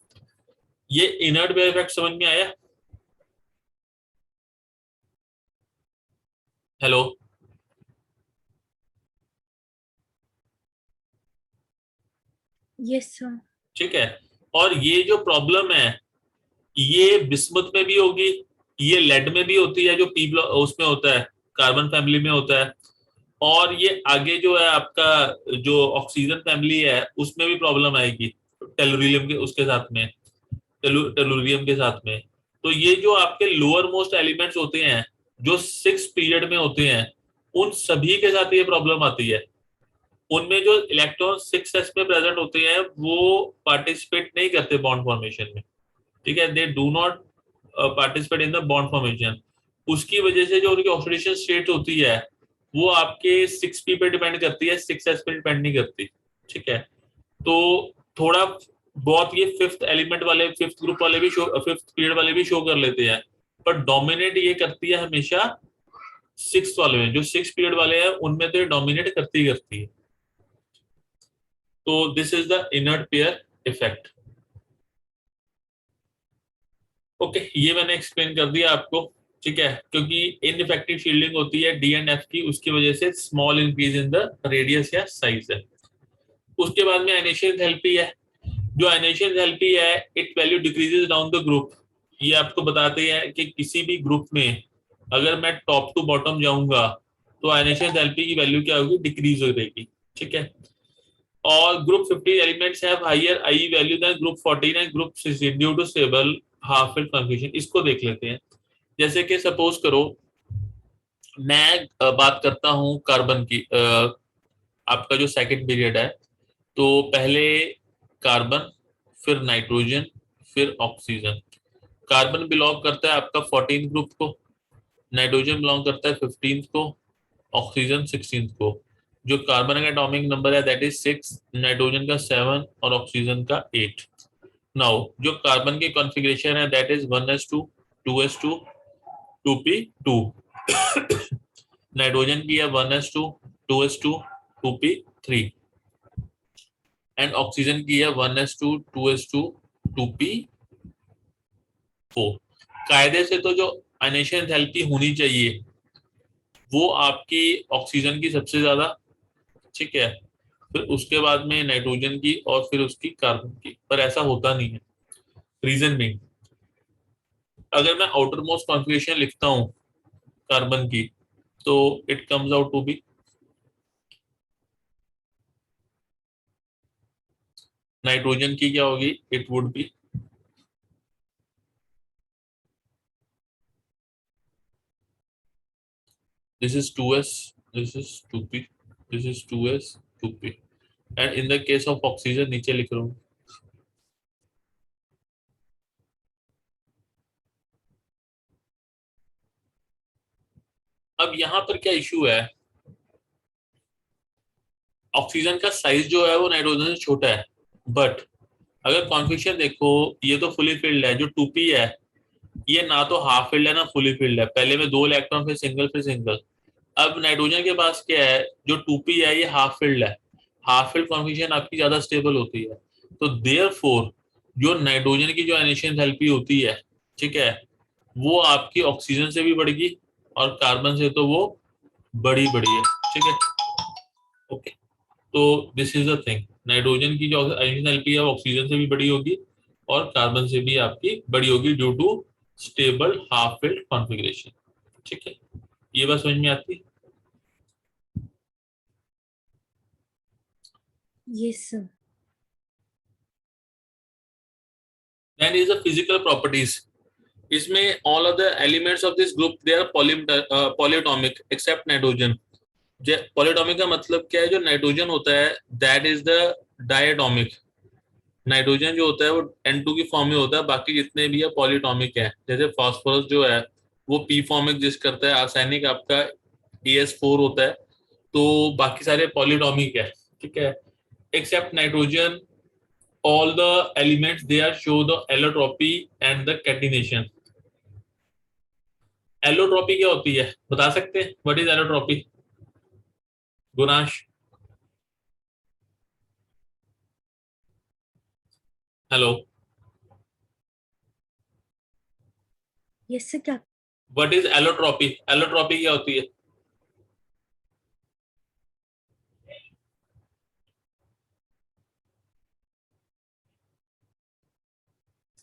ये इनर्ट पेयर इफेक्ट समझ में आया? Hello, yes sir. ठीक है। और ये जो प्रॉब्लम है ये बिस्मुथ में भी होगी, ये लेड में भी होती है जो पी ब्लॉक उसमें होता है, कार्बन फैमिली में होता है, और ये आगे जो है आपका जो ऑक्सीजन फैमिली है उसमें भी प्रॉब्लम आएगी टेलुरियम के उसके साथ में, टेलुरियम के साथ में। तो ये जो आपके लोअर मोस्ट एलिमेंट्स होते हैं जो 6 पीरियड में होते हैं उन सभी के साथ ये प्रॉब्लम आती है। उनमें जो इलेक्ट्रॉन 6s में प्रेजेंट होते हैं वो पार्टिसिपेट नहीं करते बॉन्ड फॉर्मेशन में, ठीक है। They do not participate in the bond formation. उसकी वजह से जो उनकी ऑक्सीडेशन स्टेट होती है वो आपके 6p पे डिपेंड करती है, 6s पे डिपेंड नहीं करती, ठीक है। तो थोड़ा बहुत ये फिफ्थ एलिमेंट वाले, फिफ्थ ग्रुप वाले भी शो, फिफ्थ पीरियड वाले भी शो कर लेते हैं, पर डोमिनेट ये करती है हमेशा सिक्स वाले में, जो सिक्स पीरियड वाले हैं उनमें तो ये डोमिनेट करती ही करती है। तो this is the inert pair effect. Okay, ये मैंने एक्सप्लेन कर दिया आपको, ठीक है, क्योंकि इनइफेक्टिव शील्डिंग होती है डी एंड एफ की, उसकी वजह से small increase in the radius या साइज है। उसके बाद में इनिशियल एंथैल्पी है। जो इनिशियल एंथैल्पी है, it value decreases down the group. ये आपको बताते हैं कि किसी भी ग्रुप में अगर मैं टॉप टू बॉटम जाऊंगा तो इनिशियल एंथैल्पी की वैल्यू क्या होगी, डिक्रीज हो जाएगी, ठीक है। और group 15 elements have higher I value than group 14 and group 16 due to stable half filled configuration. इसको देख लेते हैं। जैसे कि सपोज करो मैं बात करता हूं कार्बन की, आपका जो सेकंड पीरियड है, तो पहले कार्बन, फिर नाइट्रोजन, फिर ऑक्सीजन। कार्बन बिलोंग करता है आपका 14 ग्रुप को, नाइट्रोजन बिलोंग करता है 15 को, ऑक्सीजन 16 को। जो कार्बन का एटॉमिक नंबर है दैट इज 6, नाइट्रोजन का 7 और ऑक्सीजन का 8। नाउ जो कार्बन की कॉन्फ़िगरेशन है that is 1s2 2s2 2p2। Nitrogen की है 1s2 2s2 2p3 and oxygen की है 1s2 2s2 2p4। कायदे से तो जो आयनेशन एंथैल्पी होनी चाहिए वो आपकी ऑक्सीजन की सबसे ज्यादा, ठीक है, फिर उसके बाद में नाइट्रोजन की और फिर उसकी कार्बन की, पर ऐसा होता नहीं है। रीजन में अगर मैं आउटर मोस्ट कॉन्फ़िगरेशन लिखता हूँ कार्बन की, तो it comes out to be nitrogen की क्या होगी, it would be this is 2s, this is 2p, this is 2s 2p, and in the case of oxygen नीचे लिख रहा हूँ। अब यहाँ पर क्या इशू है, ऑक्सीजन का साइज जो है वो नाइट्रोजन से छोटा है, बट अगर कॉन्फ़िगरेशन देखो, ये तो फुली फिल्ड है, जो 2p है ये ना तो हाफ फिल्ड है ना फुली फिल्ड है, पहले में 2 इलेक्ट्रॉन फिर सिंगल फिर सिंगल। अब नाइट्रोजन के पास क्या है, जो 2p है ये हाफ फिल्ड है, हाफ फिल्ड कॉन्फ़िगरेशन आपकी ज्यादा स्टेबल होती है। तो देयरफॉर जो नाइट्रोजन की जो इनिशियल एंथैल्पी होती है, ठीक है, वो आपकी ऑक्सीजन से भी बढ़ेगी और कार्बन से तो वो बड़ी बड़ी है, ठीक है। ओके, तो this is the thing, nitrogen की जो इनिशियल एंथैल्पी है वो ऑक्सीजन से भी बड़ी होगी और कार्बन से भी आपकी बड़ी होगी due to stable half filled configuration, ठीक है। ये बात समझ में आती है? Yes, sir. Then is the physical properties. इसमें all of the elements of this group they are polyatomic except nitrogen. Polyatomic का मतलब क्या है, जो नाइट्रोजन होता है that is the diatomic. Nitrogen जो होता है वो N2 की फॉर्म में होता है, बाकी जितने भी है पॉलीएटॉमिक है। जैसे फास्फोरस जो है वो P फॉर्म एग्जिस्ट करता है, आर्सेनिक आपका AS4 होता है, तो बाकी सारे पॉलीएटॉमिक है, ठीक है, except nitrogen. all the elements they are show the allotropy and the catenation। Allotropy क्या होती है बता सकते हैं, what is allotropy, Gunash? Hello, Yes, sir. क्या? व्हाट इज एलोट्रॉपी, एलोट्रॉपी क्या होती है?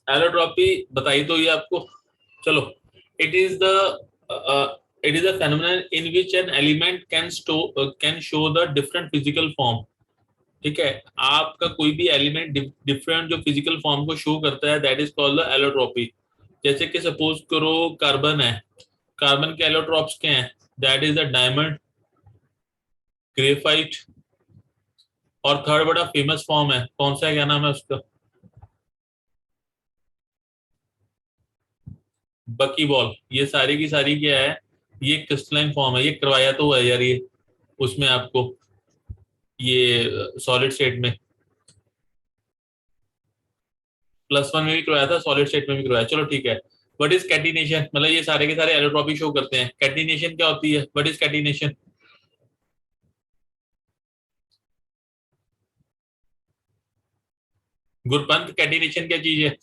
एलोट्रॉपी बताई तो ये आपको, चलो। It is the it is a phenomenon in which an element can show the different physical form, ठीक है। आपका कोई भी एलिमेंट डिफरेंट जो फिजिकल फॉर्म को शो करता है that is called the allotropy. जैसे कि सपोज करो कार्बन है, कार्बन के एलोट्रॉप्स क्या हैं, that is the diamond, graphite, और थर्ड बड़ा फेमस फॉर्म है कौन सा है, क्या नाम है उसका, बकी बॉल। ये सारी की सारी क्या है, ये क्रिस्टलाइन फॉर्म है, ये करवाया तो हुआ है यार ये उसमें आपको, ये सॉलिड स्टेट में +1 में भी करवाया था, सॉलिड स्टेट में भी करवाया। चलो ठीक है। व्हाट इज कैटिनेशन, मतलब ये सारे के सारे एलोट्रॉपी शो करते हैं। कैटिनेशन क्या होती है, व्हाट इज कैटिनेशन? गुरपंथ, कैटिनेशन क्या चीज है?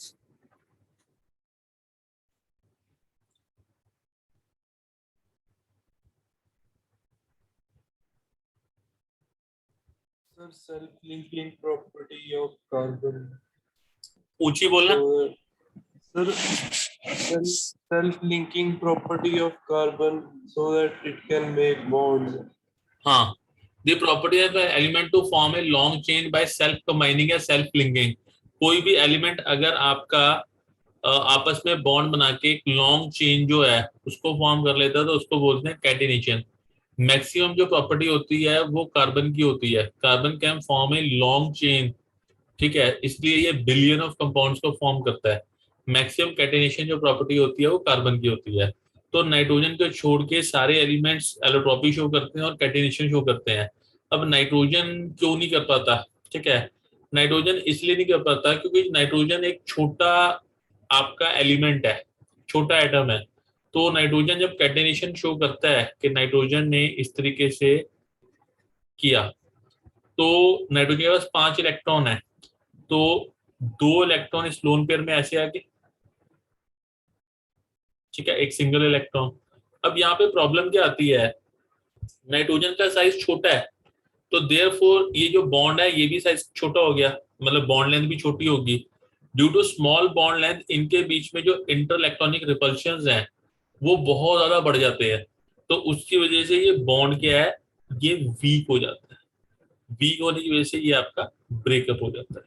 Sir, self-linking property of carbon. ऊंची बोलना। So, sir, self-linking property of carbon so that it can make bonds. हाँ, the property of an element to form a long chain by self combining या self linking। कोई भी element अगर आपका आपस में बॉन्ड बना के एक लॉन्ग चेन जो है उसको फॉर्म कर लेता है तो उसको बोलते हैं कैटिनेशन। मैक्सिमम जो प्रॉपर्टी होती है वो कार्बन की होती है, carbon can form a long chain, ठीक है, इसलिए ये बिलियन ऑफ कंपाउंड्स को फॉर्म करता है। मैक्सिमम कैटिनेशन जो प्रॉपर्टी होती है वो कार्बन की होती है। तो नाइट्रोजन को छोड़ के सारे एलिमेंट्स एलोट्रॉपी शो करते हैं और कैटिनेशन शो करते हैं। अब नाइट्रोजन क्यों नहीं कर पाता, ठीक है, नाइट्रोजन इसलिए नहीं कर पाता क्योंकि नाइट्रोजन एक छोटा आपका एलिमेंट है, छोटा एटम है। तो नाइट्रोजन जब कैटिनेशन शो करता है कि नाइट्रोजन ने इस तरीके से किया, तो नाइट्रोजन के पास 5 इलेक्ट्रॉन है, तो 2 इलेक्ट्रॉन इस लोन पेयर में ऐसे आके, ठीक है, एक सिंगल इलेक्ट्रॉन। अब यहाँ पे प्रॉब्लम क्या आती है, नाइट्रोजन का साइज छोटा है, तो देयरफॉर ये जो बॉन्ड है ये भी साइज छोटा हो गया, मतलब बॉन्ड लेंथ भी छोटी होगी। Due to small bond length इनके बीच में जो इंटर इलेक्ट्रॉनिक रिपल्शंस हैं वो बहुत ज्यादा बढ़ जाते हैं, तो उसकी वजह से ये बॉन्ड क्या है, ये वीक हो जाता है। वीक होने की वजह से ये आपका ब्रेकअप हो जाता है।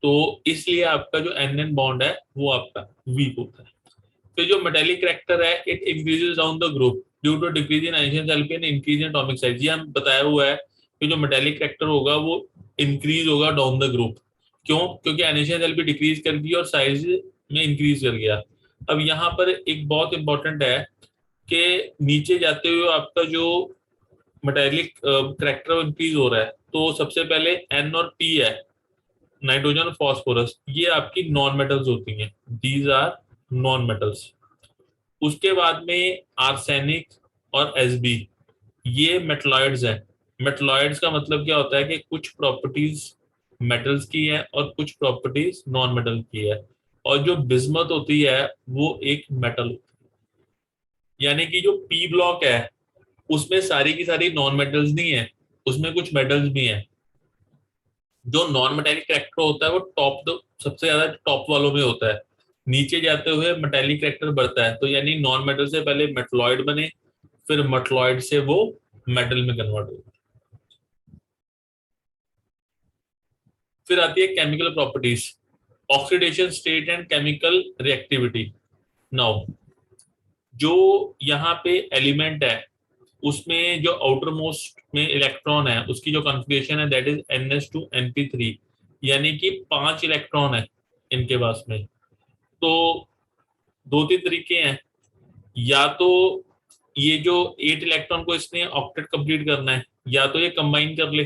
तो इसलिए आपका जो एन बॉन्ड है वो आपका वीक होता है। फिर जो मेटेलिक कैरेक्टर है, it increases down the group due to decrease in ionic enthalpy and increase in atomic size. ये हम बताया हुआ है कि जो मेटेलिक कैरेक्टर होगा वो इंक्रीज होगा डाउन द ग्रुप। क्यों? क्योंकि आयनिक एंथैल्पी डिक्रीज कर गई और साइज में इंक्रीज कर गया। अब यहाँ पर एक बहुत इंपॉर्टेंट है कि नीचे जाते हुए आपका जो मेटेलिक कैरेक्टर इंक्रीज हो रहा है, तो सबसे पहले एन और पी है, नाइट्रोजन और फास्फोरस, ये आपकी नॉन मेटल्स होती हैं, दीज आर नॉन मेटल्स। उसके बाद में आर्सेनिक और एसबी, ये मेटलॉइड्स हैं। मेटलॉइड्स का मतलब क्या होता है कि कुछ प्रॉपर्टीज मेटल्स की है और कुछ प्रॉपर्टीज नॉन मेटल की है। और जो बिस्मथ होती है वो एक मेटल होती है, यानी कि जो पी ब्लॉक है उसमें सारी की सारी नॉन मेटल्स नहीं है, उसमें कुछ मेटल्स भी हैं। जो नॉन मेटेलिक कैरेक्टर होता है वो सबसे ज्यादा टॉप वालों में होता है, नीचे जाते हुए मेटेलिक कैरेक्टर बढ़ता है। तो यानी नॉन मेटल से पहले मेटलॉइड बने, फिर मेटलॉइड से वो मेटल में कन्वर्ट हो। फिर आती है chemical properties, oxidation state and chemical reactivity. Now जो यहाँ पे एलिमेंट है उसमें जो आउटर मोस्ट में इलेक्ट्रॉन है उसकी जो कॉन्फ़िगरेशन है दैट इज NH2 NP3, यानी कि 5 इलेक्ट्रॉन है इनके पास में। तो 2-3 तरीके हैं, या तो ये जो 8 इलेक्ट्रॉन को इसने ऑक्टेट कंप्लीट करना है, या तो ये कंबाइन कर ले,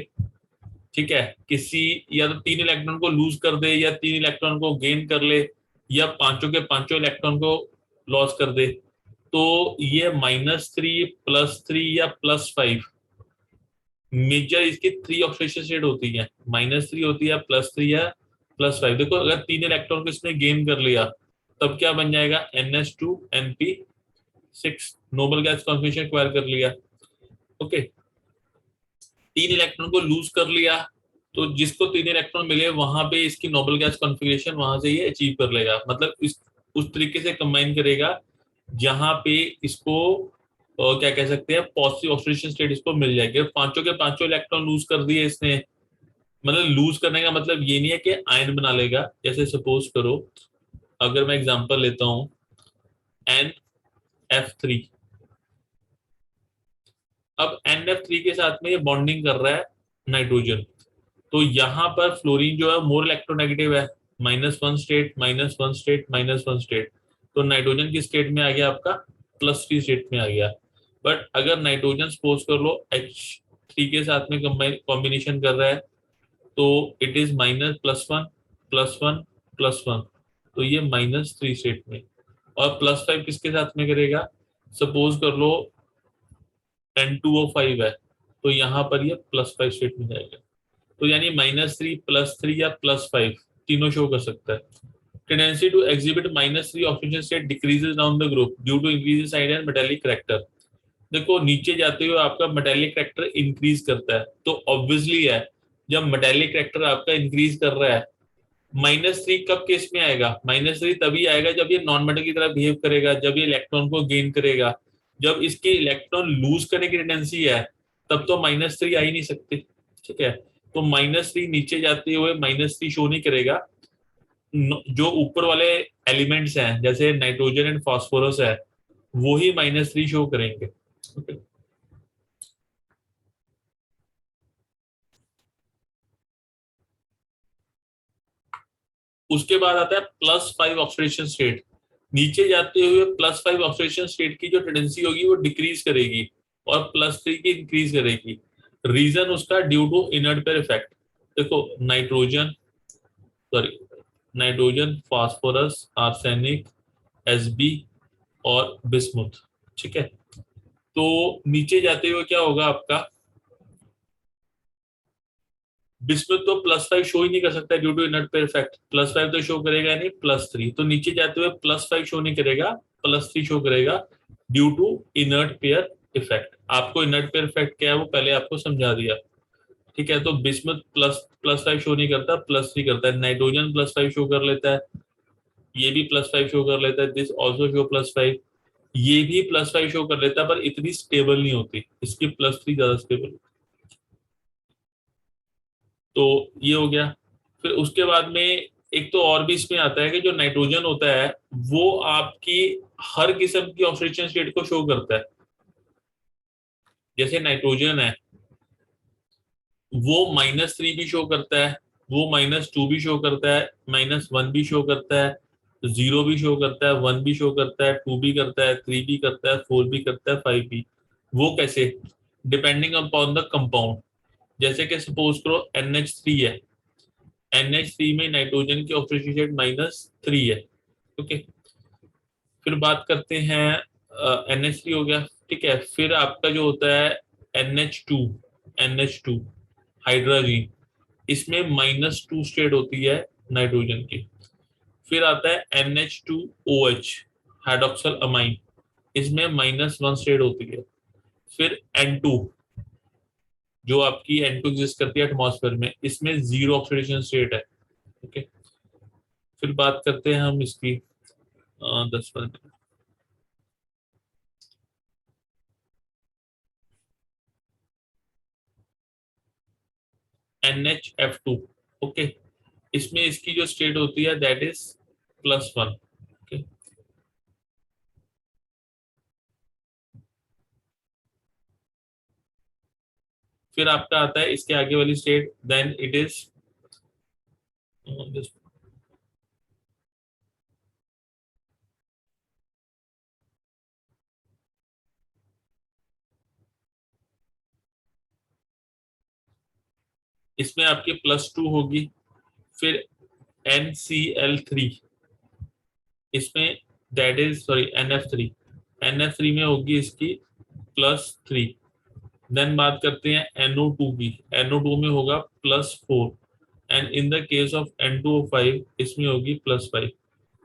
ठीक है, किसी या तो 3 इलेक्ट्रॉन को लूज कर दे या 3 इलेक्ट्रॉन को गेन कर ले, या पांचों के पांचों इलेक्ट्रॉन को लॉस कर दे। तो ये -3 +3 या +5 मेजर इसकी 3 ऑक्सीडेशन स्टेट होती है, -3 होती है, +3 या +5। देखो अगर 3 इलेक्ट्रॉन को इसने गेन कर लिया तब क्या बन जाएगा, NH2 NP6, noble gas configuration acquire कर लिया। ओके, 3 इलेक्ट्रॉन को लूज कर लिया तो जिसको 3 इलेक्ट्रॉन मिले वहां पे इसकी नोबल गैस कॉन्फिगरेशन वहां से ये अचीव कर लेगा, मतलब इस उस तरीके से कंबाइन करेगा जहां पे इसको क्या कह सकते हैं, पॉजिटिव ऑक्सीडेशन स्टेट इसको मिल जाएगी। पांचों के पांचों इलेक्ट्रॉन लूज कर दिए इसने, मतलब लूज करने का मतलब ये नहीं है कि आयन बना लेगा। जैसे सपोज करो, अगर मैं एग्जांपल लेता हूं NF3, अब NF3 के साथ में ये बॉन्डिंग कर रहा है नाइट्रोजन, तो यहाँ पर फ्लोरीन जो है मोर इलेक्ट्रोनेगेटिव है, -1 स्टेट, -1 स्टेट, -1 स्टेट, तो नाइट्रोजन की स्टेट में आ गया आपका +3 स्टेट में आ गया। बट अगर नाइट्रोजन सपोज कर लो H3 के साथ में कॉम्बिनेशन कर रहा है तो इट इज माइनस +1 +1 +1, तो ये -3 स्टेट में। और +5 किसके साथ में करेगा, सपोज कर लो N2O5 है तो यहाँ पर ये +5 स्टेट में जाएगा। तो यानी -3 +3 या +5 तीनों शो कर सकता है। Tendency to exhibit -3 oxygen state decreases down the group due to increase side and metallic character. देखो नीचे जाते हुए आपका मेटालिक करैक्टर इंक्रीज करता है, तो ऑब्वियसली है जब मेटालिक करैक्टर आपका इंक्रीज कर रहा है, -3 कब केस में आएगा, -3 तभी आएगा जब ये नॉन मेटल की तरह बिहेव करेगा, जब ये इलेक्ट्रॉन को गेन करेगा। जब इसके इलेक्ट्रॉन लूज करने की टेंडेंसी है तब तो -3 आ ही नहीं सकते, ठीक है। तो -3 नीचे जाते हुए -3 शो नहीं करेगा। जो ऊपर वाले एलिमेंट्स हैं जैसे नाइट्रोजन एंड फास्फोरस है वो ही -3 शो करेंगे। okay? उसके बाद आता है +5 ऑक्सीडेशन स्टेट। नीचे जाते हुए +5 ऑक्सीडेशन स्टेट की जो टेंडेंसी होगी वो डिक्रीज करेगी और +3 की इंक्रीज करेगी। रीजन उसका due to inert pair effect. देखो नाइट्रोजन फास्फोरस आर्सेनिक Sb और बिस्मुथ, ठीक है। तो नीचे जाते हुए क्या होगा आपका, बिस्मुथ तो +5 शो ही नहीं कर सकता due to inert pair effect, +5 तो शो करेगा नहीं, +3 तो नीचे जाते हुए +5 शो नहीं करेगा, +3 शो करेगा due to inert pair effect. आपको इनर्ट पेयर इफेक्ट क्या है वो पहले आपको समझा दिया, ठीक है। तो बिस्मुथ +5 शो नहीं करता, +3 करता है। नाइट्रोजन +5 शो कर लेता है, ये भी +5 शो कर लेता है, दिस ऑल्सो शो +5, ये भी +5 शो कर लेता है, पर इतनी स्टेबल नहीं होती, इसकी +3 ज्यादा स्टेबल। तो ये हो गया। फिर उसके बाद में एक तो और भी इसमें आता है कि जो नाइट्रोजन होता है वो आपकी हर किस्म की ऑक्सीडेशन स्टेट को शो करता है। जैसे नाइट्रोजन है वो -3 भी शो करता है, वो -2 भी शो करता है, -1 भी शो करता है, 0 भी शो करता है, 1 भी शो करता है, 2 भी करता है, 3 भी करता है, 4 भी करता है, 5 भी। वो कैसे, डिपेंडिंग अपॉन द कंपाउंड। जैसे कि सपोज करो NH3 है, NH3 में नाइट्रोजन की ऑक्सीडेशन स्टेट -3 है, ओके। फिर बात करते हैं NH3 हो गया, ठीक है। फिर आपका जो होता है NH2 हाइड्रोजन, इसमें -2 स्टेट होती है नाइट्रोजन की। फिर आता है NH2OH हाइड्रोक्सल अमाइन, इसमें -1 स्टेट होती है। फिर N2 जो आपकी N2 एग्जिस्ट करती है एटमॉस्फेयर में, इसमें 0 ऑक्सीडेशन स्टेट है, ओके। फिर बात करते हैं हम इसकी 10-15 NHF2, ओके। इसमें इसकी जो स्टेट होती है दैट इज +1, ओके। फिर आपका आता है इसके आगे वाली स्टेट, देन इट इज इसमें आपकी +2 होगी। फिर NCl3, इसमें दैट इज NF3 में होगी इसकी +3। देन बात करते हैं NO2 की, NO2 में होगा +4 and in the case of N2O5 इसमें होगी +5।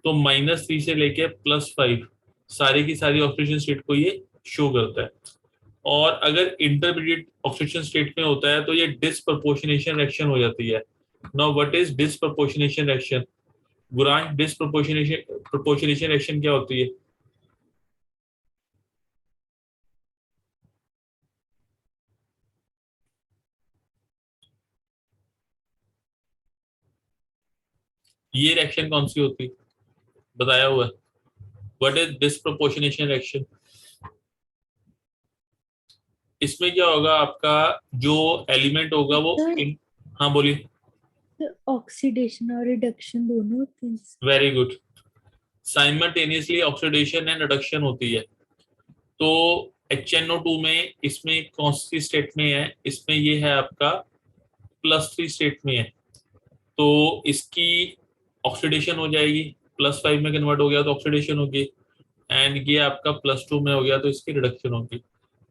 तो -3 से लेके +5 सारी की सारी ऑक्सीडेशन स्टेट को ये शो करता है। और अगर इंटरमीडिएट ऑक्सीडेशन स्टेट में होता है तो ये डिसप्रपोर्शनेशन रिएक्शन हो जाती है। Now what is disproportionation reaction, Guransh disproportionation reaction क्या होती है? ये रिएक्शन कौन सी होती है, बताया हुआ है। What is disproportionation reaction? इसमें क्या होगा, आपका जो एलिमेंट होगा वो सर हाँ बोलिए। ऑक्सीडेशन और रिडक्शन दोनों होते हैं। Very good, simultaneously oxidation and reduction होती है। तो HNO2 में इसमें कौन सी स्टेट में है, इसमें ये है आपका +3 स्टेट में है, तो इसकी ऑक्सीडेशन हो जाएगी, +5 में कन्वर्ट हो गया तो ऑक्सीडेशन होगी, एंड ये आपका +2 में हो गया तो इसकी रिडक्शन होगी।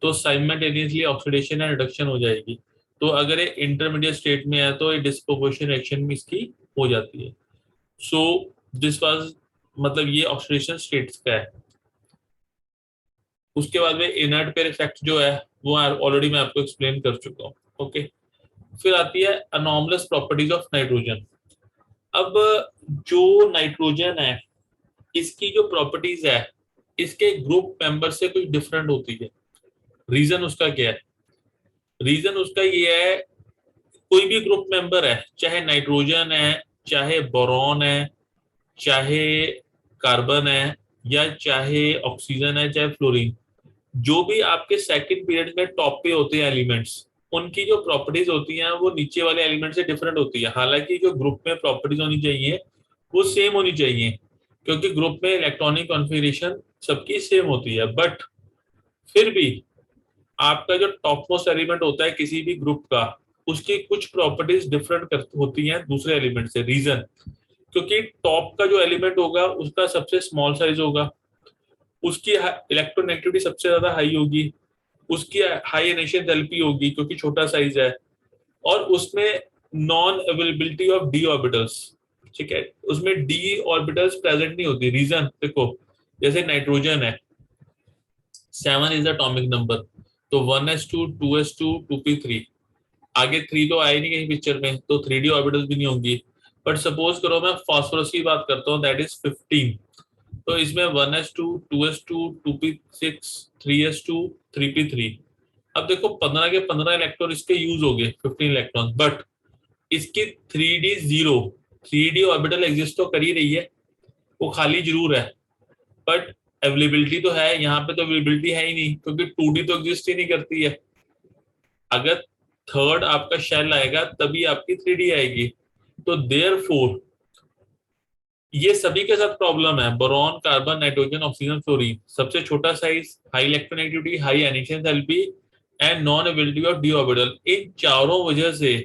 तो साइमल्टेनियसली ऑक्सीडेशन एंड रिडक्शन हो जाएगी। तो अगर ये इंटरमीडिएट स्टेट में है तो ये डिस्प्रोपोर्शनल रिएक्शन भी इसकी हो जाती है। सो दिस वाज मतलब ये ऑक्सीडेशन स्टेट्स का है। उसके बाद में इनर्ट पेयर इफेक्ट जो है वो ऑलरेडी मैं आपको एक्सप्लेन कर चुका हूँ। ओके, फिर आती है अनॉमलस प्रॉपर्टीज ऑफ नाइट्रोजन। अब जो नाइट्रोजन है इसकी जो प्रॉपर्टीज है इसके ग्रुप मेंबर से कुछ डिफरेंट होती है। रीजन उसका क्या है? रीजन उसका ये है, कोई भी ग्रुप मेंबर है, चाहे नाइट्रोजन है, चाहे बोरॉन है, चाहे कार्बन है, या चाहे ऑक्सीजन है, चाहे फ्लोरीन, जो भी आपके सेकंड पीरियड में टॉप पे होते हैं एलिमेंट्स, उनकी जो प्रॉपर्टीज होती हैं वो नीचे वाले एलिमेंट से डिफरेंट होती है। हालांकि जो ग्रुप में प्रॉपर्टीज होनी चाहिए वो सेम होनी चाहिए, क्योंकि ग्रुप में इलेक्ट्रॉनिक कॉन्फ़िगरेशन सबकी सेम होती है, बट फिर भी आपका जो टॉप मोस्ट एलिमेंट होता है किसी भी ग्रुप का, उसकी कुछ प्रॉपर्टीज डिफरेंट होती हैं दूसरे एलिमेंट से। रीजन, क्योंकि टॉप का जो एलिमेंट होगा उसका सबसे स्मॉल साइज होगा, उसकी इलेक्ट्रोनेगेटिविटी सबसे ज्यादा हाई होगी, उसकी हाई इनिशियल एंथैल्पी होगी क्योंकि छोटा साइज है, और उसमें non availability of D orbitals, ठीक है, उसमें डी ऑर्बिटल्स प्रेजेंट नहीं होती। रीजन देखो, जैसे नाइट्रोजन है 7 इज एटॉमिक नंबर, तो 1s2 2s2 2p3, आगे 3 तो आए नहीं कहीं पिक्चर में, तो 3d ऑर्बिटल्स भी नहीं होंगी। बट सपोज करो मैं फास्फोरस की बात करता हूँ, दैट इज 15, तो इसमें 1s2 2s2 2p6 3s2 3p3। अब देखो 15 के 15 इलेक्ट्रॉन इसके यूज हो गए, 15 इलेक्ट्रॉन, बट इसकी 3d zero, 3d orbital exist तो कर ही रही है, वो खाली जरूर है, बट अवेलेबिलिटी तो है। यहाँ पे तो अवेलेबिलिटी है ही नहीं क्योंकि 2d तो एग्जिस्ट ही नहीं करती है। अगर थर्ड आपका शेल आएगा तभी आपकी 3d आएगी। तो देयरफॉर ये सभी के साथ प्रॉब्लम है, boron, carbon, nitrogen, oxygen, fluorine, सबसे छोटा size, high electronegativity, high initial enthalpy and non availability of D orbital. इन चारों वजह से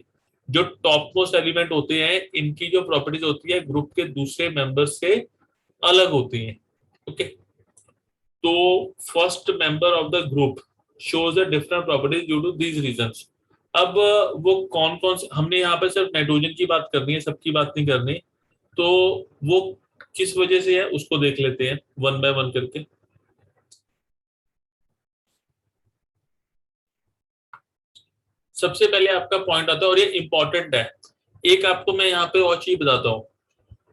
जो टॉप मोस्ट एलिमेंट होते हैं इनकी जो प्रॉपर्टीज होती है ग्रुप के दूसरे मेंबर से अलग होती हैं। ओके, तो first member of the group shows a different properties due to these reasons. अब वो कौन कौन से, हमने यहाँ पर सिर्फ नाइट्रोजन की बात करनी है, सबकी बात नहीं करनी, तो वो किस वजह से है उसको देख लेते हैं वन बाय वन करके। सबसे पहले आपका पॉइंट आता है और ये इंपॉर्टेंट है, एक आपको मैं यहाँ पे और चीज बताता हूँ।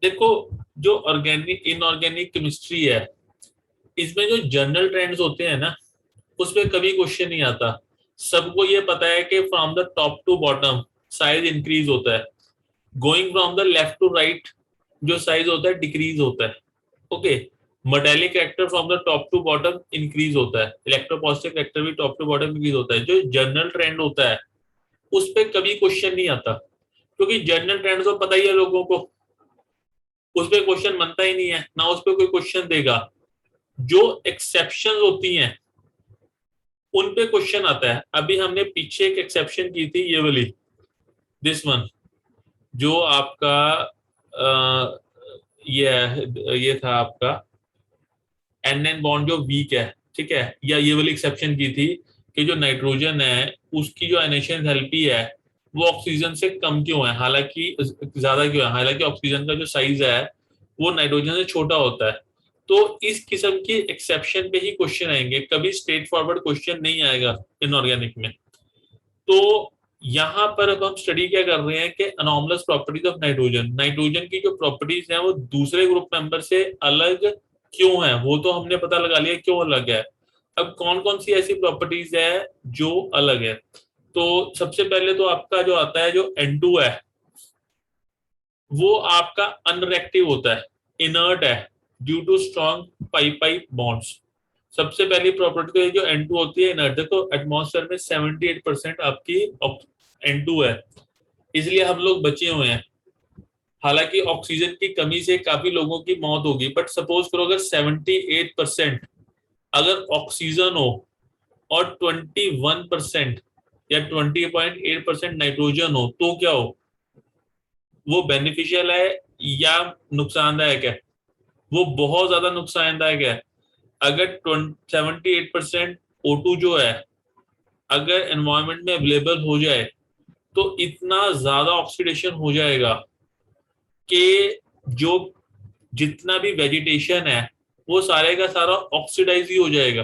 देखो, जो ऑर्गेनिक इनऑर्गेनिक केमिस्ट्री है इसमें जो जनरल ट्रेंड्स होते हैं ना, उसमें कभी क्वेश्चन नहीं आता। सबको ये पता है कि from the top to bottom size increase होता है, going from the left to right जो साइज होता है डिक्रीज होता है। Okay, metallic character from the top to bottom increase होता है, इलेक्ट्रोपॉजिटिव कैरेक्टर भी टॉप टू बॉटम इंक्रीज होता है। जो जनरल ट्रेंड होता है उस पर कभी क्वेश्चन नहीं आता, क्योंकि जनरल ट्रेंड तो पता ही है लोगों को, उस पर क्वेश्चन बनता ही नहीं है, ना उस पर कोई क्वेश्चन देगा। जो एक्सेप्शन होती हैं उन पे क्वेश्चन आता है। अभी हमने पीछे एक एक्सेप्शन की थी, ये वाली, दिस वन, जो आपका ये था आपका एन बॉन्ड जो वीक है, ठीक है, या ये वाली एक्सेप्शन की थी कि जो नाइट्रोजन है उसकी जो इनिशियल एंथैल्पी है वो ऑक्सीजन से कम क्यों है, हालांकि ज्यादा क्यों है, हालांकि ऑक्सीजन का जो साइज है वो नाइट्रोजन से छोटा होता है। तो इस किस्म की एक्सेप्शन पे ही क्वेश्चन आएंगे, कभी स्ट्रेट फॉरवर्ड क्वेश्चन नहीं आएगा इनऑर्गेनिक में। तो यहाँ पर अब हम स्टडी क्या कर रहे हैं कि अनॉमलस प्रॉपर्टीज ऑफ नाइट्रोजन, नाइट्रोजन की जो प्रॉपर्टीज हैं वो दूसरे ग्रुप मेंबर से अलग क्यों है, वो तो हमने पता लगा लिया क्यों अलग है। अब कौन कौन सी ऐसी प्रॉपर्टीज है जो अलग है, तो सबसे पहले तो आपका जो आता है, जो N2 है वो आपका अनरिएक्टिव होता है, इनर्ट है due to strong pi bonds. सबसे पहली प्रॉपर्टी तो ये जो N2 होती है इनर्ट। देखो एटमॉस्फेयर में 78% आपकी N2 है, इसलिए हम लोग बचे हुए हैं। हालांकि ऑक्सीजन की कमी से काफी लोगों की मौत होगी, बट सपोज करो अगर 78% अगर ऑक्सीजन हो और 21% या 20.8% नाइट्रोजन हो तो क्या हो, वो बेनिफिशियल है या नुकसानदायक है? वो बहुत ज्यादा नुकसानदायक है। अगर 78% O2 जो है अगर एनवायरनमेंट में अवेलेबल हो जाए तो इतना ज्यादा ऑक्सीडेशन हो जाएगा कि जो जितना भी वेजिटेशन है वो सारे का सारा ऑक्सीडाइज ही हो जाएगा।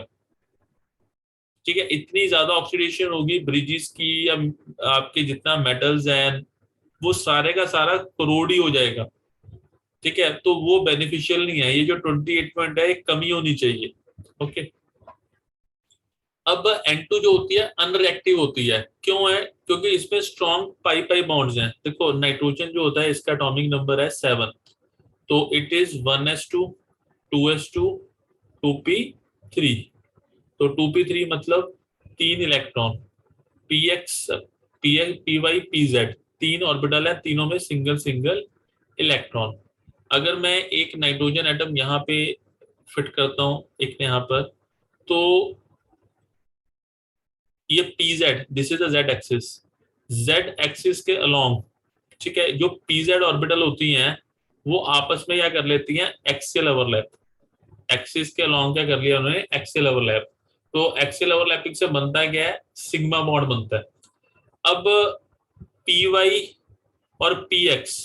ठीक है, इतनी ज्यादा ऑक्सीडेशन होगी ब्रिजेस की या आपके जितना मेटल्स हैं वो सारे का सारा करोड़ ही हो जाएगा। ठीक है, तो वो बेनिफिशियल नहीं है। ये जो 28 पॉइंट है एक कमी होनी चाहिए। ओके, अब N2 जो होती है अनरिएक्टिव होती है। क्यों है? क्योंकि इसमें स्ट्रॉन्ग पाई पाई बॉन्ड्स हैं। देखो नाइट्रोजन जो होता है इसका एटॉमिक नंबर है 7, तो it is 1s2 2s2 2p3। तो 2p3 मतलब 3 electron, px py pz, 3 orbital है, तीनों में सिंगल सिंगल इलेक्ट्रॉन। अगर मैं एक नाइट्रोजन एटम यहाँ पे फिट करता हूँ, एक यहाँ पर, तो ये pz, this is the z axis, z axis के अलोंग, ठीक है, जो pz ऑर्बिटल होती हैं वो आपस में क्या कर लेती हैं, एक्सियल ओवरलैप। एक्सिस के अलोंग क्या कर लिया उन्होंने, एक्सियल ओवरलैप। तो एक्सियल ओवरलैपिंग से बनता क्या है, सिग्मा बॉन्ड बनता है। अब पी वाई और पी एक्स,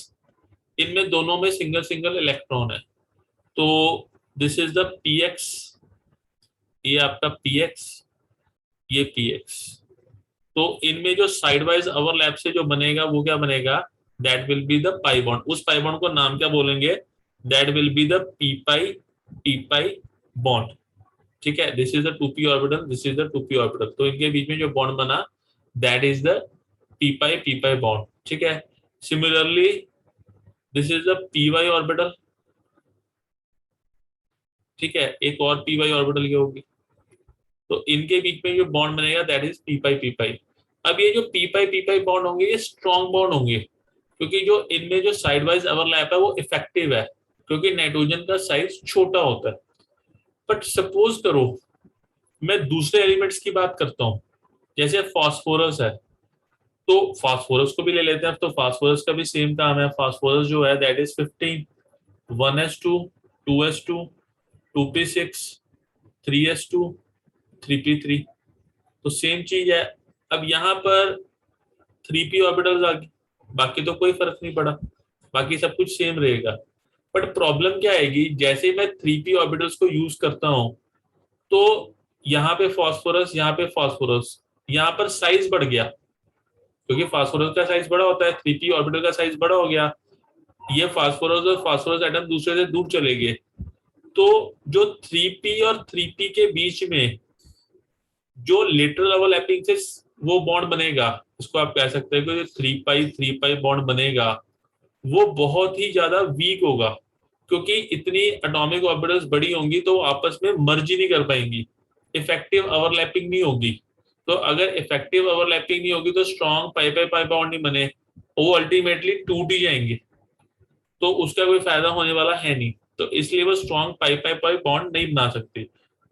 इनमें दोनों में सिंगल सिंगल इलेक्ट्रॉन है। तो this is the P x, ये आपका पी एक्स, ये पी एक्स। तो इनमें जो साइड वाइज ओवरलैप से जो बनेगा वो क्या बनेगा, that will be the pi bond. उस पाई बॉन्ड को नाम क्या बोलेंगे, that will be the p pi bond. ठीक है, this is the 2p orbital, this is the 2p orbital. तो इनके बीच में जो बॉन्ड बना that is the p pi bond. ठीक है, similarly this is the p y orbital. ठीक है, एक और पी वाई ऑर्बिटल की होगी, तो इनके बीच में जो बॉन्ड बनेगा दैट इज पी पाई। अब ये जो पी पाई बॉन्ड होंगे ये स्ट्रॉन्ग बॉन्ड होंगे, क्योंकि जो इनमें जो साइड वाइज ओवरलैप है वो इफेक्टिव है, क्योंकि नाइट्रोजन का साइज छोटा होता है। बट सपोज करो मैं दूसरे एलिमेंट्स की बात करता हूँ, जैसे फास्फोरस है, तो फास्फोरस को भी ले लेते हैं। तो फास्फोरस का भी सेम काम है। फास्फोरस जो है that is 15, 1s2 2s2 2p6 3s2 3p3। तो सेम चीज है। अब यहाँ पर 3p ऑर्बिटल्स आ गई, बाकी तो कोई फर्क नहीं पड़ा, बाकी सब कुछ सेम रहेगा। बट प्रॉब्लम क्या आएगी, जैसे मैं 3p ऑर्बिटल्स को यूज करता हूँ तो यहाँ पे फास्फोरस, यहाँ पे फास्फोरस, यहाँ पर साइज बढ़ गया, क्योंकि फास्फोरस का साइज बड़ा होता है, 3p ऑर्बिटल का साइज बड़ा हो गया। ये फास्फोरस और फास्फोरस एटम दूसरे से दूर चले गए। तो जो 3p और 3p के बीच में जो लेटरल ओवरलैपिंग से वो बॉन्ड बनेगा, इसको आप कह सकते हैं कि 3 पाई बॉन्ड बनेगा, वो बहुत ही ज्यादा वीक होगा, क्योंकि इतनी एटॉमिक ऑर्बिटल्स बड़ी होंगी तो वो आपस में मर्ज ही नहीं कर पाएंगी, इफेक्टिव ओवरलैपिंग नहीं होगी। तो अगर इफेक्टिव ओवरलैपिंग नहीं होगी तो स्ट्रॉन्ग पाई पाई पाई बॉन्ड नहीं बने, वो अल्टीमेटली टूट ही जाएंगे, तो उसका कोई फायदा होने वाला है नहीं। तो इसलिए वो स्ट्रॉन्ग पाई पाई पाई बॉन्ड नहीं बना सकते।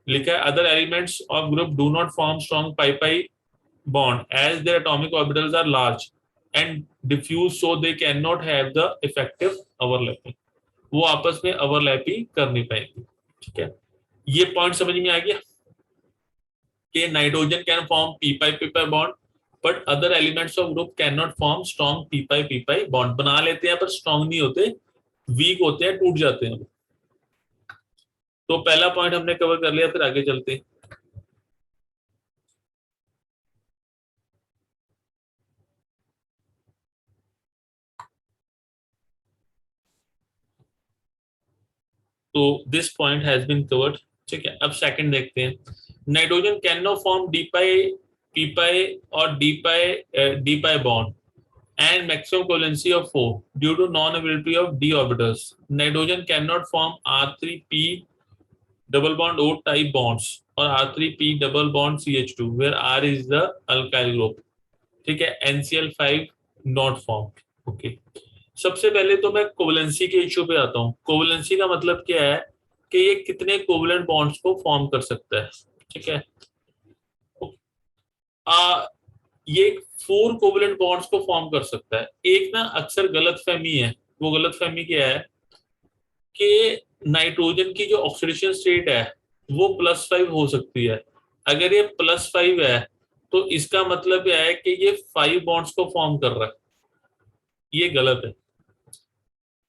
लिखा है other elements of group do not form strong pi pi bond as their atomic orbitals are large and diffuse, so they cannot have the effective overlapping। वो आपस में ओवरलैप ही कर नहीं पाएंगे। ठीक है, ये पॉइंट समझ में आ गया कि nitrogen can form P pi bond, but other elements of group can not form strong P pi bond. बना लेते हैं पर स्ट्रॉन्ग नहीं होते, वीक होते हैं, टूट जाते हैं। तो पहला पॉइंट हमने कवर कर लिया, फिर आगे चलते हैं। तो this point has been covered. ठीक है, अब सेकंड देखते हैं। Nitrogen can not form D pi P pi और D pi bond and maximum covalency of 4 due to non-availability of d orbitals. Nitrogen cannot form R3p double bond O type bonds or R3p double bond CH2 where R is the alkyl group. ठीक है, NCl5 not formed. Okay, सबसे पहले तो मैं कोवलेंसी के issue पे आता हूँ। कोवलेंसी का मतलब क्या है कि ये कितने कोवलेंट बॉन्ड्स को फॉर्म कर सकता है। ठीक है, ये 4 कोवलेंट बॉन्ड्स को फॉर्म कर सकता है। एक ना अक्सर गलतफहमी है, वो गलतफहमी क्या है कि नाइट्रोजन की जो ऑक्सीडेशन स्टेट है वो +5 हो सकती है। अगर ये +5 है तो इसका मतलब यह है कि ये 5 बॉन्ड्स को फॉर्म कर रहा है। ये गलत है।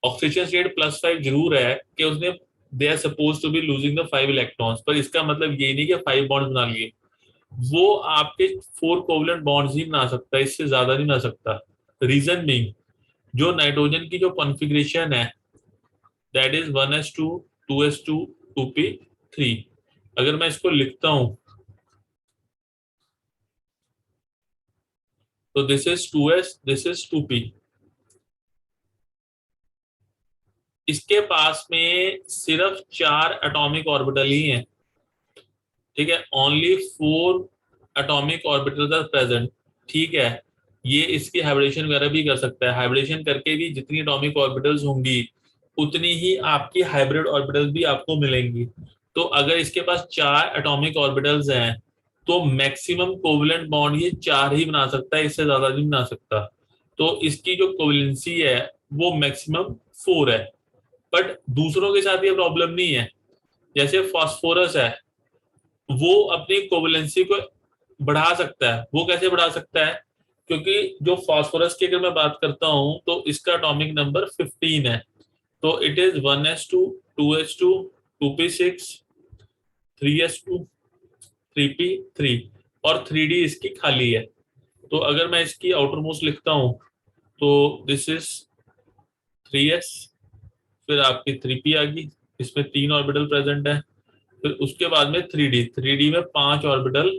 ऑक्सीडेशन स्टेट +5 जरूर है कि उसने they are suppose to be losing the 5 electrons, पर इसका मतलब ये नहीं कि 5 बॉन्ड्स बना लिए। वो आपके 4 कोवलेंट बॉन्ड्स ही बना सकता है, इससे ज्यादा नहीं बना सकता। रीजन बीइंग, जो नाइट्रोजन की जो कॉन्फ़िगरेशन है that is 1s2 2s2 2p3। अगर मैं इसको लिखता हूं तो this is 2s, this is 2p। इसके पास में सिर्फ 4 एटॉमिक ऑर्बिटल ही हैं, ठीक है, only 4 atomic orbitals are present. ठीक है, ये इसकी हाइब्रिडेशन वगैरह भी कर सकता है। हाइब्रिडेशन करके भी जितनी एटॉमिक ऑर्बिटल्स होंगी उतनी ही आपकी हाइब्रिड ऑर्बिटल्स भी आपको मिलेंगी। तो अगर इसके पास 4 एटॉमिक ऑर्बिटल्स हैं तो मैक्सिमम कोवलेंट बॉन्ड ये 4 ही बना सकता है, इससे ज्यादा नहीं बना सकता। तो इसकी जो कोवलेंसी है वो मैक्सिमम 4 है। बट दूसरों के साथ ये प्रॉब्लम नहीं है। जैसे फास्फोरस है, वो अपनी कोवलेंसी को बढ़ा सकता है। वो कैसे बढ़ा सकता है? क्योंकि जो फास्फोरस की अगर मैं बात करता हूं तो इसका एटॉमिक नंबर 15 है। तो it is 1s2 2s2 2p6 3s2 3p3 और 3d इसकी खाली है। तो अगर मैं इसकी आउटर मोस्ट लिखता हूं तो दिस इज 3s, फिर आपकी 3p आ गई, इसमें 3 ऑर्बिटल प्रेजेंट है। फिर उसके बाद में 3d में 5 ऑर्बिटल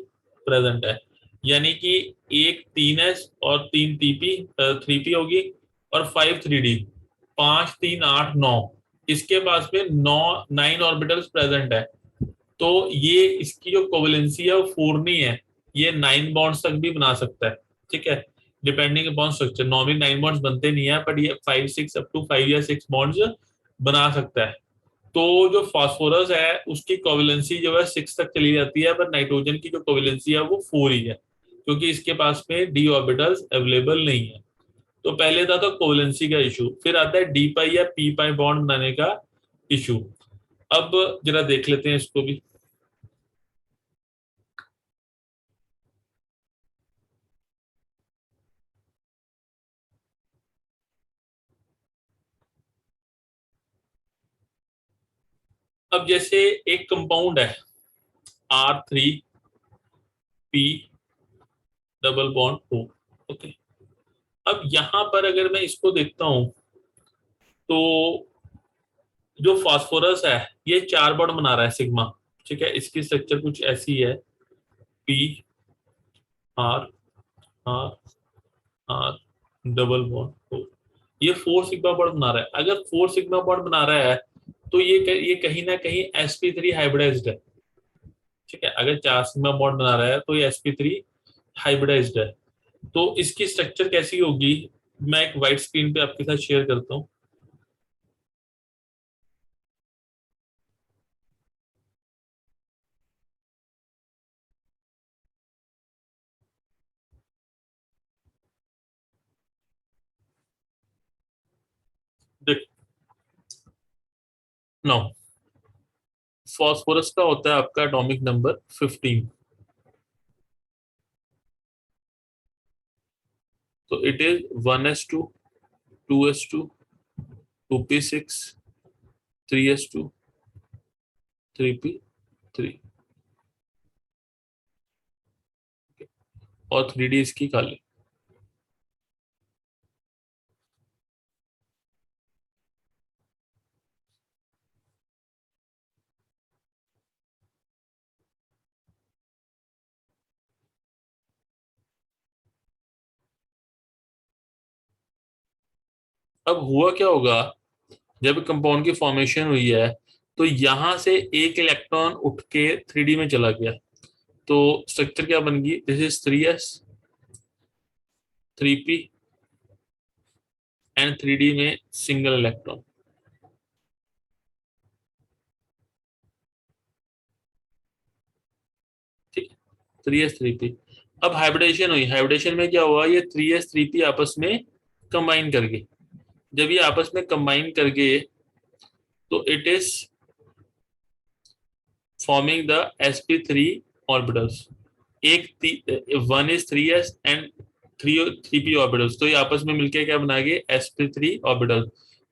प्रेजेंट है। यानी कि एक 3s और 3p होगी और 5 3d, 5 3 8 9। इसके पास में 9 ऑर्बिटल्स प्रेजेंट है। तो ये इसकी जो कोवलेंसी है वो 4 नहीं है, ये 9 बॉन्ड्स तक भी बना सकता है। ठीक है, depending upon structure. Normally 9 bonds बनते नहीं है, बट ये 5 6 अप टू 5 या 6 बॉन्ड्स बना सकता है। तो जो फास्फोरस है उसकी कोवलेंसी जो है 6 तक चली जाती है, पर नाइट्रोजन की जो कोवलेंसी है वो 4 ही है, क्योंकि इसके पास में डी ऑर्बिटल्स अवेलेबल नहीं है। तो पहले था तो कोवलेंसी का इशू, फिर आता है डी पाई या पी पाई बॉन्ड बनाने का इशू। अब जरा देख लेते हैं इसको भी। अब जैसे एक कंपाउंड है R3P double bond O। Okay, अब यहां पर अगर मैं इसको देखता हूं तो जो फास्फोरस है ये 4 बॉन्ड बना रहा है सिग्मा। ठीक है, इसकी स्ट्रक्चर कुछ ऐसी है, P R R R double bond O। ये 4 सिग्मा बॉन्ड बना रहा है। अगर 4 सिग्मा बॉन्ड बना रहा है तो ये कहीं ना कहीं sp3 हाइब्रिडाइज्ड है। ठीक है, अगर 4 सिग्मा बॉन्ड बना रहा है तो ये sp3 हाइब्रिडाइज्ड है। तो इसकी स्ट्रक्चर कैसी होगी, मैं एक वाइट स्क्रीन पे आपके साथ शेयर करता हूँ। देख, नो, फॉस्फोरस का होता है आपका एटॉमिक नंबर 15। तो it is 1s2 2s2 2p6 3s2 3p3 और 3d इसकी खाली। अब हुआ क्या होगा, जब कंपाउंड की फॉर्मेशन हुई है तो यहां से एक इलेक्ट्रॉन उठ के 3d में चला गया। तो स्ट्रक्चर क्या बन गई, this is 3s 3p and 3d में सिंगल इलेक्ट्रॉन। ठीक है, 3s 3p। अब हाइब्रिडेशन हुई, हाइब्रिडेशन में क्या हुआ, ये 3s 3p आपस में कंबाइन कर गए। जब ये आपस में कंबाइन कर गए तो it is forming the sp3 orbitals. One is 3s and 3p orbitals, तो ये आपस में मिलके क्या बना गए, sp3 ऑर्बिटल।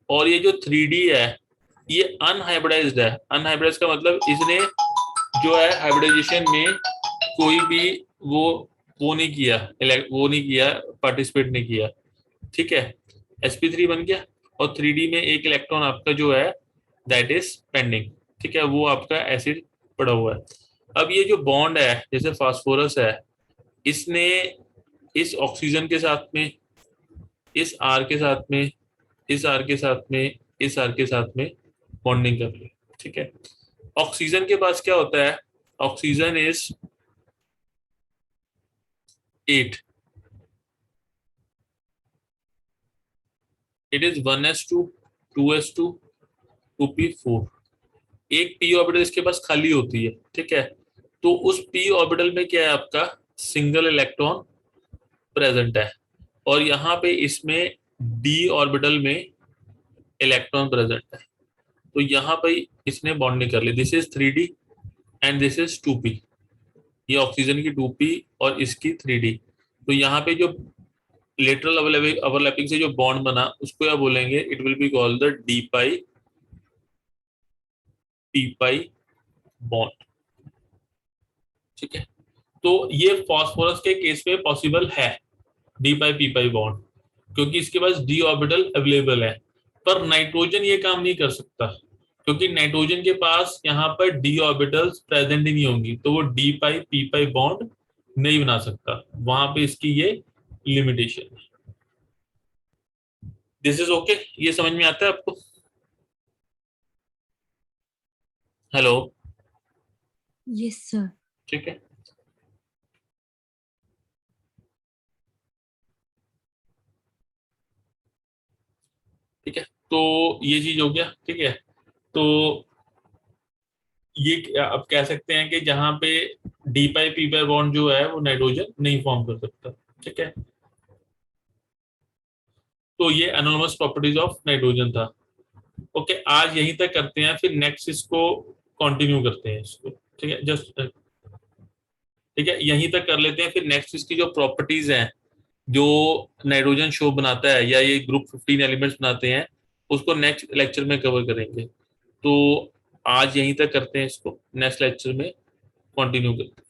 और ये जो 3d है ये अनहाइब्रिडाइज्ड है। अनहाइब्रिडाइज का मतलब इसने जो है हाइब्रिडाइजेशन में कोई भी वो नहीं किया, वो नहीं किया, पार्टिसिपेट नहीं किया, ठीक है। sp3 बन गया और 3d में एक इलेक्ट्रॉन आपका जो है दैट इज पेंडिंग, ठीक है, वो आपका एसिड पड़ा हुआ है। अब ये जो बॉन्ड है जैसे फास्फोरस है, इसने इस ऑक्सीजन के साथ में, इस आर के साथ में, इस आर के साथ में, इस आर के साथ में बॉन्डिंग कर ली, ठीक है। ऑक्सीजन के पास क्या होता है, oxygen is 8, it is 1s2 2s2 2p4। एक p ऑर्बिटल इसके पास खाली होती है, ठीक है। तो उस p ऑर्बिटल में क्या है, आपका सिंगल इलेक्ट्रॉन प्रेजेंट है और यहाँ पे इसमें d ऑर्बिटल में इलेक्ट्रॉन प्रेजेंट है। तो यहाँ पे इसने बॉन्डिंग कर ली, this is 3d and this is 2p। ये ऑक्सीजन की 2p और इसकी 3d। तो यहाँ पे जो लेटरल ओवरलैपिंग से जो बॉन्ड बना उसको क्या बोलेंगे, it will be called the D pi P pi bond, ठीक है। तो ये फास्फोरस के केस में पॉसिबल है D pi P pi bond, क्योंकि इसके पास डी ऑर्बिटल अवेलेबल है। पर नाइट्रोजन ये काम नहीं कर सकता, क्योंकि नाइट्रोजन के पास यहाँ पर डी ऑर्बिटल्स प्रेजेंट ही नहीं होंगी, तो वो D pi P pi bond नहीं बना सकता, वहां पे इसकी ये लिमिटेशन है। दिस इज ओके, ये समझ में आता है आपको? Hello, yes sir. ठीक है। ठीक है, तो ये चीज हो गया, ठीक है। तो ये अब कह सकते हैं कि जहां पे D pi P pi bond जो है वो नाइट्रोजन नहीं फॉर्म कर सकता, ठीक है। तो ये एनोनमस प्रॉपर्टीज ऑफ नाइट्रोजन था। ओके, आज यहीं तक करते हैं, फिर नेक्स्ट इसको कंटिन्यू करते हैं इसको, ठीक है। जस्ट ठीक है, यहीं तक कर लेते हैं, फिर नेक्स्ट इसकी जो प्रॉपर्टीज हैं जो नाइट्रोजन शो बनाता है या ये ग्रुप 15 एलिमेंट्स बनाते हैं, उसको नेक्स्ट लेक्चर में कवर करेंगे। तो आज यहीं तक करते हैं इसको, नेक्स्ट लेक्चर में कंटिन्यू करते हैं।